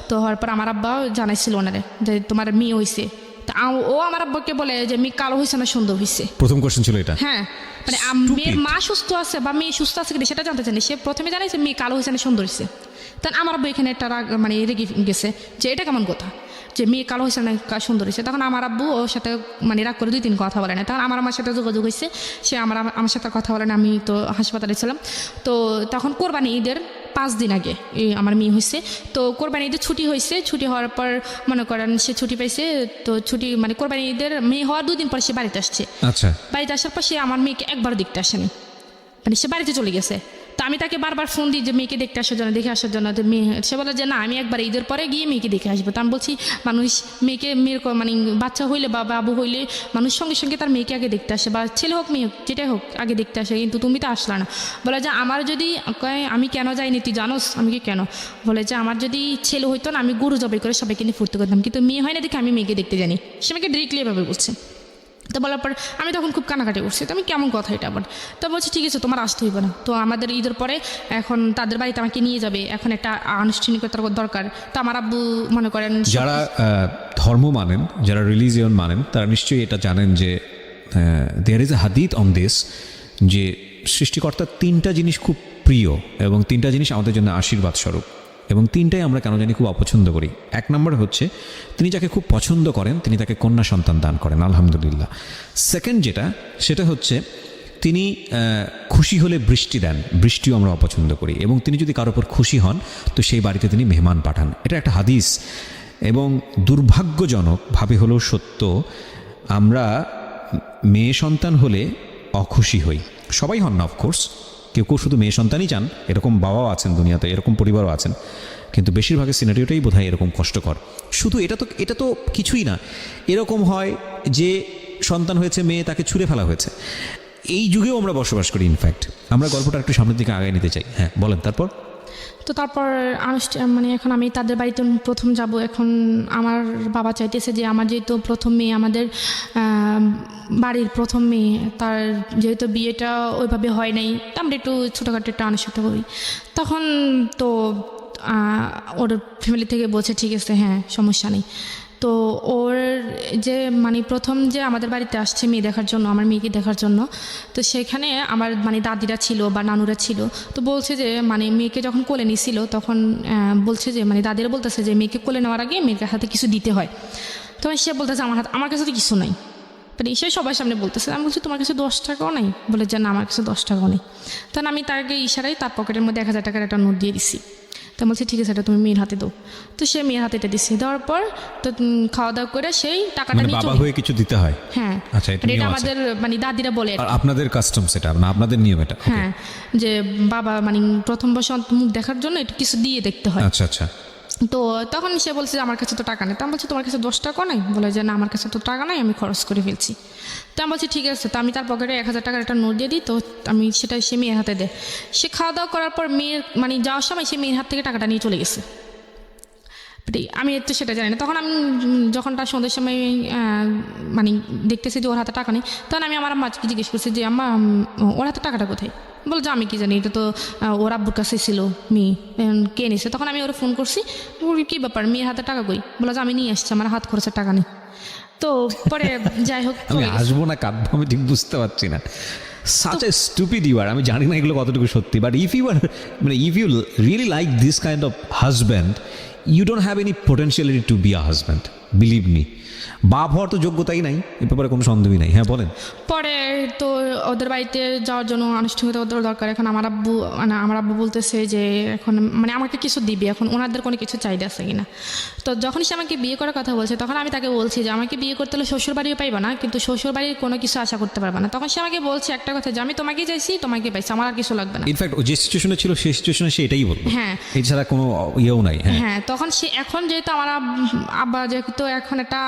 তো হওয়ার পর আমার আব্বা জানাইছিল ওনারে যে তোমার মেয়ে হয়েছে। তা ও আমার আব্বাকে বলে যে মেয়ে কালো হয়েছে না সুন্দর হয়েছে। প্রথম কোশ্চেন ছিল এটা। হ্যাঁ, মানে মেয়ের মা সুস্থ আছে বা মেয়ে সুস্থ আছে কিনা সেটা জানতে চায়নি, সে প্রথমে জানাইছে মেয়ে কালো হয়েছে না সুন্দর হয়েছে। তখন আমার আব্বু এখানে একটা রাগ মানে রেগে গেছে যে এটা কেমন কথা যে মেয়ে কালো হয়েছে না সুন্দর হয়েছে। তখন আমার আব্বু ওর সাথে মানে রাগ করে 2-3 কথা বলে না। তখন আমার সাথে যোগাযোগ হয়েছে, সে আমার সাথে কথা বলে না। আমি তো হাসপাতালে ছিলাম। তো তখন কোরবানি ঈদের 5 দিন আগে আমার মেয়ে হয়েছে। তো কোরবানি ঈদের ছুটি হয়েছে, ছুটি হওয়ার পর মনে করেন সে ছুটি পাইছে। তো ছুটি মানে কোরবানি ঈদের মেয়ে হওয়ার 2 দিন পর সে বাড়িতে আসছে। আচ্ছা, বাড়িতে আসার পর সে আমার মেয়েকে একবার দেখতে আসেনি, মানে সে বাড়িতে চলে গেছে। তো আমি তাকে বারবার ফোন দিই যে মেয়েকে দেখতে আসার জন্য, দেখে আসার জন্য। তো মেয়ে সে বলে যে না আমি একবার ঈদের পরে গিয়ে মেয়েকে দেখে আসবো। তো আমি বলছি মানুষ মেয়ের মানে বাচ্চা হইলে বা বাবু হইলে মানুষ সঙ্গে সঙ্গে তার মেয়েকে আগে দেখতে আসে, বা ছেলে হোক মেয়ে হোক যেটাই হোক আগে দেখতে আসে, কিন্তু তুমি তো আসলা না। বলে যে আমার যদি আমি কেন যাইনি তুই জানোস? আমি কি কেন? বলে যে আমার যদি ছেলে হইতো না আমি গরু জবাই করে সবাইকে নিয়ে ফুর্তি করতাম, কিন্তু মেয়ে হয় না দেখে আমি মেয়েকে দেখতে জানি। সে আমাকে ডিরেক্টলি এভাবে বলছে। তো বলার পর আমি তখন খুব কানাকাটি করছি। তো আমি কেমন কথা এটা আবার? তো বলছি ঠিক আছে তোমার আসতে হইবে না। তো আমাদের ঈদের পরে এখন তাদের বাড়িতে আমাকে নিয়ে যাবে, এখন একটা আনুষ্ঠানিকতার দরকার। তো আমার আব্বু মনে করেন যারা ধর্ম মানেন, যারা রিলিজিয়ন মানেন, তারা নিশ্চয়ই এটা জানেন যে there is a hadith on this, যে সৃষ্টিকর্তার 3টা জিনিস খুব প্রিয় এবং 3টা জিনিস আমাদের জন্য আশীর্বাদ স্বরূপ, এবং 3টাই আমরা কেন জানি খুব অপছন্দ করি। 1 নম্বর হচ্ছে তিনি যাকে খুব পছন্দ করেন তিনি তাকে কন্যা সন্তান দান করেন, আলহামদুলিল্লাহ। সেকেন্ড সেটা হচ্ছে তিনি খুশি হলে বৃষ্টি দেন, বৃষ্টিও আমরা অপছন্দ করি। এবং তিনি যদি কারোর উপর খুশি হন তো সেই বাড়িতে তিনি মেহমান পাঠান। এটা একটা হাদিস। এবং দুর্ভাগ্যজনকভাবে হলেও সত্য, আমরা মেয়ে সন্তান হলে অখুশি হই। সবাই হন না অফকোর্স, কেউ কেউ শুধু মেয়ে সন্তানই চান, এরকম বাবাও আছেন দুনিয়াতে, এরকম পরিবারও আছেন। কিন্তু বেশিরভাগের সিনারিওটাই বোধহয় এরকম কষ্টকর। শুধু এটা তো কিছুই না, এরকম হয় যে সন্তান হয়েছে মেয়ে, তাকে ছুঁড়ে ফেলা হয়েছে। এই যুগেও আমরা বসবাস করি। ইনফ্যাক্ট আমরা গল্পটা একটু সামনের দিকে আগায় নিতে চাই। হ্যাঁ বলেন তারপর। তো তারপর মানে এখন আমি তাদের বাড়িতে প্রথম যাব। এখন আমার বাবা চাইতেছে যে আমার যেহেতু প্রথম মেয়ে, আমাদের বাড়ির প্রথম মেয়ে, তার যেহেতু বিয়েটা ওইভাবে হয় নাই, তা আমরা একটু ছোটোখাটো একটা আনুষ্ঠানিকতা করি। তখন তো ওর ফ্যামিলি থেকে বলছে ঠিক আছে হ্যাঁ সমস্যা নেই। তো ওর যে মানে প্রথম যে আমাদের বাড়িতে আসছে মেয়ে দেখার জন্য, আমার মেয়েকে দেখার জন্য, তো সেখানে আমার মানে দাদিরা ছিল বা নানুরা ছিল। তো বলছে যে মানে মেয়েকে যখন কোলে নিয়েছিল তখন বলছে যে মানে দাদিরা বলতেছে যে মেয়েকে কোলে নেওয়ার আগে মেয়ের হাতে কিছু দিতে হয়। তখন সে বলতেছে আমার কাছে তো কিছু নাই, মানে সে সবার সামনে বলতেছে। আমি বলছি তোমার কাছে 10 টাকাও নাই? বলে যে না আমার কাছে 10 টাকাও নেই। তখন আমি তাকে ইশারায় তার পকেটের মধ্যে 1000 টাকার একটা নোট দিয়ে দিছি। তো বলছি ঠিক আছে এটা তুমি মেয়ের হাতে দাও। তো সে মেয়ের হাতে এটা দিচ্ছে। দেওয়ার পর তো খাওয়া দাওয়া করে সেই টাকাটা নিয়ে বাবা হয়ে কিছু দিতে হয়। হ্যাঁ আচ্ছা, এটা আমাদের মানে দাদিরা বলে আর আপনাদের কাস্টম সেটা না, আপনাদের নিয়ম এটা। হ্যাঁ, যে বাবা মানে প্রথম বছর মুখ দেখার জন্য একটু কিছু দিয়ে দেখতে হয়। আচ্ছা আচ্ছা। তো তখন সে বলছে যে আমার কাছে তো টাকা নেই। তো আমি বলছি তোমার কাছে 10 টাকা নাই? বলে যে না আমার কাছে তো টাকা নাই, আমি খরচ করে ফেলছি। তো আমি বলছি ঠিক আছে। তো আমি তার পকেটে 1000 টাকার একটা নোট দিয়ে দিই। তো আমি সেটা সে মেয়ের হাতে দেয়। সে খাওয়া দাওয়া করার পর মেয়ের মানে যাওয়ার সময় সে মেয়ের হাত থেকে টাকাটা নিয়ে চলে গেছে। আমি তো সেটা জানি না। তখন আমি যখন তার সন্ধ্যের সময় মানে দেখতেছি যে ওর হাতে টাকা নেই, তখন আমি আমার মাকে জিজ্ঞেস করছি যে আম্মা ওর হাতে টাকাটা কোথায়? বলে যে আমি কি জানি, এটা তো ওর আব্বুর কাছে ছিল, মেয়ে কে নিছে। তখন আমি ওরা ফোন করছি, ওর কী ব্যাপার মেয়ের হাতে টাকা কই? বলে যে আমি নিয়ে আসছি, আমার হাত খরচের টাকা নেই। তো পরে যাই হোক, আমি আসবো না কাঁদবো আমি ঠিক বুঝতে পারছি না। such a stupid you are. আমি জানি না এগুলো কতটুকু সত্যি, but if you really like this kind of husband, you don't have any potentiality to be a husband, believe me. বাপ হওয়ার তো যোগ্যতাই নাই, এ ব্যাপারে কোনো সন্দেহই নাই। হ্যাঁ বলেন। পরে তো ওদের বাড়িতে যাওয়ার জন্য আনুষ্ঠানিকতা দরকার। এখন আমার আব্বু বলতেছে যে এখন মানে আমাকে কিছু দিবি, এখন ওনাদের কোনো কিছু চাহিদা আছে কিনা। তো যখন সে আমাকে বিয়ে করার কথা বলছে তখন আমি তাকে বলছি যে আমাকে বিয়ে করতে হলে শ্বশুর বাড়িও পাইবা না, কিন্তু শ্বশুর বাড়ির কোনো কিছু আশা করতে পারবে না। তখন সে আমাকে বলছে একটা কথা যে আমি তোমাকেই চাইছি, তোমাকে পাইছি, আমার আর কিছু লাগবে না। ইনফ্যাক্ট যে সিচুয়েশনে ছিল সেই সিচুয়েশনে সে এটাই বলবে। হ্যাঁ, এছাড়া কোনো ইয়েও নাই। হ্যাঁ, তখন সে এখন যেহেতু আমার আব্বা যেহেতু যেহেতু এখন একটা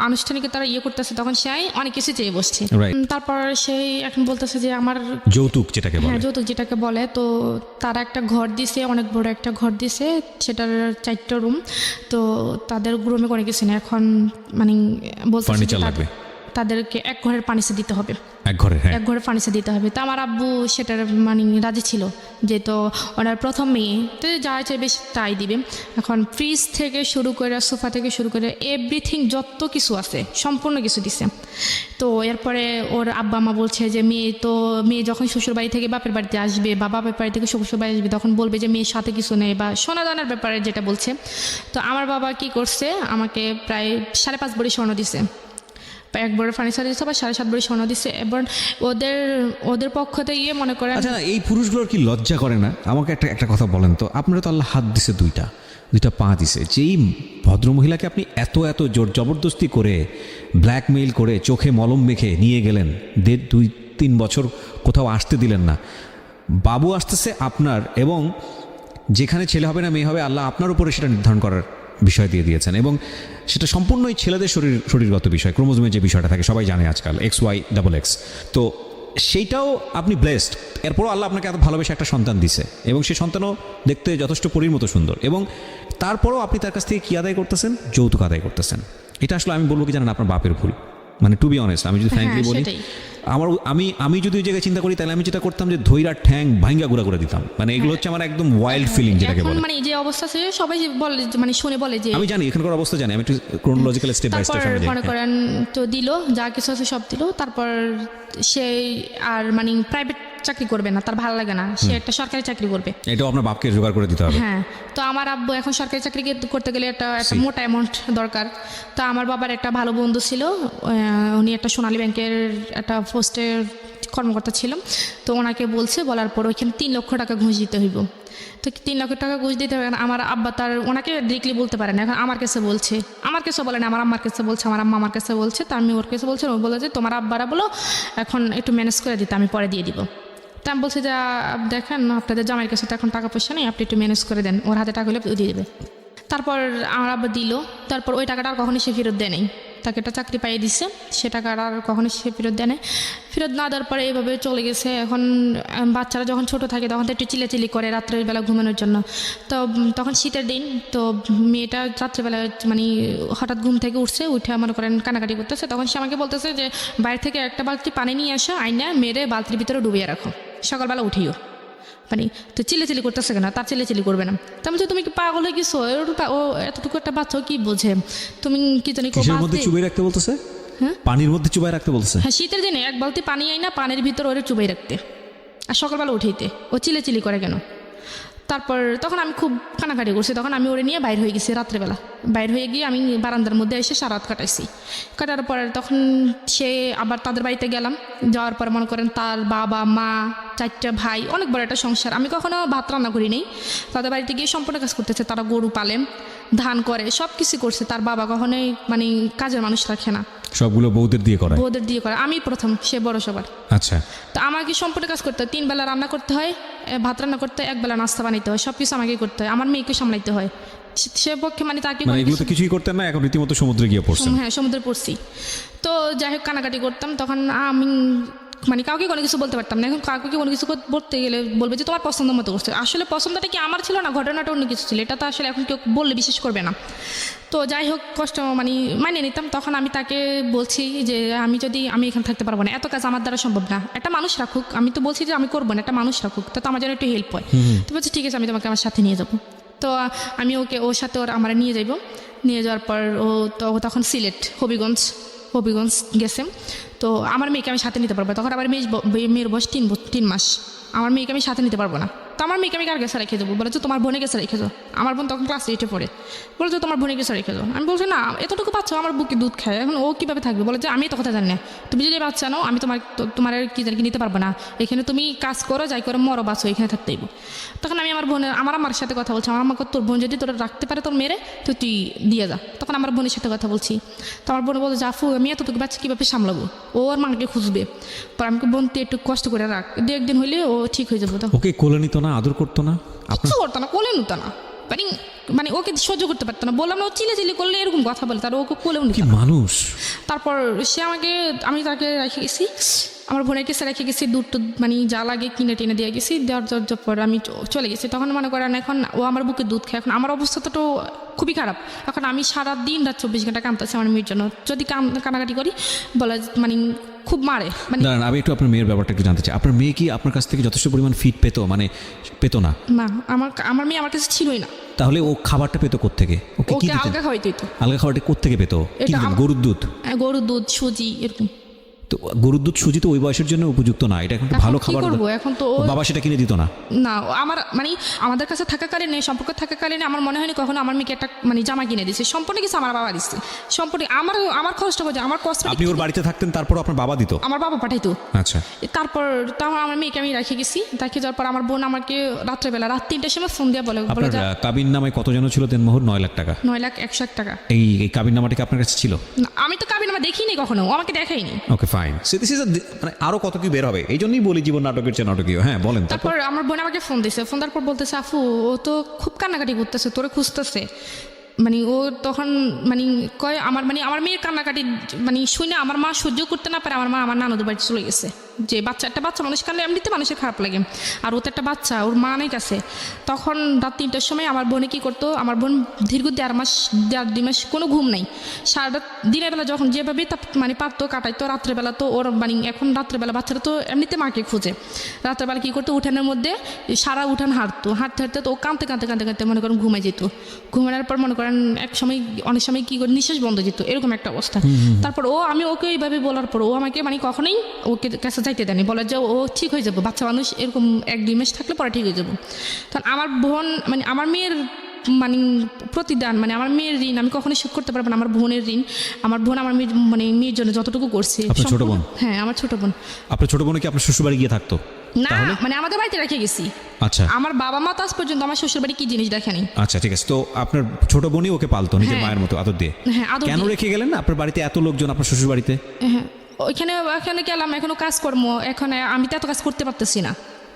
আনুষ্ঠানিকতার করতেছে, তখন সে অনেক কিছু চেয়ে বসছে। Right. তারপর সেই এখন বলতেছে যে আমার যৌতুক যেটাকে বলে। হ্যাঁ, যৌতুক যেটাকে বলে। তো তারা একটা ঘর দিছে, অনেক বড় একটা ঘর দিছে, সেটার 4টা রুম। তো তাদের রুমে কোনো কিছু নেই এখন, মানে বলতেছে ফার্নিচার লাগবে, তাদেরকে এক ঘরের পানিতে দিতে হবে, এক ঘরে। হ্যাঁ, এক ঘরে ফার্নিচার দিতে হবে। তো আমার আব্বু সেটার মানে রাজি ছিল, যে তো ওনার প্রথম মেয়ে, তো যা চাইবে তাই দিবে। এখন ফ্রিজ থেকে শুরু করে, সোফা থেকে শুরু করে এভরিথিং যত কিছু আছে সম্পূর্ণ কিছু দিছে। তো এরপরে ওর আব্বা মা বলছে যে মেয়ে যখন শ্বশুর বাড়ি থেকে বাপের বাড়িতে আসবে বা বাপের বাড়ি থেকে শ্বশুর বাড়ি আসবে, তখন বলবে যে মেয়ের সাথে কিছু নেই, বা সোনা দানার ব্যাপারে যেটা বলছে। তো আমার বাবা কি করছে, আমাকে প্রায় 5.5 ভরি স্বর্ণ দিছে, 1 ভরি ফার্নিচার দিচ্ছে, বা 7.5 ভরি স্বর্ণ দিচ্ছে। এবার ওদের পক্ষ থেকে মনে করেন। আচ্ছা, এই পুরুষগুলোর কি লজ্জা করে না? আমাকে একটা কথা বলেন তো, আপনারা তো আল্লাহ হাত দিছে, দুইটা পা দিছে, যেই ভদ্রমহিলাকে আপনি এত জোর জবরদস্তি করে ব্ল্যাকমেইল করে চোখে মলম মেখে নিয়ে গেলেন, 2-3 বছর কোথাও আসতে দিলেন না, বাবু আসতেছে আপনার, এবং যেখানে ছেলে হবে না মেয়ে হবে আল্লাহ আপনার উপরে সেটা নির্ধারণ করার বিষয় দিয়ে দিয়েছেন, এবং সেটা সম্পূর্ণই ছেলেদের শরীরগত বিষয়, ক্রোমোজোমের যে বিষয়টা থাকে সবাই জানে আজকাল, XY XX। তো সেইটাও আপনি ব্লেসড, এরপরও আল্লাহ আপনাকে এত ভালোবেসে একটা সন্তান দিছে, এবং সেই সন্তানও দেখতে যথেষ্ট পরীর মতো সুন্দর, এবং তারপরও আপনি তার কাছ থেকে কী আদায় করতেছেন? যৌতুক আদায় করতেছেন। এটা আসলে আমি বলবো কি জানেন, আপনার বাপের ভুল। মানে টু বি অনেস্ট, আমি যদি ফ্র্যাঙ্কলি বলি, আমি যদি ওই জায়গায় চিন্তা করি, তাহলে আমি যেটা করতাম যে ধৈরার ঠ্যাং ভাঙ্গা গুঁড়া করে দিতাম। মানে এগুলো হচ্ছে আমার একদম ওয়াইল্ড ফিলিং যেটাকে বলে। মানে যে অবস্থা আছে সবাই বলে, মানে শুনে বলে যে, আমি জানি এখানকার অবস্থা জানি, আমি একটু ক্রোনোলজিক্যাল স্টেপ বাই স্টেপ তারপর মনে করেন তো দিল, যা কিছু আছে সব দিল। তারপর সে আর মানে প্রাইভেট চাকরি করবে না, তার ভালো লাগে না, সে একটা সরকারি চাকরি করবে। এটাও আপনার বাপকে জোগাড় করে দিতে হবে। হ্যাঁ, তো আমার আব্বু এখন সরকারি চাকরি করতে গেলে একটা মোটা অ্যামাউন্ট দরকার। তো আমার বাবার একটা ভালো বন্ধু ছিল, উনি একটা সোনালী ব্যাংকের একটা পোস্টের কর্মকর্তা ছিল। তো ওনাকে বলার পর ওইখানে 3 লক্ষ টাকা ঘুষ দিতে হইব। তো 3 লক্ষ টাকা ঘুষ দিতে হবে। আমার আব্বা ওনাকে ডিরেক্টলি বলতে পারে না, এখন আমার কাছে বলছে, আমার কাছে বলে না, আমার আম্মার কাছে বলছে, আমার আম্মা আমার কাছে বলছে। তা আমি ওর কাছে বলছি, ও বলে যে তোমার আব্বারা বলো এখন একটু ম্যানেজ করে দিতে, আমি পরে দিয়ে দিব। তা আমি বলছি যে দেখেন আপনাদের জামাইয়ের কাছে তো এখন টাকা পয়সা নেই, আপনি একটু ম্যানেজ করে দেন, ওর হাতে টাকা হলে দিয়ে দেবে। তারপর আমার আব্বা দিল। তারপর ওই টাকাটা আর কখনোই সে ফেরত দেয় নাই, তাকে একটা চাকরি পাইয়ে দিচ্ছে, সে টাকাটা আর কখনোই সে ফেরত দেয় নাই। ফেরত না দেওয়ার পরে এইভাবে চলে গেছে। এখন বাচ্চারা যখন ছোট থাকে তখন তো একটু চিল্লাচিল্লি করে রাত্রের বেলা ঘুমানোর জন্য। তো তখন শীতের দিন, তো মেয়েটা রাত্রেবেলা মানে হঠাৎ ঘুম থেকে উঠছে, উঠে মনে করেন কানাকাটি করতেছে। তখন সে আমাকে বলতেছে যে বাইরে থেকে একটা বালতি পানি নিয়ে আসো, আইনা মেরে বালতির ভিতরে ডুবিয়ে রাখো, সকালবেলা উঠিও। মানে তো চিল্লাচিল্লি করতেছে কেন? তার চিল্লাচিল্লি করবে না। তো আমি বলছি তুমি কি পাগল হয়ে গেছো? ও এতটুকু একটা বাচ্চা কি বোঝে? তুমি কি জানি কিসের মধ্যে চুবাই রাখতে বলতেছে? হ্যাঁ, পানির মধ্যে চুবাই রাখতে বলতেছে। হ্যাঁ, শীতের দিনে 1 বালতি পানি আই না, পানির ভিতর ওরে চুবাই রাখতে, আর সকালবেলা উঠাইতে। ও চিল্লাচিল্লি করে কেন? তারপর তখন আমি খুব কানাকাটি করছি, তখন আমি ওরে নিয়ে বাইর হয়ে গেছি রাত্রেবেলা। বাইর হয়ে গিয়ে আমি বারান্দার মধ্যে এসে সারা রাত কাটাইছি। কাটার পর তখন সে আবার তাদের বাড়িতে গেলাম। যাওয়ার পর মনে করেন তার বাবা মা 4টা ভাই, অনেক বড় একটা সংসার। আমি কখনো ভাত রান্না করি নেই, তাদের বাড়িতে গিয়ে সম্পূর্ণ কাজ করতেছে। তারা গরু পালে, ধান করে, সব কিছু করছে। তার বাবা কখনোই মানে কাজের মানুষ রাখে না, সবগুলো বউদের দিয়ে করে। আমি প্রথম, সে বড় সবার। আচ্ছা, তো আমাকে সম্পূর্ণ কাজ করতে হয়, 3 বেলা রান্না করতে হয়, ভাত রান্না করতে হয়, 1 বেলা নাস্তা বানাইতে হয়, সব কিছু আমাকে করতে হয়। আমার মেয়েকে সামলাইতে হয়। সে পক্ষে মানে তাকে এগুলো তো কিছুই করতেন না, এখন রীতিমতো সমুদ্রে গিয়ে পড়ছেন। হ্যাঁ, সমুদ্রে পড়ছি। তো যাই হোক কানাকাটি করতাম। তখন আমি মানে কাউকে কোনো কিছু বলতে পারতাম না। এখন কাউকে কোনো কিছু বলতে গেলে বলবে যে তোমার পছন্দ মতো করছে। আসলে পছন্দটা কি আমার ছিল না, ঘটনাটা অন্য কিছু ছিল। এটা তো আসলে এখন কেউ বললে বিশ্বাস করবে না। তো যাই হোক কষ্ট মানে নিতাম। তখন আমি তাকে বলছি যে আমি এখানে থাকতে পারবো না, এত কাজ আমার দ্বারা সম্ভব না, একটা মানুষ রাখুক। আমি তো বলছি যে আমি করবো না, একটা মানুষ রাখুক, তো আমার যেন একটু হেল্প হয়। তো বলছি ঠিক আছে, আমি তোমাকে আমার সাথে নিয়ে যাবো। তো আমি ওর সাথে আমার নিয়ে যাইব। নিয়ে যাওয়ার পর তখন সিলেট হবিগঞ্জ গেছে। তো আমার মেয়েকে আমি সাথে নিতে পারবো। তখন আমার মেয়ের বয়স 3 মাস। আমার মেয়েকে আমি সাথে নিতে পারবো না। তো আমার মেয়েকে আমি কার কাছে রেখে দেবো? বলেছে তোমার বোনের কাছে রেখে দাও। আমার বোন তখন ক্লাস 8-এ পড়ে। বলেছে তোমার বোনের কাছে রেখে দাও। আমি বলছি না, এতটুকু বাচ্চা আমার বুকে দুধ খায়, এখন ও কীভাবে থাকবে? বলে যে আমি তো কথা জানি না, তুমি যদি বাচ্চা নাও আমি তোমার কি জানি নিতে পারবো না, এখানে তুমি কাজ করো, যাই করো, মরো বাঁচো, এখানে থাকতেইব। তখন আমি আমার আমার সাথে কথা বলছি। আমার আমাকে তোর বোন যদি তোরা রাখতে পারে তোর মেরে, তো তুই দিয়ে যা। তখন আমার বোনের সাথে কথা বলছি। তো আমার বোন বলছে জাফু আমি এতটুকু বাচ্চা কীভাবে সামলাবো? ওর মাকে খুঁজবে। পর আমাকে বোন তুই একটু কষ্ট করে রাখ, 2-1 দিন হইলে ও ঠিক হয়ে যাবো। ওকে কোলে নিত না, আদর করতো না? কিছু করতো না, কোলে নিত না, মানে মানে ওকে সহ্য করতে পারতো না, বললাম না, ও চিলি করলে এরকম কথা বলে, তার ওকে কোলেও কি নিত না। মানুষ! তারপর সে আমাকে, আমি তাকে রেখে গেছি, আমার বোনের কাছে রেখে গেছি, দুধ টুধ মানে যা লাগে কিনে টিনে দিয়ে গেছি, দেওয়ার পর আমি চলে গেছি। তখন মনে করেন এখন ও আমার বুকে দুধ খায়, এখন আমার অবস্থা তো খুবই খারাপ। এখন আমি সারা দিন রাত 24 ঘন্টা কাঁদতেছি আমার মেয়ের জন্য, যদি কানাকাটি করি বলে মানে খুব মারে মানে। দাঁড়ান, আমি একটু আপনার মেয়ের ব্যাপারটা একটু জানতে চাই। আপনার মেয়ে কি আপনার কাছ থেকে যথেষ্ট পরিমাণ ফিড পেতো, মানে পেতো না? না, আমার মেয়ে আমার কাছে ছিলই না। তাহলে ও খাবারটা পেতো কোত্থেকে? ওকে কি ওকে দিতেন? আলগা খাওয়াইতেই তো। আলগা খাবারটা কোত্থেকে পেতো? কি দিতেন? গরুর দুধ? গরুর দুধ, সুজি এরকম। তো গরুর দুধ সুজি তো ওই বয়সের জন্য উপযুক্ত না, এটা এখন একটু ভালো এখন কি খাবার। করবো, এখন তো ওর বাবা সেটা কিনে দিত না? না, আমার মানে আমাদের কাছে থাকাকালীন, সম্পর্ক থাকাকালীন আমার মনে হয়নি কখনো আমার মেয়েকে একটা মানে জামা কিনে দিচ্ছে। সম্পূর্ণ কিছু আমার বাবা দিচ্ছে, সম্পূর্ণ আমার খরচটা করছে, আমার কসমেটিক। আপনি ওর বাড়িতে থাকতেন, তারপর আপনার বাবা দিত? আমার বাবা পাঠাইতো। আচ্ছা। তারপর আমার মেয়েকে আমি রেখে গেছি, রেখে যাওয়ার পর আমার বোন আমাকে রাত্রেবেলা রাত 3টার সময় ফোন দিয়ে বলে আপনার কাবিন নামায় কত যেন ছিল দেনমোহর? 9 লাখ টাকা। 9,01,01 টাকা। এই কাবিন নামাটা কি আপনার কাছে ছিল? না, আমি তো কাবিন নামা দেখিনি কখনো, ও আমাকে দেখাইনি। Okay fine. So this is মানে আরো কত কি বের হবে, এই জন্যই বলি জীবন নাটকের চেয়ে নাটকীয়। হ্যাঁ বলেন। তারপর আমার বোন আমাকে ফোন দিছে, ফোন দেওয়ার পর বলতেছে, আফু ও তো খুব কান্নাকাটি করতেছে, তোরে খুঁজতেছে। মানে ও তখন মানে কয় আমার মানে আমার মেয়ের কান্নাকাটি মানে শুনে আমার মা সহ্য করতে না পারে, আমার মা আমার নানুদের বাড়িতে চলে গেছে। যে একটা বাচ্চা মানুষ কানলে এমনিতে মানুষের খারাপ লাগে, আর ও তো একটা বাচ্চা, ওর মা নেই কাছে। তখন রাত 3টার সময় আমার বোনে কী করতো, আমার বোন দীর্ঘ 1.5 মাস কোনো ঘুম নাই। সারাটা দিনের বেলা যখন যেভাবে মানে পারতো কাটাইতো, রাত্রেবেলা তো ওর মানে এখন রাত্রেবেলা বাচ্চারা তো এমনিতে মাকে খুঁজে। রাত্রেবেলা কী করতো, উঠানের মধ্যে সারা উঠান হাঁটতে হাঁটতে তো ও কাঁদতে মনে করেন ঘুমাই যেত। ঘুমানোর পর মনে করেন অনেক সময় কী করে নিঃশ্বাস বন্ধ যেত, এরকম একটা অবস্থা। তারপর আমি ওকে এইভাবে বলার পর ও আমাকে মানে কখনোই ওকে কাছে যাইতে দেয়নি, বলে যে ও ঠিক হয়ে যাবো, বাচ্চা মানুষ এরকম 1-2 মাস থাকলে পরে ঠিক হয়ে যাবো। তখন আমার বোন মানে আমার মেয়ের মানে প্রতিদান মানে আমার মেয়ের ঋণ আমি কখনোই শোধ করতে পারবো না। আমার বোনের ঋণ, আমার বোন আমার মেয়ের মানে মেয়ের জন্য যতটুকু করছে। আপনার ছোট বোন? হ্যাঁ, আমার ছোট বোন। আপনার ছোট বোন কি আপনার শ্বশুর বাড়ি গিয়ে থাকতো? না, মানে আমাদের বাড়িতে রেখে গেছি। আচ্ছা। আমার বাবা মা তো আজ পর্যন্ত আমার শ্বশুর বাড়ি কি জিনিস দেখেনি। আচ্ছা ঠিক আছে। তো আপনার ছোট বোনই ওকে পালতো নিজের মায়ের মতো আদর দিয়ে? হ্যাঁ, আদর কেন দিয়ে। রেখে গেলেন আপনার বাড়িতে এত লোকজন, আপনার শ্বশুর বাড়িতে? হ্যাঁ, ওইখানে গেলাম, এখনো কাজকর্ম, এখন আমি তো এত কাজ করতে পারতেছি না।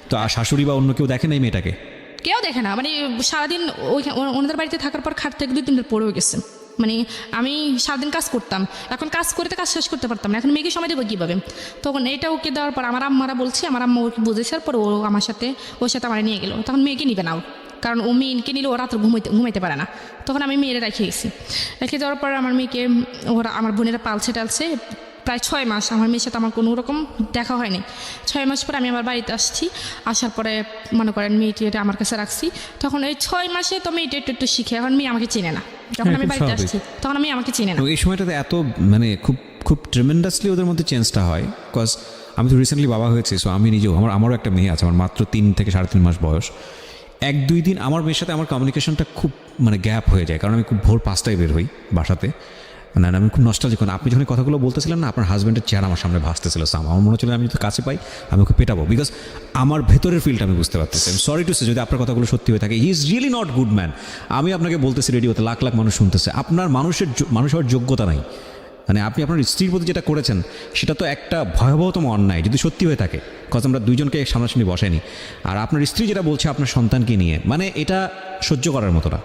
তো আর শাশুড়ি বা অন্য কেউ দেখে না এই মেয়েটাকে? কেউ দেখে না, মানে সারাদিন ওনাদের বাড়িতে থাকার পর খাট থেকে 2-3 দিন পড়েও গেছে। মানে আমি সারাদিন কাজ করতাম, এখন কাজ করতে কাজ শেষ করতে পারতাম না, এখন মেয়েকে সময় দেবো কীভাবে? তখন এটা ওকে দেওয়ার পর আমার আম্মারা বলছে, আমার আম্মা ওকে বুঝেছে, পর ও আমার সাথে ওর সাথে আমার নিয়ে গেলো। তখন মেয়েকে নিবে না, কারণ ও মেয়েকে নিলে ও রাত্রে ঘুমাইতে পারে না। তখন আমি মেয়েরা রেখে গেছি। রেখে যাওয়ার পর আমার মেয়েকে আমার বোনেরা পালছে টালছে প্রায় 6 মাস। আমার মেয়ের সাথে আমার কোনো রকম দেখা হয়নি। 6 মাস পরে আমি আমার বাড়িতে আসছি, আসার পরে মনে করেন মেয়েটি আমার কাছে রাখছি। তখন এই 6 মাসে তো মেয়েটা একটু শিখে, এখন মেয়ে আমাকে চিনে না। যখন আমি বাড়িতে আসছি তখন আমি আমাকে চিনে না। এই সময়টাতে এত মানে খুব ট্রেমেন্ডাসলি ওদের মধ্যে চেঞ্জটা হয়। বিকজ আমি তো রিসেন্টলি বাবা হয়েছি, সো আমি নিজেও আমারও একটা মেয়ে আছে, আমার মাত্র 3 থেকে 3.5 মাস বয়স। 1-2 দিন আমার মেয়ের সাথে আমার কমিউনিকেশনটা খুব মানে গ্যাপ হয়ে যায়, কারণ আমি খুব ভোর 5টায় বের হই বাসাতে। মানে আমি খুব নস্টালজিক। আপনি যখন কথাগুলো বলতেছিলেন না, আপনার হাজব্যান্ডের চেহারা আমার সামনে ভাসতেছিল। আমার মনে হচ্ছিল আমি যদি কাছে পাই আমি ওকে পেটাবো, বিকজ আমার ভেতরের ফিলটা আমি বুঝতে পারতেছি। সরি টু সে যদি আপনার কথাগুলো সত্যি হয়ে থাকে, he is really not good man. আমি আপনাকে বলতেছি রেডিওতে লাখ লাখ মানুষ শুনতেছে, আপনার মানুষ হওয়ার যোগ্যতা নাই। মানে আপনি আপনার স্ত্রীর প্রতি যেটা করেছেন সেটা তো একটা ভয়াবহতম অন্যায় যদি সত্যি হয়ে থাকে। কজ আমরা দুইজনকে সামনাসামনি বসাইনি। আর আপনার স্ত্রী যেটা বলছে আপনার সন্তানকে নিয়ে, মানে এটা সহ্য করার মতো না।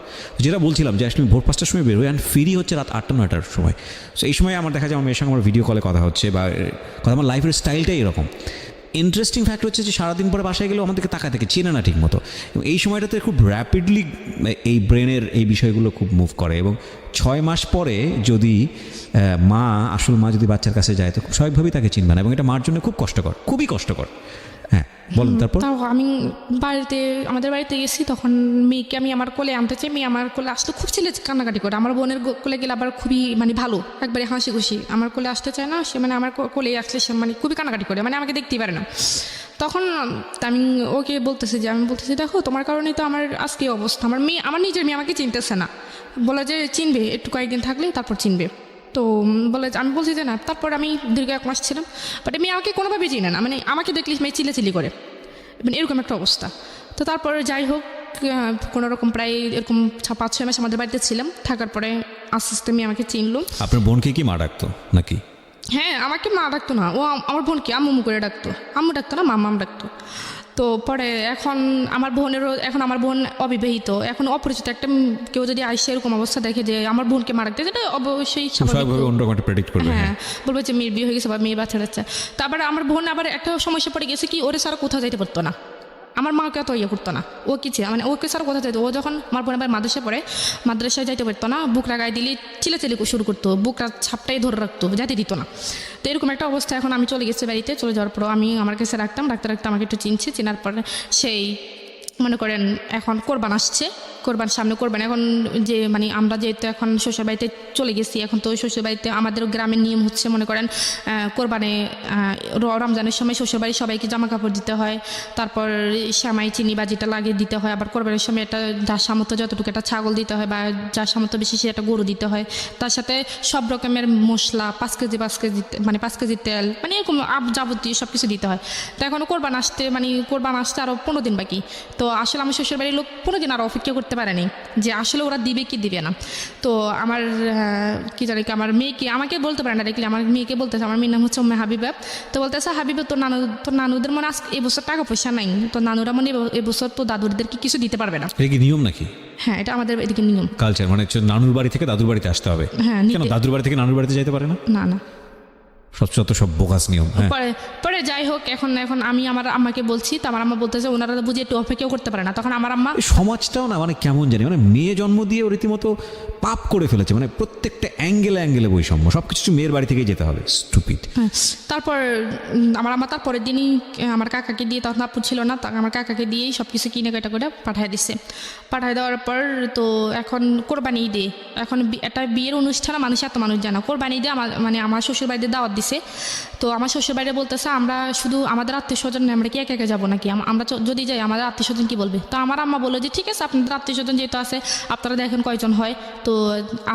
যেটা বলছিলাম যে আসলে ভোর 5টার সময় বেরোই, অ্যান্ড ফিরি হচ্ছে রাত 8টা-9টার সময়। সো এই সময় আমার দেখা যায় আমার মেয়ের সঙ্গে আমার ভিডিও কলে কথা হচ্ছে, বা কথা আমার লাইফের স্টাইলটাই এরকম। ইন্টারেস্টিং ফ্যাক্ট হচ্ছে যে সারাদিন পরে বাসায় গেলেও আমাদেরকে তাকায় থেকে চেনে না ঠিক মতো। এবং এই সময়টাতে খুব র্যাপিডলি এই ব্রেনের এই বিষয়গুলো খুব মুভ করে। এবং 6 মাস পরে যদি আসল মা যদি বাচ্চার কাছে যায় তো খুব স্বাভাবিকভাবেই তাকে চিনবে না, এবং এটা মার জন্য খুব কষ্টকর, খুবই কষ্টকর। হ্যাঁ বলুন। তারপর তাও আমি আমাদের বাড়িতে গেছি, তখন মেয়েকে আমি আমার কোলে আনতে চাই, মেয়ে আমার কোলে আসতে খুব ছেলে কান্নাকাটি করে। আমার বোনের কোলে গেলে আবার খুবই মানে ভালো, একবারে হাসি খুশি। আমার কোলে আসতে চায় না সে, মানে আমার কোলে আসলে সে মানে খুবই কান্নাকাটি করে, মানে আমাকে দেখতেই পারে না। তখন আমি ওকে বলতেছি দেখো তোমার কারণেই তো আমার আজকে অবস্থা। আমার নিজের মেয়ে আমাকে চিনতেছে না, বলে যে চিনবে একটু কয়েকদিন থাকলে তারপর চিনবে। তো বলে আমি বলছি যে না। তারপর আমি দীর্ঘ 1 মাস ছিলাম, বাট মেয়ে আমাকে কোনোভাবেই চিনে না, মানে আমাকে দেখলে মেয়ে চিল্লাচিল্লি করে, মানে এরকম একটা অবস্থা। তো তারপরে যাই হোক কোনো রকম প্রায় এরকম 5-6 মাস আমাদের বাড়িতে ছিলাম, থাকার পরে আস্তে আস্তে মেয়ে আমাকে চিনলো। আপনার বোনকে কি মা ডাকতো নাকি? হ্যাঁ, আমাকে মা ডাকতো না, ও আমার বোনকে আম্মু করে ডাকতো। আম্মু ডাকতো না, মাম্মাম ডাকতো। তো তো পরে এখন আমার বোন অবিবাহিত, এখন অপরিচিত একটা কেউ যদি আইসে এরকম অবস্থা দেখে যে আমার বোনকে মারা গেছে, এটা অবশ্যই স্বাভাবিকভাবে অন্যরকম একটা প্রেডিক্ট করবে। হ্যাঁ, বলবে যে মেয়ের বিয়ে হয়ে গেছে বা মেয়ে বাচ্চা যাচ্ছে। তো আবার আমার বোন আবার একটা সমস্যা পড়ে গেছে কি, ওরে ছাড়া কোথাও যাইতে পারতো না, আমার মাকে অত ইয়ে করতো না, ও কিছু মানে ওকে স্যার কোথাও যাইতো, ও যখন আমার বোন আবার মাদ্রাসায় পড়ে, মাদ্রাসায় যাইতে পারতো না, বুকরা গায়ে দিলে চিলাচিলি শুরু করতো, বুকরা ছাপটাই ধরে রাখতো, যাইতে দিত না। তো এরকম একটা অবস্থা। এখন আমি চলে গেছি বাড়িতে, চলে যাওয়ার পর আমি আমার কাছে রাখতে আমাকে একটু চিনছে, চেনার পরে সেই মনে করেন এখন কোরবান আসছে, সামনে কোরবান, এখন যে মানে আমরা যেহেতু এখন শ্বশুরবাড়িতে চলে গেছি, এখন তো শ্বশুরবাড়িতে আমাদের গ্রামের নিয়ম হচ্ছে মনে করেন কোরবানে রমজানের সময় শ্বশুরবাড়ি সবাইকে জামা কাপড় দিতে হয়, তারপর শ্যামাই চিনি বা যেটা লাগে দিতে হয়, আবার কোরবানের সময় একটা যার সামর্থ্য যতটুকু একটা ছাগল দিতে হয় বা যার সামর্থ্য বেশি সেটা গরু দিতে হয়, তার সাথে সব রকমের মশলা 5 কেজি মানে 5 কেজি তেল, মানে এরকম যাবতীয় সব কিছু দিতে হয়। তো এখন কোরবান আসতে আরও 15 দিন বাকি। তো আসলে আমার শ্বশুরবাড়ির লোক 15 দিন আরও অপেক্ষা করতে পারেনি যে আসলে ওরা দিবে কি দিবে না। তো আমার কি জানি কি আমার মেয়েকে আমাকে বলতে পারে না, দেখলে আমার মেয়েকে বলতেছে, আমার মেয়ের নাম হচ্ছে উম্মে হাবিবা। তো বলতেছে হাবিবা তোর নানুদের মনে আজকে এবছর টাকা পয়সা নাই, তো নানুরা মনে এবছর তো দাদুদেরকে কিছু দিতে পারবে না। এটা কি নিয়ম নাকি? হ্যাঁ, এটা আমাদের এদিকে নিয়ম, কালচার, মানে হচ্ছে নানুর বাড়ি থেকে দাদুর বাড়িতে আসতে হবে। হ্যাঁ, কেন দাদুর বাড়ি থেকে নানুর বাড়িতে যেতে পারে না? না না, সব বোগাস নিয়ম। হ্যাঁ, পরে যাই হোক, এখন আমি আমার আম্মাকে বলছি, তো আমার আম্মা বলতেছে ওনারা বুঝে একটু অপেক্ষাও করতে পারে না। তখন আমার আম্মা, সমাজটাও না মানে কেমন জানি, মানে মেয়ে জন্ম দিয়ে রীতিমতো পাপ করে ফেলেছে, মানে প্রত্যেকটা অ্যাঙ্গেলে বৈষম্য, সবকিছু মেয়ের বাড়ি থেকেই যেতে হবে, স্টুপিড। তারপর আমার আম্মা তারপরের দিনই আমার কাকাকে দিয়ে, তখন আপু ছিল না, আমার কাকাকে দিয়েই সব কিছু কিনে কাটা করে পাঠিয়ে দিচ্ছে। পাঠিয়ে দেওয়ার পর তো এখন কোরবানি ঈদে, এখন একটা বিয়ের অনুষ্ঠানে এত মানুষ জানা, কোরবানি ঈদে আমার শ্বশুর বাড়িতে দাওয়াত দিছে। তো আমার শ্বশুর বাড়িতে বলতেছে আমরা শুধু আমাদের আত্মীয় স্বজন, আমরা কি একা যাবো নাকি, আমরা যদি যাই আমাদের আত্মীয় স্বজন কি বলবে। তো আমার আম্মা বললো যে ঠিক আছে, আপনাদের আত্মীয় স্বজন যেহেতু আছে, আপনারা দেখেন কয়জন হয়, তো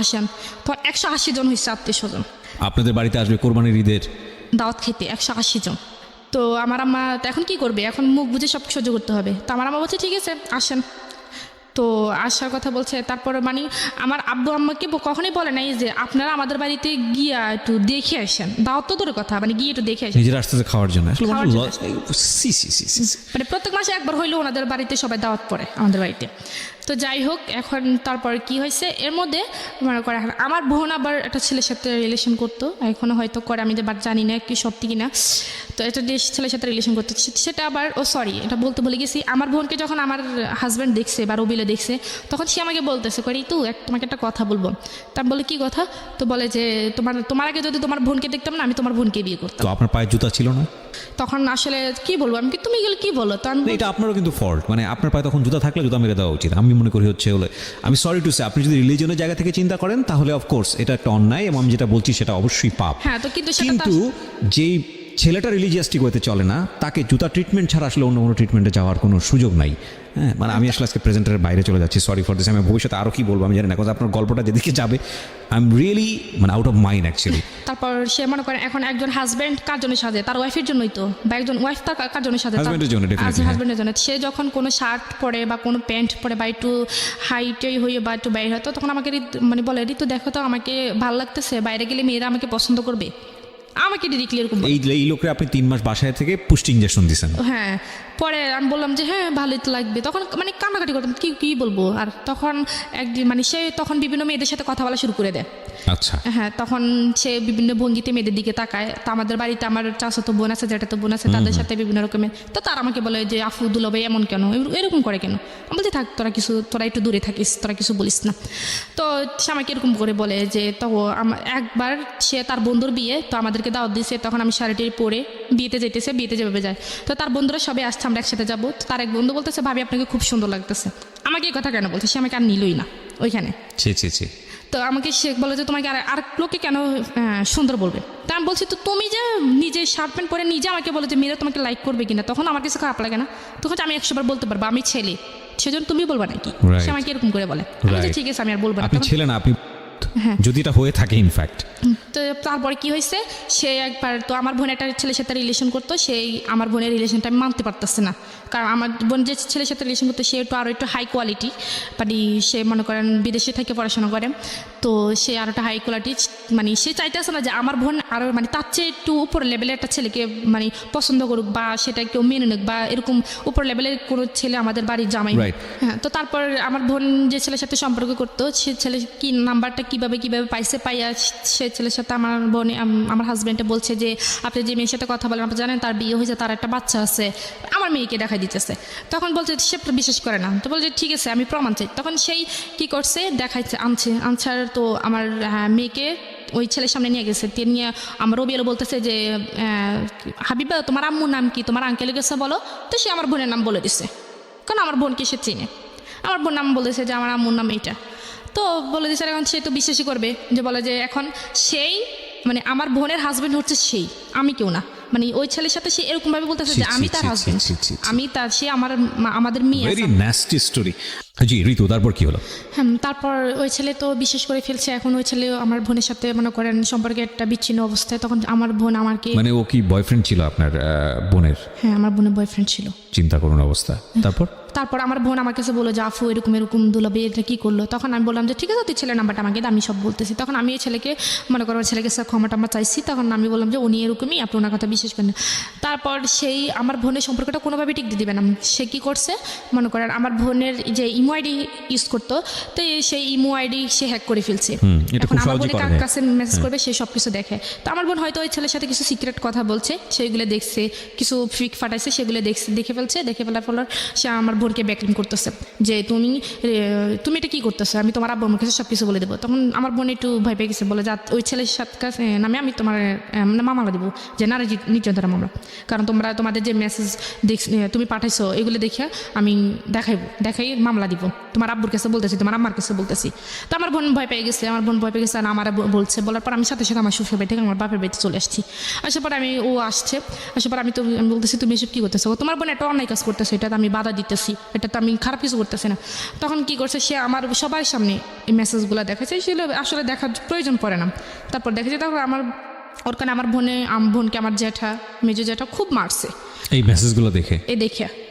আসেন। তো 180 জন হয়েছে আত্মীয় স্বজন আপনাদের বাড়িতে আসবে কোরবানির ঈদের দাওয়াত খেতে, 180 জন। তো আমার আম্মা এখন কি করবে, এখন মুখ বুঝে সব সহ্য করতে হবে। তো আমার আম্মা বলছে ঠিক আছে আসেন। তো আসার কথা বলছে, তারপর মানে আমার আব্বু আম্মাকে কখনোই বলে নাই যে আপনারা আমাদের বাড়িতে গিয়া একটু দেখে আসেন, দাওয়াত তো দূরের কথা, মানে গিয়ে একটু দেখে আসেন, নিজের আসতে খাওয়ার জন্য। মানে প্রত্যেক মাসে একবার হইলেও ওনাদের বাড়িতে সবাই দাওয়াত পড়ে আমাদের বাড়িতে। তো যাই হোক, এখন তারপর কি হয়েছে, এর মধ্যে মনে করে আমার বোন আবার একটা ছেলের সাথে রিলেশন করতো, এখনও হয়তো করে, আমি বাট জানি না কি সত্যি কিনা। তো একটা ছেলের সাথে রিলেশন করতো, সেটা আবার এটা বলতে ভুলে গেছি, আমার বোনকে যখন আমার হাজব্যান্ড দেখছে বা রবিলে দেখছে, তখন সে আমাকে বলতেছে করি তো তোমাকে একটা কথা বলবো। তা বলে কি কথা, তো বলে যে তোমার আগে যদি তোমার বোনকে দেখতাম না, আমি তোমার বোনকে বিয়ে করতাম। তো আপনার পায়ে জুতা ছিল না? তখন আসলে কি বলবো আমি, তুমি গেলে কি বলো, তো আমি এটা আপনারও কিন্তু ফল্ট, মানে আপনার পায়ে তখন জুতা থাকলে জুতা মেরে দেওয়া উচিত। আমি মনে করি হচ্ছে আমি সরি টু সে, আপনি যদি রিলিজনের জায়গা থেকে চিন্তা করেন তাহলে অফকোর্স এটা একটা অন্যায়, এবং আমি যেটা বলছি সেটা অবশ্যই পাপ। হ্যাঁ, তো কিন্তু যেই ছেলেটা রিলিজিয়াসটি করতে চলে না, তাকে জুতা ট্রিটমেন্ট ছাড়া আসলে অন্য কোনো ট্রিটমেন্টে যাওয়ার কোনো সুযোগ নাই। হ্যাঁ, মানে আমি আসলে আজকে প্রেজেন্টারের বাইরে চলে যাচ্ছি, সরি ফর দিস। আমি ভবিষ্যতে আরও কি বলবো আমি জানি না, কারণ আপনার গল্পটা যেদিকে যাবে আই এম রিয়েলি মানে আউট অফ মাইন্ড অ্যাকচুয়ালি। তারপর সে মনে করেন এখন একজন হাজব্যান্ড কার জন্য সাজে, তার ওয়াইফের জন্যই তো, বা একজন ওয়াইফ তার কার জন্য সাজে, হাজব্যান্ডের জন্য, হাজব্যান্ডের জন্য। সে যখন কোনো শার্ট পরে বা কোনো প্যান্ট পরে বা একটু হাইটেই হয়ে বা একটু বাইরে হয়, তো তখন আমাকে মানে বলে ঋতু দেখো তো আমাকে ভালো লাগতেছে, বাইরে গেলে মেয়েরা আমাকে পছন্দ করবে, আমাকে ডিরেক্টলি এরকম। এই লোকরে আপনি 3 মাস বাসায় থেকে পুষ্টি ইঞ্জেকশন দিয়েছেন? হ্যাঁ, পরে আমি বললাম যে হ্যাঁ ভালোই তো লাগবে, তখন মানে কান্নাকাটি করতাম, কি বলবো। আর তখন একদিন মানে সে তখন বিভিন্ন মেয়েদের সাথে কথা বলা শুরু করে দেয়। আচ্ছা, হ্যাঁ, তখন সে বিভিন্ন ভঙ্গিতে মেয়েদের দিকে তাকায়। তো আমাদের বাড়িতে আমার চাচাতো বোন আছে, যেটাতো বোন আছে, তাদের সাথে বিভিন্ন রকমের, তো তারা আমাকে বলে যে আফু দুলাভাই এমন কেন, এরকম করে কেন। আমি বলছি থাক তোরা একটু দূরে থাকিস, তোরা কিছু বলিস না। তো সে আমাকে এরকম করে বলে যে তো একবার সে তার বন্ধুর বিয়ে, তো আমাদেরকে দাওয়াত দিয়েছে, তখন আমি শাড়িটি পরে বিয়েতে যেভাবে যায়, তো তার বন্ধুরা সবাই আসছে, আমরা একসাথে যাবো। তার এক বন্ধু বলতেছে ভাবি আপনাকে খুব সুন্দর লাগতেছে, আমাকে এই কথা কেন বলছে, সে আমাকে আর নিলই না ওইখানে। তো আমাকে সে বলে যে তোমাকে আর লোকে কেন সুন্দর বলবে। তা আমি বলছি তো তুমি যে নিজে শার্ট প্যান্ট পরে নিজে আমাকে বলে যে মেয়েরা তোমাকে লাইক করবে কিনা, তখন আমার কাছে খারাপ লাগে না? তখন আমি 100 বার বলতে পারবো আমি ছেলে, সেজন্য তুমি বলবা নাকি? সে আমাকে এরকম করে বলে। ঠিক আছে আমি আর বলবো না, আপনি ছেলে না, আপনি যদি এটা হয়ে থাকে ইনফ্যাক্ট। তো তারপরে কি হয়েছে, সে একবার তো আমার বোন একটা ছেলের সাথে রিলেশন করতো, সেই আমার বোনের রিলেশনটা আমি মানতে পারতেছে না, কারণ আমার বোন যে ছেলের সাথে রিলেশন করতো সে একটু আরও একটু হাই কোয়ালিটি, মানে সে মনে করেন বিদেশে থেকে পড়াশোনা করে, তো সে আরও একটা হাই কোয়ালিটি, মানে সে চাইতেছে না যে আমার বোন আরও মানে তার চেয়ে একটু উপর লেভেলের একটা ছেলেকে মানে পছন্দ করুক বা সেটা কেউ মেনে নিক, বা এরকম উপর লেভেলের কোনো ছেলে আমাদের বাড়ির জামাই। Right. হ্যাঁ, তো তারপর আমার বোন যে ছেলের সাথে সম্পর্ক করতো, সে ছেলে কি নাম্বারটা কিভাবে পাইছে, পাইয়া সে ছেলের সাথে আমার বোন আমার হাজব্যান্ডে বলছে যে আপনি যে মেয়ের সাথে কথা বলেন আপনি জানেন তার বিয়ে হয়েছে, তার একটা বাচ্চা আছে, আমার মেয়েকে দেখাই দিতেছে। তখন বলছে সে বিশ্বাস করে না, তো বলছে ঠিক আছে আমি প্রমাণ চাই। তখন সেই কি করছে, দেখাইছে, আনসার তো আমার মেয়েকে ওই ছেলের সামনে নিয়ে গেছে, নিয়ে আমার রবিএল বলতেছে যে হাবিবা তোমার আম্মুর নাম কি, তোমার আঙ্কেলের কাছে বলো। তো সে আমার বোনের নাম বলে দিছে, কারণ আমার বোনকে সে চিনে। আমার বোন নাম বলেছে যে আমার আম্মুর নাম এইটা, তো বলে দিচ্ছে। এখন সে তো বিশ্বাসই করবে, যে বলে যে এখন সেই মানে আমার বোনের হাজবেন্ড হচ্ছে সেই, আমি কেউ না, মানে ওই ছেলের সাথে সে এরকম ভাবে বলতেছে যে আমি তার হাজবেন্ড, আমি তার, সে আমাদের মেয়ে। Very nasty story. জি ঋতু, তারপর কি হলো? হ্যাঁ, তারপর ওই ছেলে তো বিশ্বাস করে ফেলছে। এখন ওই ছেলে আমার বোনের সাথে মনে করেন সম্পর্কে একটা বিচ্ছিন্ন অবস্থায়, তখন আমার বোন আমাকে, মানে ও কি বয়ফ্রেন্ড ছিল আপনার বোনের? হ্যাঁ আমার বোনের বয়ফ্রেন্ড ছিল। চিন্তা করুন অবস্থা। তারপর আমার বোন আমার কাছে বলে যে আফু এরকম দুলাবে এটা কী করলো। তখন আমি বললাম যে ঠিক আছে তুই ছেলের নাম্বারটা আমাকে দে, আমি সব বলতেছি। তখন আমি এই ছেলেকে মনে করো ছেলেকে ক্ষমাটা আমরা চাইছি। তখন আমি বললাম যে উনি এরকমই, আপনি ওনার কথা বিশ্বাস করেন। তারপর সেই আমার বোনের সম্পর্কটা কোনোভাবে টিকতে দিবে না। সে কী করছে মনে করেন, আমার বোনের যে ইমো আইডি ইউজ করতো, তো সেই ইমো আইডি সে হ্যাক করে ফেলছে। এখন আমার বোনের কার কাছে মেসেজ করবে সে সব কিছু দেখে। তো আমার বোন হয়তো ওই ছেলের সাথে কিছু সিক্রেট কথা বলছে, সেইগুলো দেখছে, কিছু ফিক ফাটাইছে, সেগুলো দেখে ফেলার ফলে সে আমার বোনকে ব্যাকলিং করতেছে যে তুমি এটা কি করতেছো, আমি তোমার আব্বুর কাছে সব কিছু বলে দেবো। তখন আমার বোন একটু ভয় পেয়ে গেছে, বলে যে ওই ছেলের সাথে নামে আমি তোমার মামলা দেবো, যে নারী নির্যাতনের মামলা, কারণ তোমাদের যে মেসেজ তুমি পাঠাইছো এগুলো দেখে আমি দেখাই মামলা দিব, তোমার আব্বুর কাছে বলতেছি, তোমার আম্মার কাছে বলতেছি। তো আমার বোন ভয় পেয়ে গেছে, আর আমার বলছে। বলার পর আমি সাথে আমার শ্বশুর বাড়ি থেকে আমার বাপের বাড়িতে চলে আসছি। আসার পর আসার পর আমি বলতেছি তুমি এসব কী করতেছো, তোমার বোন একটা অন্যায় কাজ করতেছে, এটা আমি বাধা দিতেছি, এটা তো আমি খারাপ কিছু করতেছি না। তখন কি করছে, সে আমার সবার সামনে এই মেসেজগুলো দেখাচ্ছে, সেগুলো আসলে দেখার প্রয়োজন পড়ে না। তারপর দেখেছি, তখন ওর কারণে আমার বোনকে আমার মেজো জ্যাঠা খুব মারছে এই মেসেজগুলো দেখে।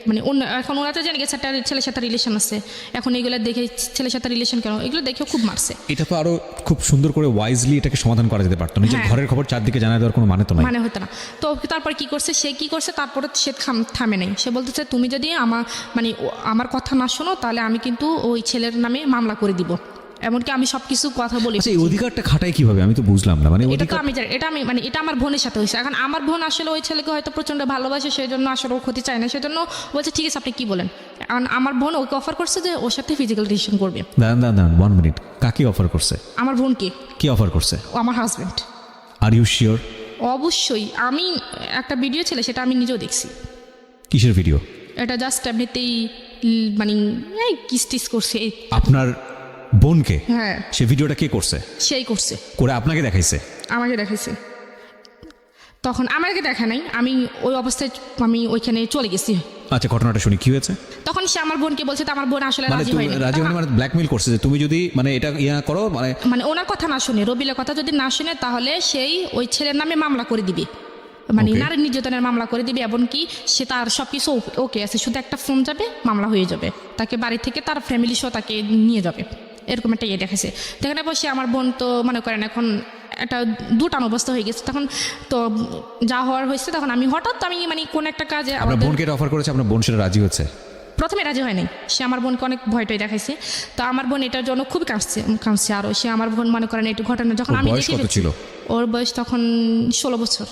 মানে এখন ওরা তো জেনে গেছে একটা ছেলের সাথে রিলেশন আছে, এখন এগুলো দেখে ছেলের সাথে রিলেশন কেন, এগুলো দেখেও খুব মারছে। এটা তো আরো খুব সুন্দর করে ওয়াইজলি এটাকে সমাধান করা যেতে পারতো, নিজের ঘরের খবর চারদিকে জানাই দেওয়ার কোনো মানে তো নাই, মানে হতো না। তো তারপর কি করছে, তারপরে সে থামে নাই। সে বলতেছে তুমি যদি আমার কথা না শোনো তাহলে আমি কিন্তু ওই ছেলের নামে মামলা করে দিব, এমনকি আমি সবকিছু কথা বলি। এই অধিকারটা খাটাই কিভাবে আমি তো বুঝলাম না। মানে এটা তো আমি জানি, এটা আমার বোনের সাথে হয়েছে। এখন আমার বোন আসলে ওই ছেলেকে হয়তো প্রচন্ড ভালোবাসে, সেই জন্য আসলে ও ক্ষতি চায় না, সেজন্য বলছে ঠিক আছে আপনি কি বলেন। এখন আমার বোন ওকে অফার করছে যে ওর সাথে ফিজিক্যাল রিলেশন করবে। দাঁড়ান 1 মিনিট, কাকে অফার করছে? আমার বোনকে। কি অফার করছে? ও আমার হাজবেন্ড। Are you sure? অবশ্যই, আমি একটা ভিডিও ছিল, সেটা আমি নিজেও দেখছি। কিসের ভিডিও? এটা জাস্ট এমনিতেই কিস করছে আপনার বোনকে? হ্যাঁ। সে ভিডিওটা কে করছে? সেই করছে, করে আপনাকে দেখাইছে? আমাকে দেখাইছে। তখন আমাকে দেখা নাই, আমি ওই অবস্থায় আমি ওইখানে চলে গেছি। আচ্ছা, ঘটনাটা শুনি, কি হয়েছে? তখন সে আমার বোনকে বলছে, তো আমার বোন আসলে রাজি হয়নি। মানে ব্ল্যাকমেইল করছে যে তুমি যদি এটা করো, মানে ওনার কথা না শুনে, রবিলের কথা যদি না শুনে, তাহলে সেই ওই ছেলের নামে মামলা করে দিবে, নারী নির্যাতনের মামলা করে দিবে। এমনকি সে তার সব কিছু ওকে আছে, শুধু একটা ফোন যাবে, মামলা হয়ে যাবে, তাকে বাড়ি থেকে তার ফ্যামিলি সহ তাকে নিয়ে যাবে, এরকম একটা দেখেছে। দেখেন বসে আমার বোন তো মনে করেন এখন একটা দুটান অবস্থা হয়ে গেছে। তখন তো যা হওয়ার হয়েছে, তখন আমি হঠাৎ কোন একটা কাজে আপনার বোনকে অফার করেছে, আপনার বোন সেটা রাজি হচ্ছে? প্রথমে রাজি হয় নাই, সে আমার বোনকে অনেক ভয়টাই দেখাইছে। তো আমার বোন এটার জন্য খুবই কাঁদছে আরও। সে আমার বোন মনে করেন একটু ঘটনা যখন আমি দেখি, ওর বয়স তখন 16 বছর।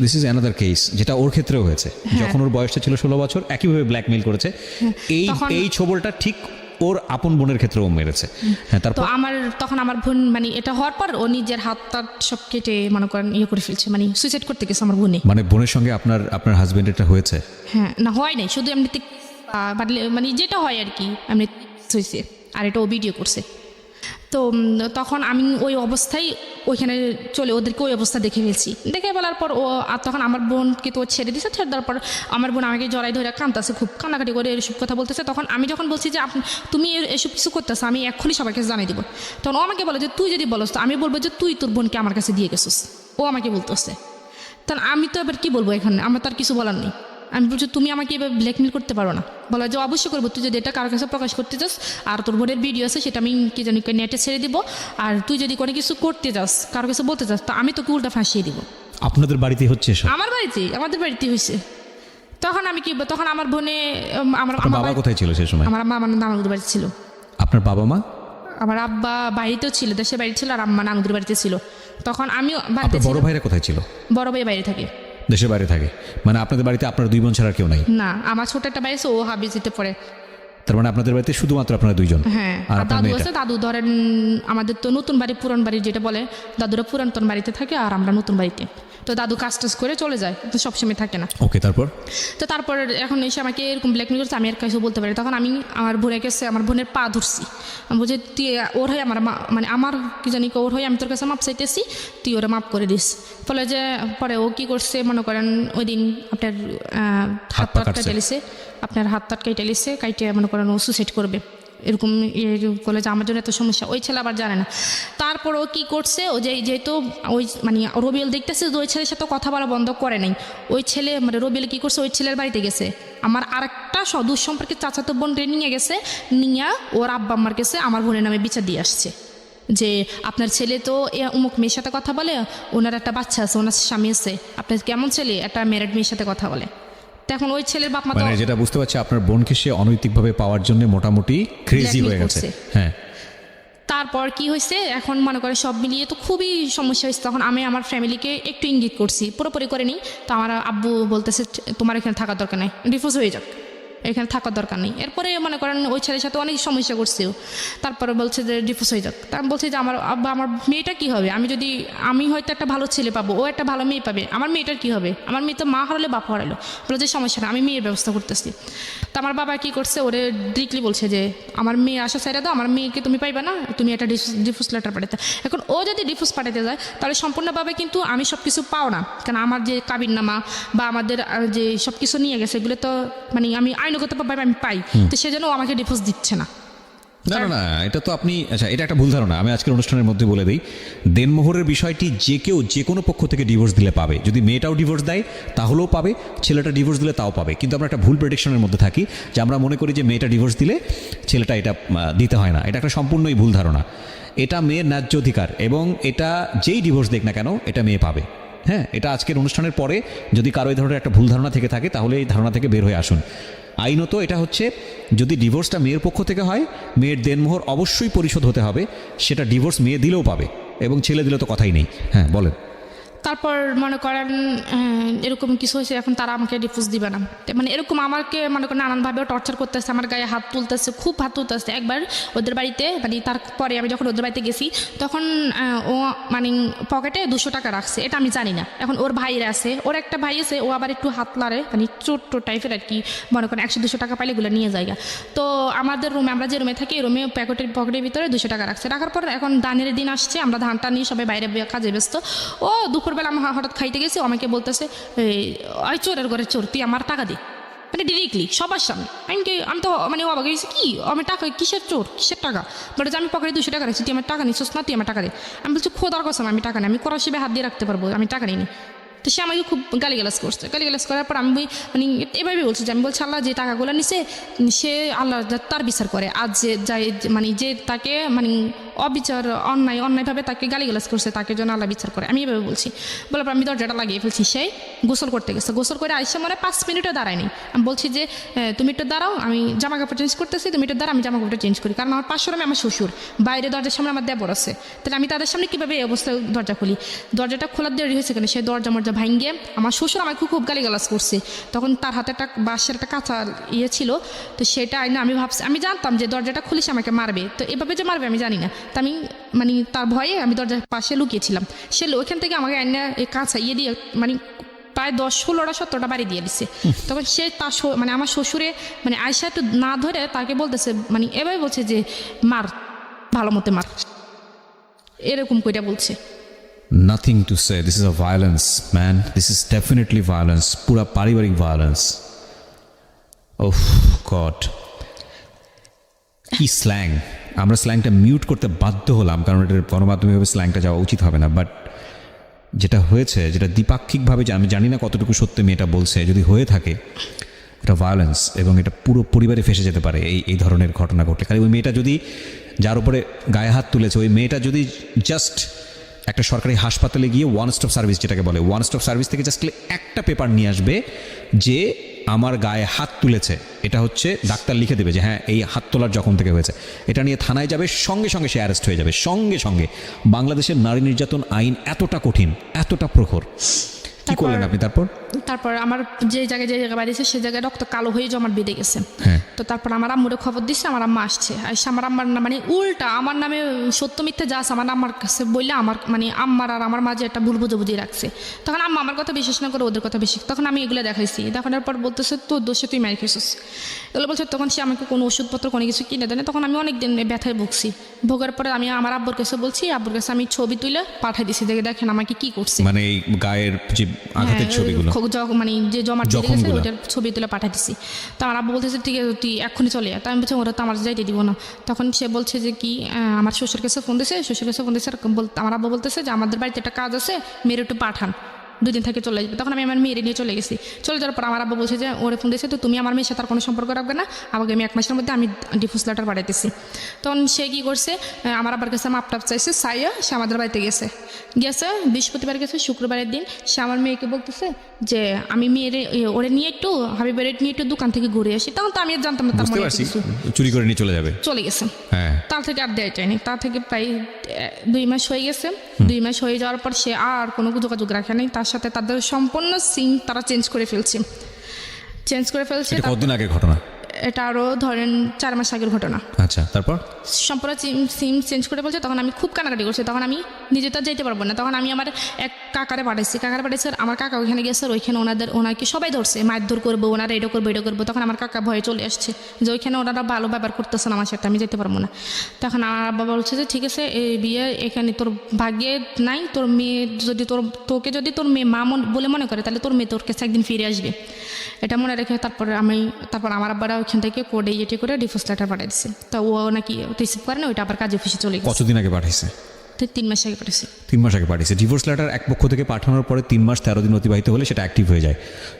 দিস ইজ অ্যানাদার কেস, যেটা ওর ক্ষেত্রেও হয়েছে। যখন ওর বয়সটা ছিল 16 বছর, একইভাবে ব্ল্যাকমেইল করেছে। এই ছবলটা ঠিক ওর আপন বোনের ক্ষেত্রেও মেরেছে। তো তখন আমার বোন এটা হওয়ার পর ও নিজের হাত সব কেটে মনে করেন করে ফেলছে, সুইসাইড করতে গেছে আমার বোনে। বোনের সঙ্গে আপনার হাজবেন্ড এটা হয়েছে? হ্যাঁ, না হয় নাই, শুধু এমনিতে যেটা হয় আর কি, এমনি হয়েছে। আর এটা ও ভিডিও করছে। তো তখন আমি ওই অবস্থায় ওইখানে ওদেরকে ওই অবস্থা দেখে ফেলছি, দেখে ফেলার পর ও আর তখন আমার বোনকে তো ছেড়ে দিয়েছে, ছেড়ে দেওয়ার পর আমার বোন আমাকে জড়াই ধরে কাঁদতেছে, খুব কান্নাকাটি করে এসব কথা বলতেছে। তখন আমি যখন বলছি যে তুমি এসব কিছু করতেছো, আমি এক্ষুনি সবাইকে জানিয়ে দেবো, তখন ও আমাকে বলে যে তুই যদি বলস তো আমি বলবো যে তুই তোর বোনকে আমার কাছে দিয়ে গেছিস, ও আমাকে বলতেছে। তখন আমি তো এবার কী বলবো, এখানে আমার তো আর কিছু বলার নেই। আমি বলছি তুমি আমাকে এবার ব্ল্যাকমেল করতে পারো না, বলা যে অবশ্যই করবো, তুই যদি এটা কারোর কাছে প্রকাশ করতে চাস আর তোর বোনের ভিডিও আছে সেটা আমি কি জানি নেটে ছেড়ে দিব, আর তুই যদি কোনো কিছু করতে যাস কারোর কাছে বলতে চাস তো আমি তোকে উল্টা ফাঁসিয়ে দিব। আপনাদের বাড়িতে হচ্ছে এসব? আমার বাড়িতে, আমাদের বাড়িতে হয়েছে। তখন আমি কি, তখন আমার বোনে আমার আপনার বাবা কোথায় ছিল সেই সময়? আমার মা আমার নানুদের বাড়িতে ছিল। আপনার বাবা মা? আমার আব্বা বাড়িতেও ছিল, দেশের বাড়ি ছিল, আর আম্মা নানুদের বাড়িতে ছিল। তখন আমিও বাড়িতে আপনার বড় ভাইরা কোথায় ছিল? বড় ভাই বাইরে থাকে। দেশের বাইরে থাকে, মানে আপনাদের বাড়িতে আপনার দুই বোন ছাড়া আর কেউ নাই? না, আমার ছোট একটা ভাই আছে, ও হাবিজিতে পড়ে। তার মানে আপনাদের বাড়িতে শুধুমাত্র আপনারা দুইজন? হ্যাঁ, আর আর আপনার দাদু মেয়েটা? আছে, দাদু ধরেন আমাদের তো নতুন বাড়ি পুরান বাড়ি যেটা বলে, দাদুরা পুরাতন বাড়িতে থাকে আর আমরা নতুন বাড়িতে। তো দাদু কাজ টাজ করে চলে যায়, তো সবসময় থাকে না। ওকে, তারপর? তো তারপর এখন এসে আমাকে এরকম ব্ল্যাকমেল করছে, আমি আর কিছু বলতে পারি। তখন আমি আমার বোনের কাছে আমার বোনের পা ধরছি, আমি বলছি তুই ওর হয়ে আমার মানে আমার কি জানি ওর হয়ে আমি তোর কাছে মাপ চাইতেছি, তুই ওরা মাপ করে দিস। ফলে যে পরে ও কি করছে মনে করেন, ওই দিন আপনার হাত পা কেটে লিছে, আপনার হাত টাট কেটে লিছে, কাইটে মনে করেন ও সুসাইড করবে, এরকম বলে যে আমার জন্য এত সমস্যা। ওই ছেলে আবার জানে না। তারপর ও কী করছে, ও যেহেতু ওই মানে রবিউল দেখতেছে যে ওই ছেলের সাথে কথা বলা বন্ধ করে নাই, ওই ছেলে মানে রবিউল কী করছে, ওই ছেলের বাড়িতে গেছে, আমার আরেকটা দুঃসম্পর্কে চাচাতো বোন নিয়ে গেছে, নিয়ে ওর আব্বা আম্মার কাছে আমার বোনের নামে বিচার দিয়ে আসছে যে আপনার ছেলে তো অমুক মেয়ের সাথে কথা বলে, ওনার একটা বাচ্চা আছে, ওনার স্বামী আছে, আপনার কেমন ছেলে একটা ম্যারিড মেয়ের সাথে কথা বলে। এখন ওই ছেলের বাপ মা তো মানে যেটা বুঝতে পারছি আপনার বোনকে সে অনৈতিকভাবে পাওয়ার জন্য মোটামুটি ক্রেজি হয়ে গেছে। হ্যাঁ, তারপর কি হয়েছে, এখন মনে করে সব মিলিয়ে তো খুবই সমস্যা হয়েছে। তখন আমি আমার ফ্যামিলিকে একটু ইঙ্গিত করছি, পুরোপুরি করিনি। তো আমার আব্বু বলতেছে তোমার এখানে থাকার দরকার নেই, ডিভোর্স হয়ে যাক, এখানে থাকার দরকার নেই। এরপরে মনে করেন ওই ছেলের সাথে অনেক সমস্যা করছেও, তারপরে বলছে যে ডিভোর্স হয়ে যাক। তা আমি বলছি যে আমার আব্বা আমার মেয়েটা কী হবে, আমি হয়তো একটা ভালো ছেলে পাবো, ও একটা ভালো মেয়ে পাবে, আমার মেয়েটার কী হবে, আমার মেয়ে তো মা হারালে বাপ হারালো, বলে যে সমস্যা না, আমি মেয়ের ব্যবস্থা করতেছি। তা আমার বাবা কী করছে, ওরে ডিরেক্টলি বলছে যে আমার মেয়ে আসা চাইরা দাও, আমার মেয়েকে তুমি পাইবে না, তুমি একটা ডিভোর্স লেটার পাঠাতে। এখন ও যদি ডিভোর্স পাঠাতে যায় তাহলে সম্পূর্ণভাবে কিন্তু আমি সব কিছু পাও না, কারণ আমার যে কাবিননামা বা আমাদের যে সব কিছু নিয়ে গেছে এগুলো তো মানে আমি আইনগতভাবে আমি পাই, তো সেজন্য ও আমাকে ডিভোর্স দিচ্ছে না। না না না, এটা তো আপনি, আচ্ছা এটা একটা ভুল ধারণা। আমি আজকের অনুষ্ঠানের মধ্যে বলে দিই, দেনমোহরের বিষয়টি যে কেউ যে কোনো পক্ষ থেকে ডিভোর্স দিলে পাবে। যদি মেয়েটাও ডিভোর্স দেয় তাহলেও পাবে, ছেলেটা ডিভোর্স দিলে তাও পাবে। কিন্তু আমরা একটা ভুল প্রেডিকশনের মধ্যে থাকি যে আমরা মনে করি যে মেয়েটা ডিভোর্স দিলে ছেলেটা এটা দিতে হয় না। এটা একটা সম্পূর্ণই ভুল ধারণা। এটা মেয়ের ন্যায্য অধিকার, এবং এটা যেই ডিভোর্স দেখ না কেন এটা মেয়ে পাবে। হ্যাঁ, এটা আজকের অনুষ্ঠানের পরে যদি কারো এই ধরনের একটা ভুল ধারণা থেকে থাকে তাহলে এই ধারণা থেকে বের হয়ে আসুন। আইনত এটা হচ্ছে, যদি ডিভোর্সটা মেয়ের পক্ষ থেকে হয়, মেয়ের দেনমোহর অবশ্যই পরিশোধ হতে হবে। সেটা ডিভোর্স মেয়ে দিলেও পাবে, এবং ছেলে দিলে তো কথাই নেই। হ্যাঁ বলেন। তারপর মনে করেন এরকম কিছু হয়েছে, এখন তারা আমাকে ডিভোর্স দিবে না, মানে এরকম আমাকে মনে করেন নানানভাবেও টর্চার করতেছে, আমার গায়ে হাত তুলতেছে, খুব হাত তুলতেছে। একবার ওদের বাড়িতে মানে তারপরে আমি যখন ওদের বাড়িতে গেছি তখন ও মানে পকেটে 200 টাকা রাখছে, এটা আমি জানি না। এখন ওর ভাইরা আছে, ওর একটা ভাই আছে, ও আবার একটু হাত লাড়ে, মানে ছোট্ট টাইপের আর কি, মনে করেন 100-200 টাকা পাইলে এগুলো নিয়ে যায়। তো আমাদের রুমে, আমরা যে রুমে থাকি, রুমে পকেটের ভিতরে 200 টাকা রাখছে। রাখার পর এখন ধানের দিন আসছে, আমরা ধানটা নিয়ে সবাই বাইরে কাজে ব্যস্ত। ও দুপুরবেলা আমি হঠাৎ খাইতে গেছি, আমাকে বলতেছে ওই চোরের ঘরে চোর, তুই আমার টাকা দে, মানে ডিরেক্টলি সবার সামনে। আমি তো মানে অবাক হয়েছি, কি আমি টাকা কিসের চোর, কিসের টাকা? বলে যে আমি পকেটে 200 টাকা রাখছি, তুই আমার টাকা নিচ্ছিস না, তুই আমার টাকা দে। আমি বলছি খোদার কসম আমি টাকা নেই, আমি করার হিসেবে হাত দিয়ে রাখতে পারবো, আমি টাকা নিইনি। তো সে আমাকে খুব গালিগালাজ করছে। গালিগালাজ করার পর আমি মানে এভাবে বলছি যে, আমি বলছি আল্লাহ যে টাকাগুলো নিছে সে আল্লাহ তার বিচার করে। আজ যে যাই মানে যে তাকে মানে অবিচার অন্যায়ভাবে তাকে গালিগালাজ করছে, তাকে যেন আল্লাহ বিচার করে, আমি এভাবে বলছি। বলার পর আমি দরজাটা লাগিয়ে ফেলছি। সেই গোসল করতে গেছে, গোসল করে আইসা মানে 5 মিনিটও দাঁড়ায়নি। আমি বলছি যে তুমি একটু দাঁড়াও, আমি জামা কাপড় চেঞ্জ করতেছি, তুমি একটু দাঁড়াও, আমি জামা কাপড়টা চেঞ্জ করি। কারণ আমার পাশের রুমে আমার শ্বশুর, বাইরে দরজার সামনে আমার দেবর আছে, তাহলে আমি তাদের সামনে কীভাবে এই অবস্থায় দরজা খুলি? দরজাটা খোলার দেরি হয়েছে কেন, সেই দরজা মরজা ভাঙ্গে আমার শ্বশুর আমাকে খুব গালিগালাজ করছে। তখন তার হাতে একটা বাঁশের একটা কাঁচা ইয়ে ছিল, তো সেটা আইনা আমি ভাবছি, আমি জানতাম যে দরজাটা খুলিস আমাকে মারবে, তো এভাবে যে মারবে আমি জানি না। তো আমি মানে তার ভয়ে আমি দরজার পাশে লুকিয়েছিলাম। সে ওইখান থেকে আমাকে আইনা এই কাঁচা ইয়ে দিয়ে মানে প্রায় 10-16-17টা বাড়ি দিয়ে দিচ্ছে। তখন সে তার মানে আমার শ্বশুরে মানে আয়সা একটু না ধরে তাকে বলতেছে, মানে এভাবে বলছে যে মার, ভালো মতো মার। এরকম কইটা বলছে। Nothing to say, this is a violence man, this is definitely violence, পুরা পারিবারিক ভায়োলেন্স। ওহ গড, কি স্ল্যাং! আমরা স্ল্যাংটা মিউট করতে বাধ্য হলাম কারণ এটার গণমাধ্যমে স্ল্যাংটা যাওয়া উচিত হবে না, বাট যেটা হয়েছে, যেটা দ্বিপাক্ষিকভাবে আমি জানি না কতটুকু সত্যি মেয়েটা বলছে, যদি হয়ে থাকে এটা ভায়োলেন্স এবং এটা পুরো পরিবারে ফেসে যেতে পারে এই ধরনের ঘটনা ঘটলে। খালি ওই মেয়েটা যদি, যার উপরে গায়ে হাত তুলেছে, ওই মেয়েটা যদি জাস্ট একটা সরকারি হাসপাতালে গিয়ে ওয়ান স্টপ সার্ভিস, যেটাকে বলে ওয়ান স্টপ সার্ভিস থেকে জাস্ট একটা পেপার নিয়ে আসবে যে আমার গায়ে হাত তুলেছে, এটা হচ্ছে ডাক্তার লিখে দেবে যে হ্যাঁ এই হাত তোলার জখম থেকে হয়েছে, এটা নিয়ে থানায় যাবে, সঙ্গে সঙ্গে সে অ্যারেস্ট হয়ে যাবে সঙ্গে সঙ্গে। বাংলাদেশের নারী নির্যাতন আইন এতটা কঠিন, এতটা প্রখর। কি করলেন আপনি তারপর আমার যে জায়গায় বাড়িছে সে জায়গায় রক্ত কালো হয়ে জমাট বেঁধে গেছে। হ্যাঁ। তো তারপর আমার আম্মুরে খবর দিচ্ছে, আমার আম্মা আসছে, আসছে আমার আম্মার মানে উল্টা আমার নামে সত্য মিথ্যে যা আছে আমার আম্মার কাছে বললে আমার মানে আম্মার আর আমার মাঝে একটা ভুল বুঝাবুঝি রাখছে। তখন আম্মা আমার কথা বিশ্বাস না করে ওদের কথা বেশি, তখন আমি এগুলো দেখাইছি, দেখানোর পর বলতেছে তোর দোষে তুই মার খেয়েছিস এগুলো বলছে। তখন সে আমাকে কোনো ওষুধপত্র কোনো কিছু কিনে দেয় না। তখন আমি অনেক দিন ব্যথায় ভুগছি, ভোগার পরে আমি আমার আব্বুর কাছে বলছি, আব্বুর কাছে আমি ছবি তুলে পাঠাই দিছি, দেখেন আমাকে কি করছে, মানে এই গায়ের যে আঘাতের ছবিগুলো, মানে যে জমা ওইটার ছবি তুলে পাঠাই দিছি। তো আমার আব্বু বলতেছে ঠিক আছে তুই এক্ষুনি চলে যা। তো আমি বলছি ওরা তো আমার যাইতে দিব না। তখন সে বলছে যে কি আমার শ্বশুর কাছে ফোন দিয়েছে, শ্বশুর কাছে ফোন দিয়েছে, আমার আব্বু বলতেছে যে আমাদের বাড়িতে একটা কাজ আছে, মেয়ের একটু পাঠান, 2 দিন থেকে চলে যাবে। তখন আমি আমার মেয়ের নিয়ে চলে গেছি। চলে যাওয়ার পর আমার আব্বু বলছে যে ওরে ফোন দিয়েছে, তো তুমি আমার মেয়ের সাথে আর কোনো সম্পর্ক রাখবে না, আমাকে আমি 1 মাসের মধ্যে আমি ডিভোর্স লেটার পাঠাইতেছি। তখন সে কী করছে, আমার আব্বার কাছে মাপ টাপ চাইছে, চাইয়া সে আমাদের বাড়িতে গেছে বৃহস্পতিবার গেছে, শুক্রবারের দিন সে আমার মেয়েকে বলতেছে যে আমি মেয়ের ওরে নিয়ে একটু হাবিবের নিয়ে একটু দোকান থেকে ঘুরে আসি। তখন তো আমি আর জানতাম না তার মনে কিছু, চুরি করে নিয়ে চলে গেছে। হ্যাঁ, তার থেকে আর দেয় চায়নি। তার থেকে প্রায় 2 মাস হয়ে গেছে। 2 মাস হয়ে যাওয়ার পর সে আর কোনো যোগাযোগ রাখে নাই তার সাথে। তাদের সম্পূর্ণ সিম তারা চেঞ্জ করে ফেলছে। কতদিন আগের ঘটনা এটা? আরও ধরেন 4 মাস আগের ঘটনা। আচ্ছা, তারপর সম্পূর্ণ সিম চেঞ্জ করে বলছে। তখন আমি খুব কানাকাটি করছি, তখন আমি নিজে তো যেতে পারবো না। তখন আমি আমার এক কাকারে পাঠাইছি, আমার কাকা ওইখানে গেছে, ওইখানে ওনাকে সবাই ধরছে, মারধর করবো, ওনারা এটা করবো। তখন আমার কাকা ভয়ে চলে আসছে যে ওইখানে ওনারা ভালো ব্যবহার করতেছে না আমার সাথে, আমি যেতে পারবো না। তখন আমার বাবা বলছে যে ঠিক আছে এই বিয়ে এখানে তোর ভাগ্যে নাই, তোর মেয়ে যদি তোকে যদি তোর মেয়ে মা বলে মনে করে তাহলে তোর মেয়ে তোর কাছে একদিন ফিরে আসবে, এটা মনে রেখে তারপর আমার আব্বারা ওইখান থেকে কোর্টে ইয়ে করে ডিভোর্স লেটার পাঠিয়ে দিচ্ছে। তো ও নাকি রিসিভ করে না, ওইটা আবার কাজে অফিসে চলে গেছে। কতদিন আগে পাঠাইছে? 3 মাস আগে পাঠিয়েছে। 3 মাস আগে পাঠিয়েছে। ডিভোর্স লেটার এক পক্ষ থেকে পাঠানোর পরে 3 মাস 13 দিন অতিবাহিত হলে সেটা অ্যাক্টিভ হয়ে যায়।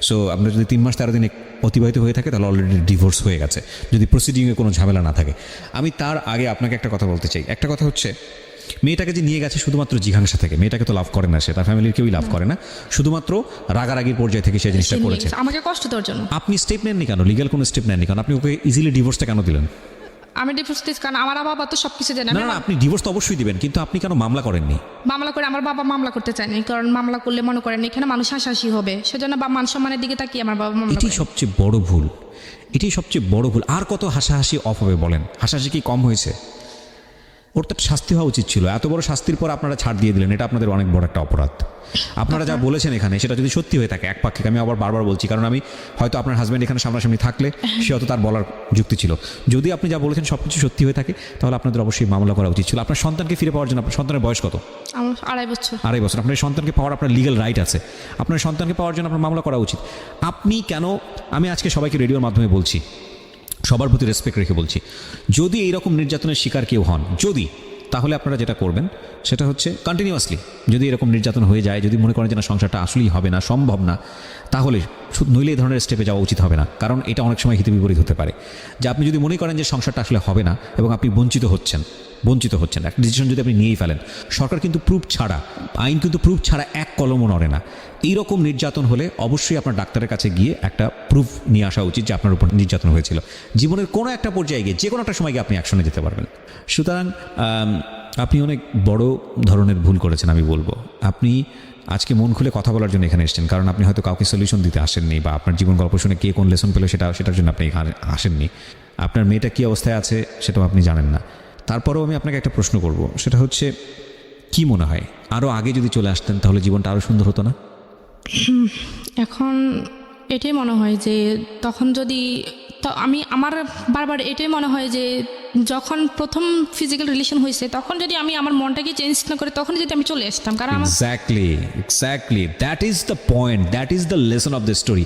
সো আপনার যদি 3 মাস 13 দিন অতিবাহিত হয়ে থাকে তাহলে অলরেডি ডিভোর্স হয়ে গেছে, যদি প্রসিডিংয়ে কোনো ঝামেলা না থাকে। আমি তার আগে আপনাকে একটা কথা বলতে চাই। একটা কথা হচ্ছে, মেয়েটাকে যে নিয়ে গেছে শুধুমাত্র জিঘাংসা থেকে, মেয়েটাকে তো লাভ করে না, সে তার ফ্যামিলির কেউই লাভ করে না, শুধুমাত্র রাগারাগির পর্যায়ে থেকে সে জিনিসটা করেছে। আমাকে কষ্ট দেওয়ার জন্য আপনি স্টেপ নেননি কেন? লিগ্যাল কোনো স্টেপ নেননি কেন? আপনি ওকে ইজিলি ডিভোর্সটা কেন দিলেন? আমি ডিভোর্স দিচ্ছি কারণ আমার বাবা তো সব কিছু জানে। না, আপনি ডিভোর্স তো অবশ্যই দিবেন, কিন্তু আপনি কেন মামলা করেননি? মামলা করে আমার বাবা মামলা করতে চায়নি, কারণ মামলা করলে মনে করেন এখানে মানুষ হাসাহাসি হবে, সেজন্য বা মান সম্মানের দিকে তাকিয়ে আমার বাবা মামলা। এটাই সবচেয়ে বড় ভুল। আর কত হাসাহাসি অফ হবে বলেন? হাসাহাসি কি কম হয়েছে? ওর তো শাস্তি হওয়া উচিত ছিল। এত বড় শাস্তির পর আপনারা ছাড় দিয়ে দিলেন, এটা আপনাদের অনেক বড় একটা অপরাধ। আপনারা যা বলেছেন এখানে সেটা যদি সত্যি হয়ে থাকে একপাক্ষিক, আমি আবার বারবার বলছি, কারণ আমি হয়তো আপনার হাজব্যান্ড এখানে সামনাসামনি থাকলে সে হয়তো তার বলার যুক্তি ছিল। যদি আপনি যা বলেছেন সব কিছু সত্যি হয়ে থাকে তাহলে আপনাদের অবশ্যই মামলা করা উচিত ছিল। আপনার সন্তানকে ফিরে পাওয়ার জন্য, আপনার সন্তানের বয়স কত? আমার 2.5 বছর। 2.5 বছর। আপনার সন্তানকে পাওয়ার আপনার লিগ্যাল রাইট আছে। আপনার সন্তানকে পাওয়ার জন্য আপনার মামলা করা উচিত। আপনি কেন, আমি আজকে সবাইকে রেডিওর মাধ্যমে বলছি, সবার প্রতি রেসপেক্ট রেখে বলছি, যদি এইরকম নির্যাতনের শিকার কেউ হন, তাহলে আপনারা যেটা করবেন সেটা হচ্ছে কন্টিনিউয়াসলি, যদি এরকম নির্যাতন হয়ে যায়, যদি মনে করেন যে না সংসারটা আসলেই হবে না, সম্ভব না, তাহলে নইলে এই ধরনের স্টেপে যাওয়া উচিত হবে না। কারণ এটা অনেক সময় হিতে বিপরীত হতে পারে। যে আপনি যদি মনে করেন যে সংসারটা আসলে হবে না এবং আপনি বঞ্চিত হচ্ছেন, একটা ডিসিশন যদি আপনি নিয়েই ফেলেন, সরকার কিন্তু প্রুফ ছাড়া, আইন কিন্তু প্রুফ ছাড়া এক কলমও নড়ে না। এইরকম নির্যাতন হলে অবশ্যই আপনার ডাক্তারের কাছে গিয়ে একটা প্রুফ নিয়ে আসা উচিত যে আপনার উপর নির্যাতন হয়েছিল। জীবনের কোনো একটা পর্যায়ে গিয়ে, যে কোনো একটা সময় গিয়ে আপনি অ্যাকশনে যেতে পারবেন। সুতরাং আপনি অনেক বড় ধরনের ভুল করেছেন আমি বলবো। আপনি আজকে মন খুলে কথা বলার জন্য এখানে এসেছেন, কারণ আপনি হয়তো কাউকে সলিউশন দিতে আসেননি, বা আপনার জীবন গল্প শুনে কে কোন লেসন পেলো সেটার জন্য আপনি এখানে আসেননি। আপনার মেয়েটা কী অবস্থায় আছে সেটাও আপনি জানেন না। তারপরেও আমি আপনাকে একটা প্রশ্ন করব, সেটা হচ্ছে, কি মনে হয় আরও আগে যদি চলে আসতেন তাহলে জীবনটা আরও সুন্দর হতো না? এখন এটাই মনে হয় যে তখন যদি তো আমার বারবার এটাই মনে হয় যে যখন প্রথম ফিজিক্যাল রিলেশন হয়েছে তখন যদি আমি আমার মনটাকে চেঞ্জ না করে তখন যদি আমি চলে আসতাম, কারণ আমার exactly that is the point, that is the lesson of the story.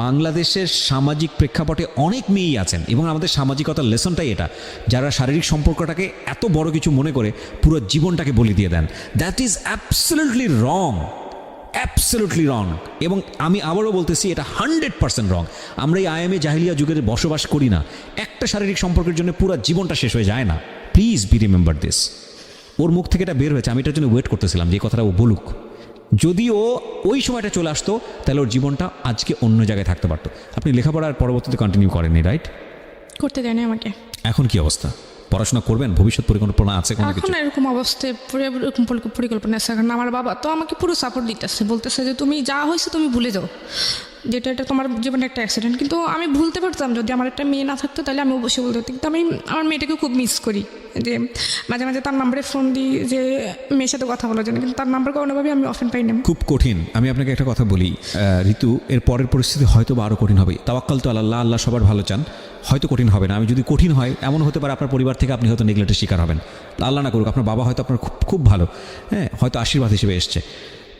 বাংলাদেশের সামাজিক প্রেক্ষাপটে অনেক মেয়েই আছেন এবং আমাদের সামাজিকতার লেসনটাই এটা, যারা শারীরিক সম্পর্কটাকে এত বড় কিছু মনে করে পুরো জীবনটাকে বলি দিয়ে দেন। That is absolutely wrong, absolutely wrong. এবং আমি আবারও বলতেছি এটা 100% রং। আমরা এই আয়ামে জাহিলিয়া যুগের বসবাস করি না। একটা শারীরিক সম্পর্কের জন্য পুরো জীবনটা শেষ হয়ে যায় না। Please be remember this. ওর মুখ থেকে এটা বের হয়েছে, আমি এটার জন্য ওয়েট করতেছিলাম যে এই কথাটা ও বলুক। যদি ও ওই সময়টা চলে আসতো তাহলে ওর জীবনটা আজকে অন্য জায়গায় থাকতে পারতো। আপনি লেখাপড়ার পরবর্তীতে কন্টিনিউ করেননি, রাইট? করতে দেয়নি আমাকে। এখন কি অবস্থা? পড়াশোনা করবেন? ভবিষ্যৎ পরিকল্পনা আছে কোনো কিছু? এখন এরকম অবস্থায় এরকম পরিকল্পনা আছে, কারণ আমার বাবা তো আমাকে পুরো সাপোর্ট দিতেছে, বলতেছে যে তুমি যা হয়েছে তুমি ভুলে যাও, যেটা এটা তোমার জীবনে একটা অ্যাক্সিডেন্ট। কিন্তু আমি ভুলতে পারতাম, যদি আমার একটা মেয়ে না থাকতো তাহলে আমি অবশ্যই বলতে পারতাম। কিন্তু আমি আমার মেয়েটাকে খুব মিস করি, যে মাঝে মাঝে তার নাম্বারে ফোন দিই যে মেয়ের সাথে কথা বলার জন্য, কিন্তু তার নাম্বার কোনোভাবেই আমি অফেন পাই না। খুব কঠিন। আমি আপনাকে একটা কথা বলি ঋতু, এর পরের পরিস্থিতি হয়তো বা আরও কঠিন হবে। তাওয়াক্কাল তো আল্লাহ, আল্লাহ সবার ভালো চান, হয়তো কঠিন হবে না। আমি যদি কঠিন হয় এমন হতে পারে আপনার পরিবার থেকে আপনি হয়তো নেগলেক্টের শিকার হবেন, আল্লাহ না করুক। আপনার বাবা হয়তো আপনার খুব খুব ভালো, হ্যাঁ, হয়তো আশীর্বাদ হিসেবে এসছে।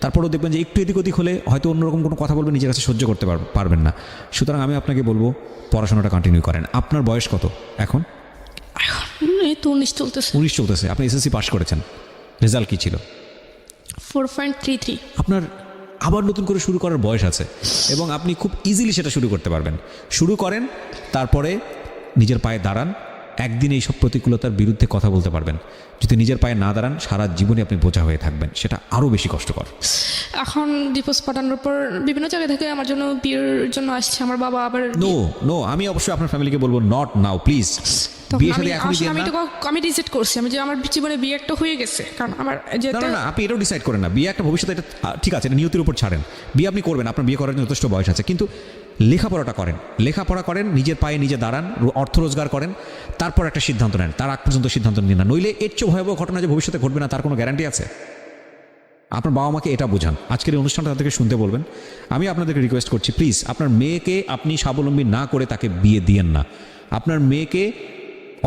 তারপরেও দেখবেন যে একটু এদিক ওদিক হলে হয়তো অন্যরকম কোনো কথা বলবেন, নিজের কাছে সহ্য করতে পারবেন না। সুতরাং আমি আপনাকে বলবো পড়াশোনাটা কন্টিনিউ করেন। আপনার বয়স কত এখন? এই তো 19 চলতেছে। 19 চলতেছে। আপনি এসএসসি পাস করেছেন, রেজাল্ট কী ছিল? 4.33। আপনার আবার নতুন করে শুরু করার বয়স আছে এবং আপনি খুব ইজিলি সেটা শুরু করতে পারবেন। শুরু করেন, তারপরে নিজের পায়ে দাঁড়ান, একদিন এই সব প্রতিকূলতার বিরুদ্ধে কথা বলতে পারবেন। যদি নিজের পায়ে না দাঁড়ান সারা জীবনে আপনি বোঝা হয়ে থাকবেন, সেটা আরও বেশি কষ্টকর। এখন ডিভোর্স পাঠানোর পর বিভিন্ন জায়গা থেকে আমার জন্য বিয়ের জন্য আসছে আমার বাবা। আবার নো, আমি অবশ্যই আপনার ফ্যামিলিকে বলবো নট নাও প্লিজ। বিয়ে শাদী এখনই দিন না। আমি ডিসাইড করছি আমি যে আমার জীবনে বিয়ে একটা হয়ে গেছে, কারণ আমার যেটা না আপনি এটাও ডিসাইড করেন না। বিয়ে একটা ভবিষ্যতে, এটা ঠিক আছে, এটা নিয়তির উপর ছাড়েন। বিয়ে আপনি করবেন, আপনার বিয়ে করার জন্য যথেষ্ট বয়স আছে, কিন্তু লেখাপড়া করেন, নিজের পায়ে নিজে দাঁড়ান, অর্থ রোজগার করেন, তারপর একটা সিদ্ধান্ত নেন। তার আগ পর্যন্ত সিদ্ধান্ত নিন না, নইলে এর চেয়ে ভয়াবহ ঘটনা যে ভবিষ্যতে ঘটবে না তার কোনো গ্যারান্টি আছে? আপনার বাবা মাকে এটা বোঝান। আজকের এই অনুষ্ঠানটা তাদেরকে শুনতে বলবেন। আমি আপনাদেরকে রিকোয়েস্ট করছি, প্লিজ আপনার মেয়েকে আপনি স্বাবলম্বী না করে তাকে বিয়ে দিয়েন না। আপনার মেয়েকে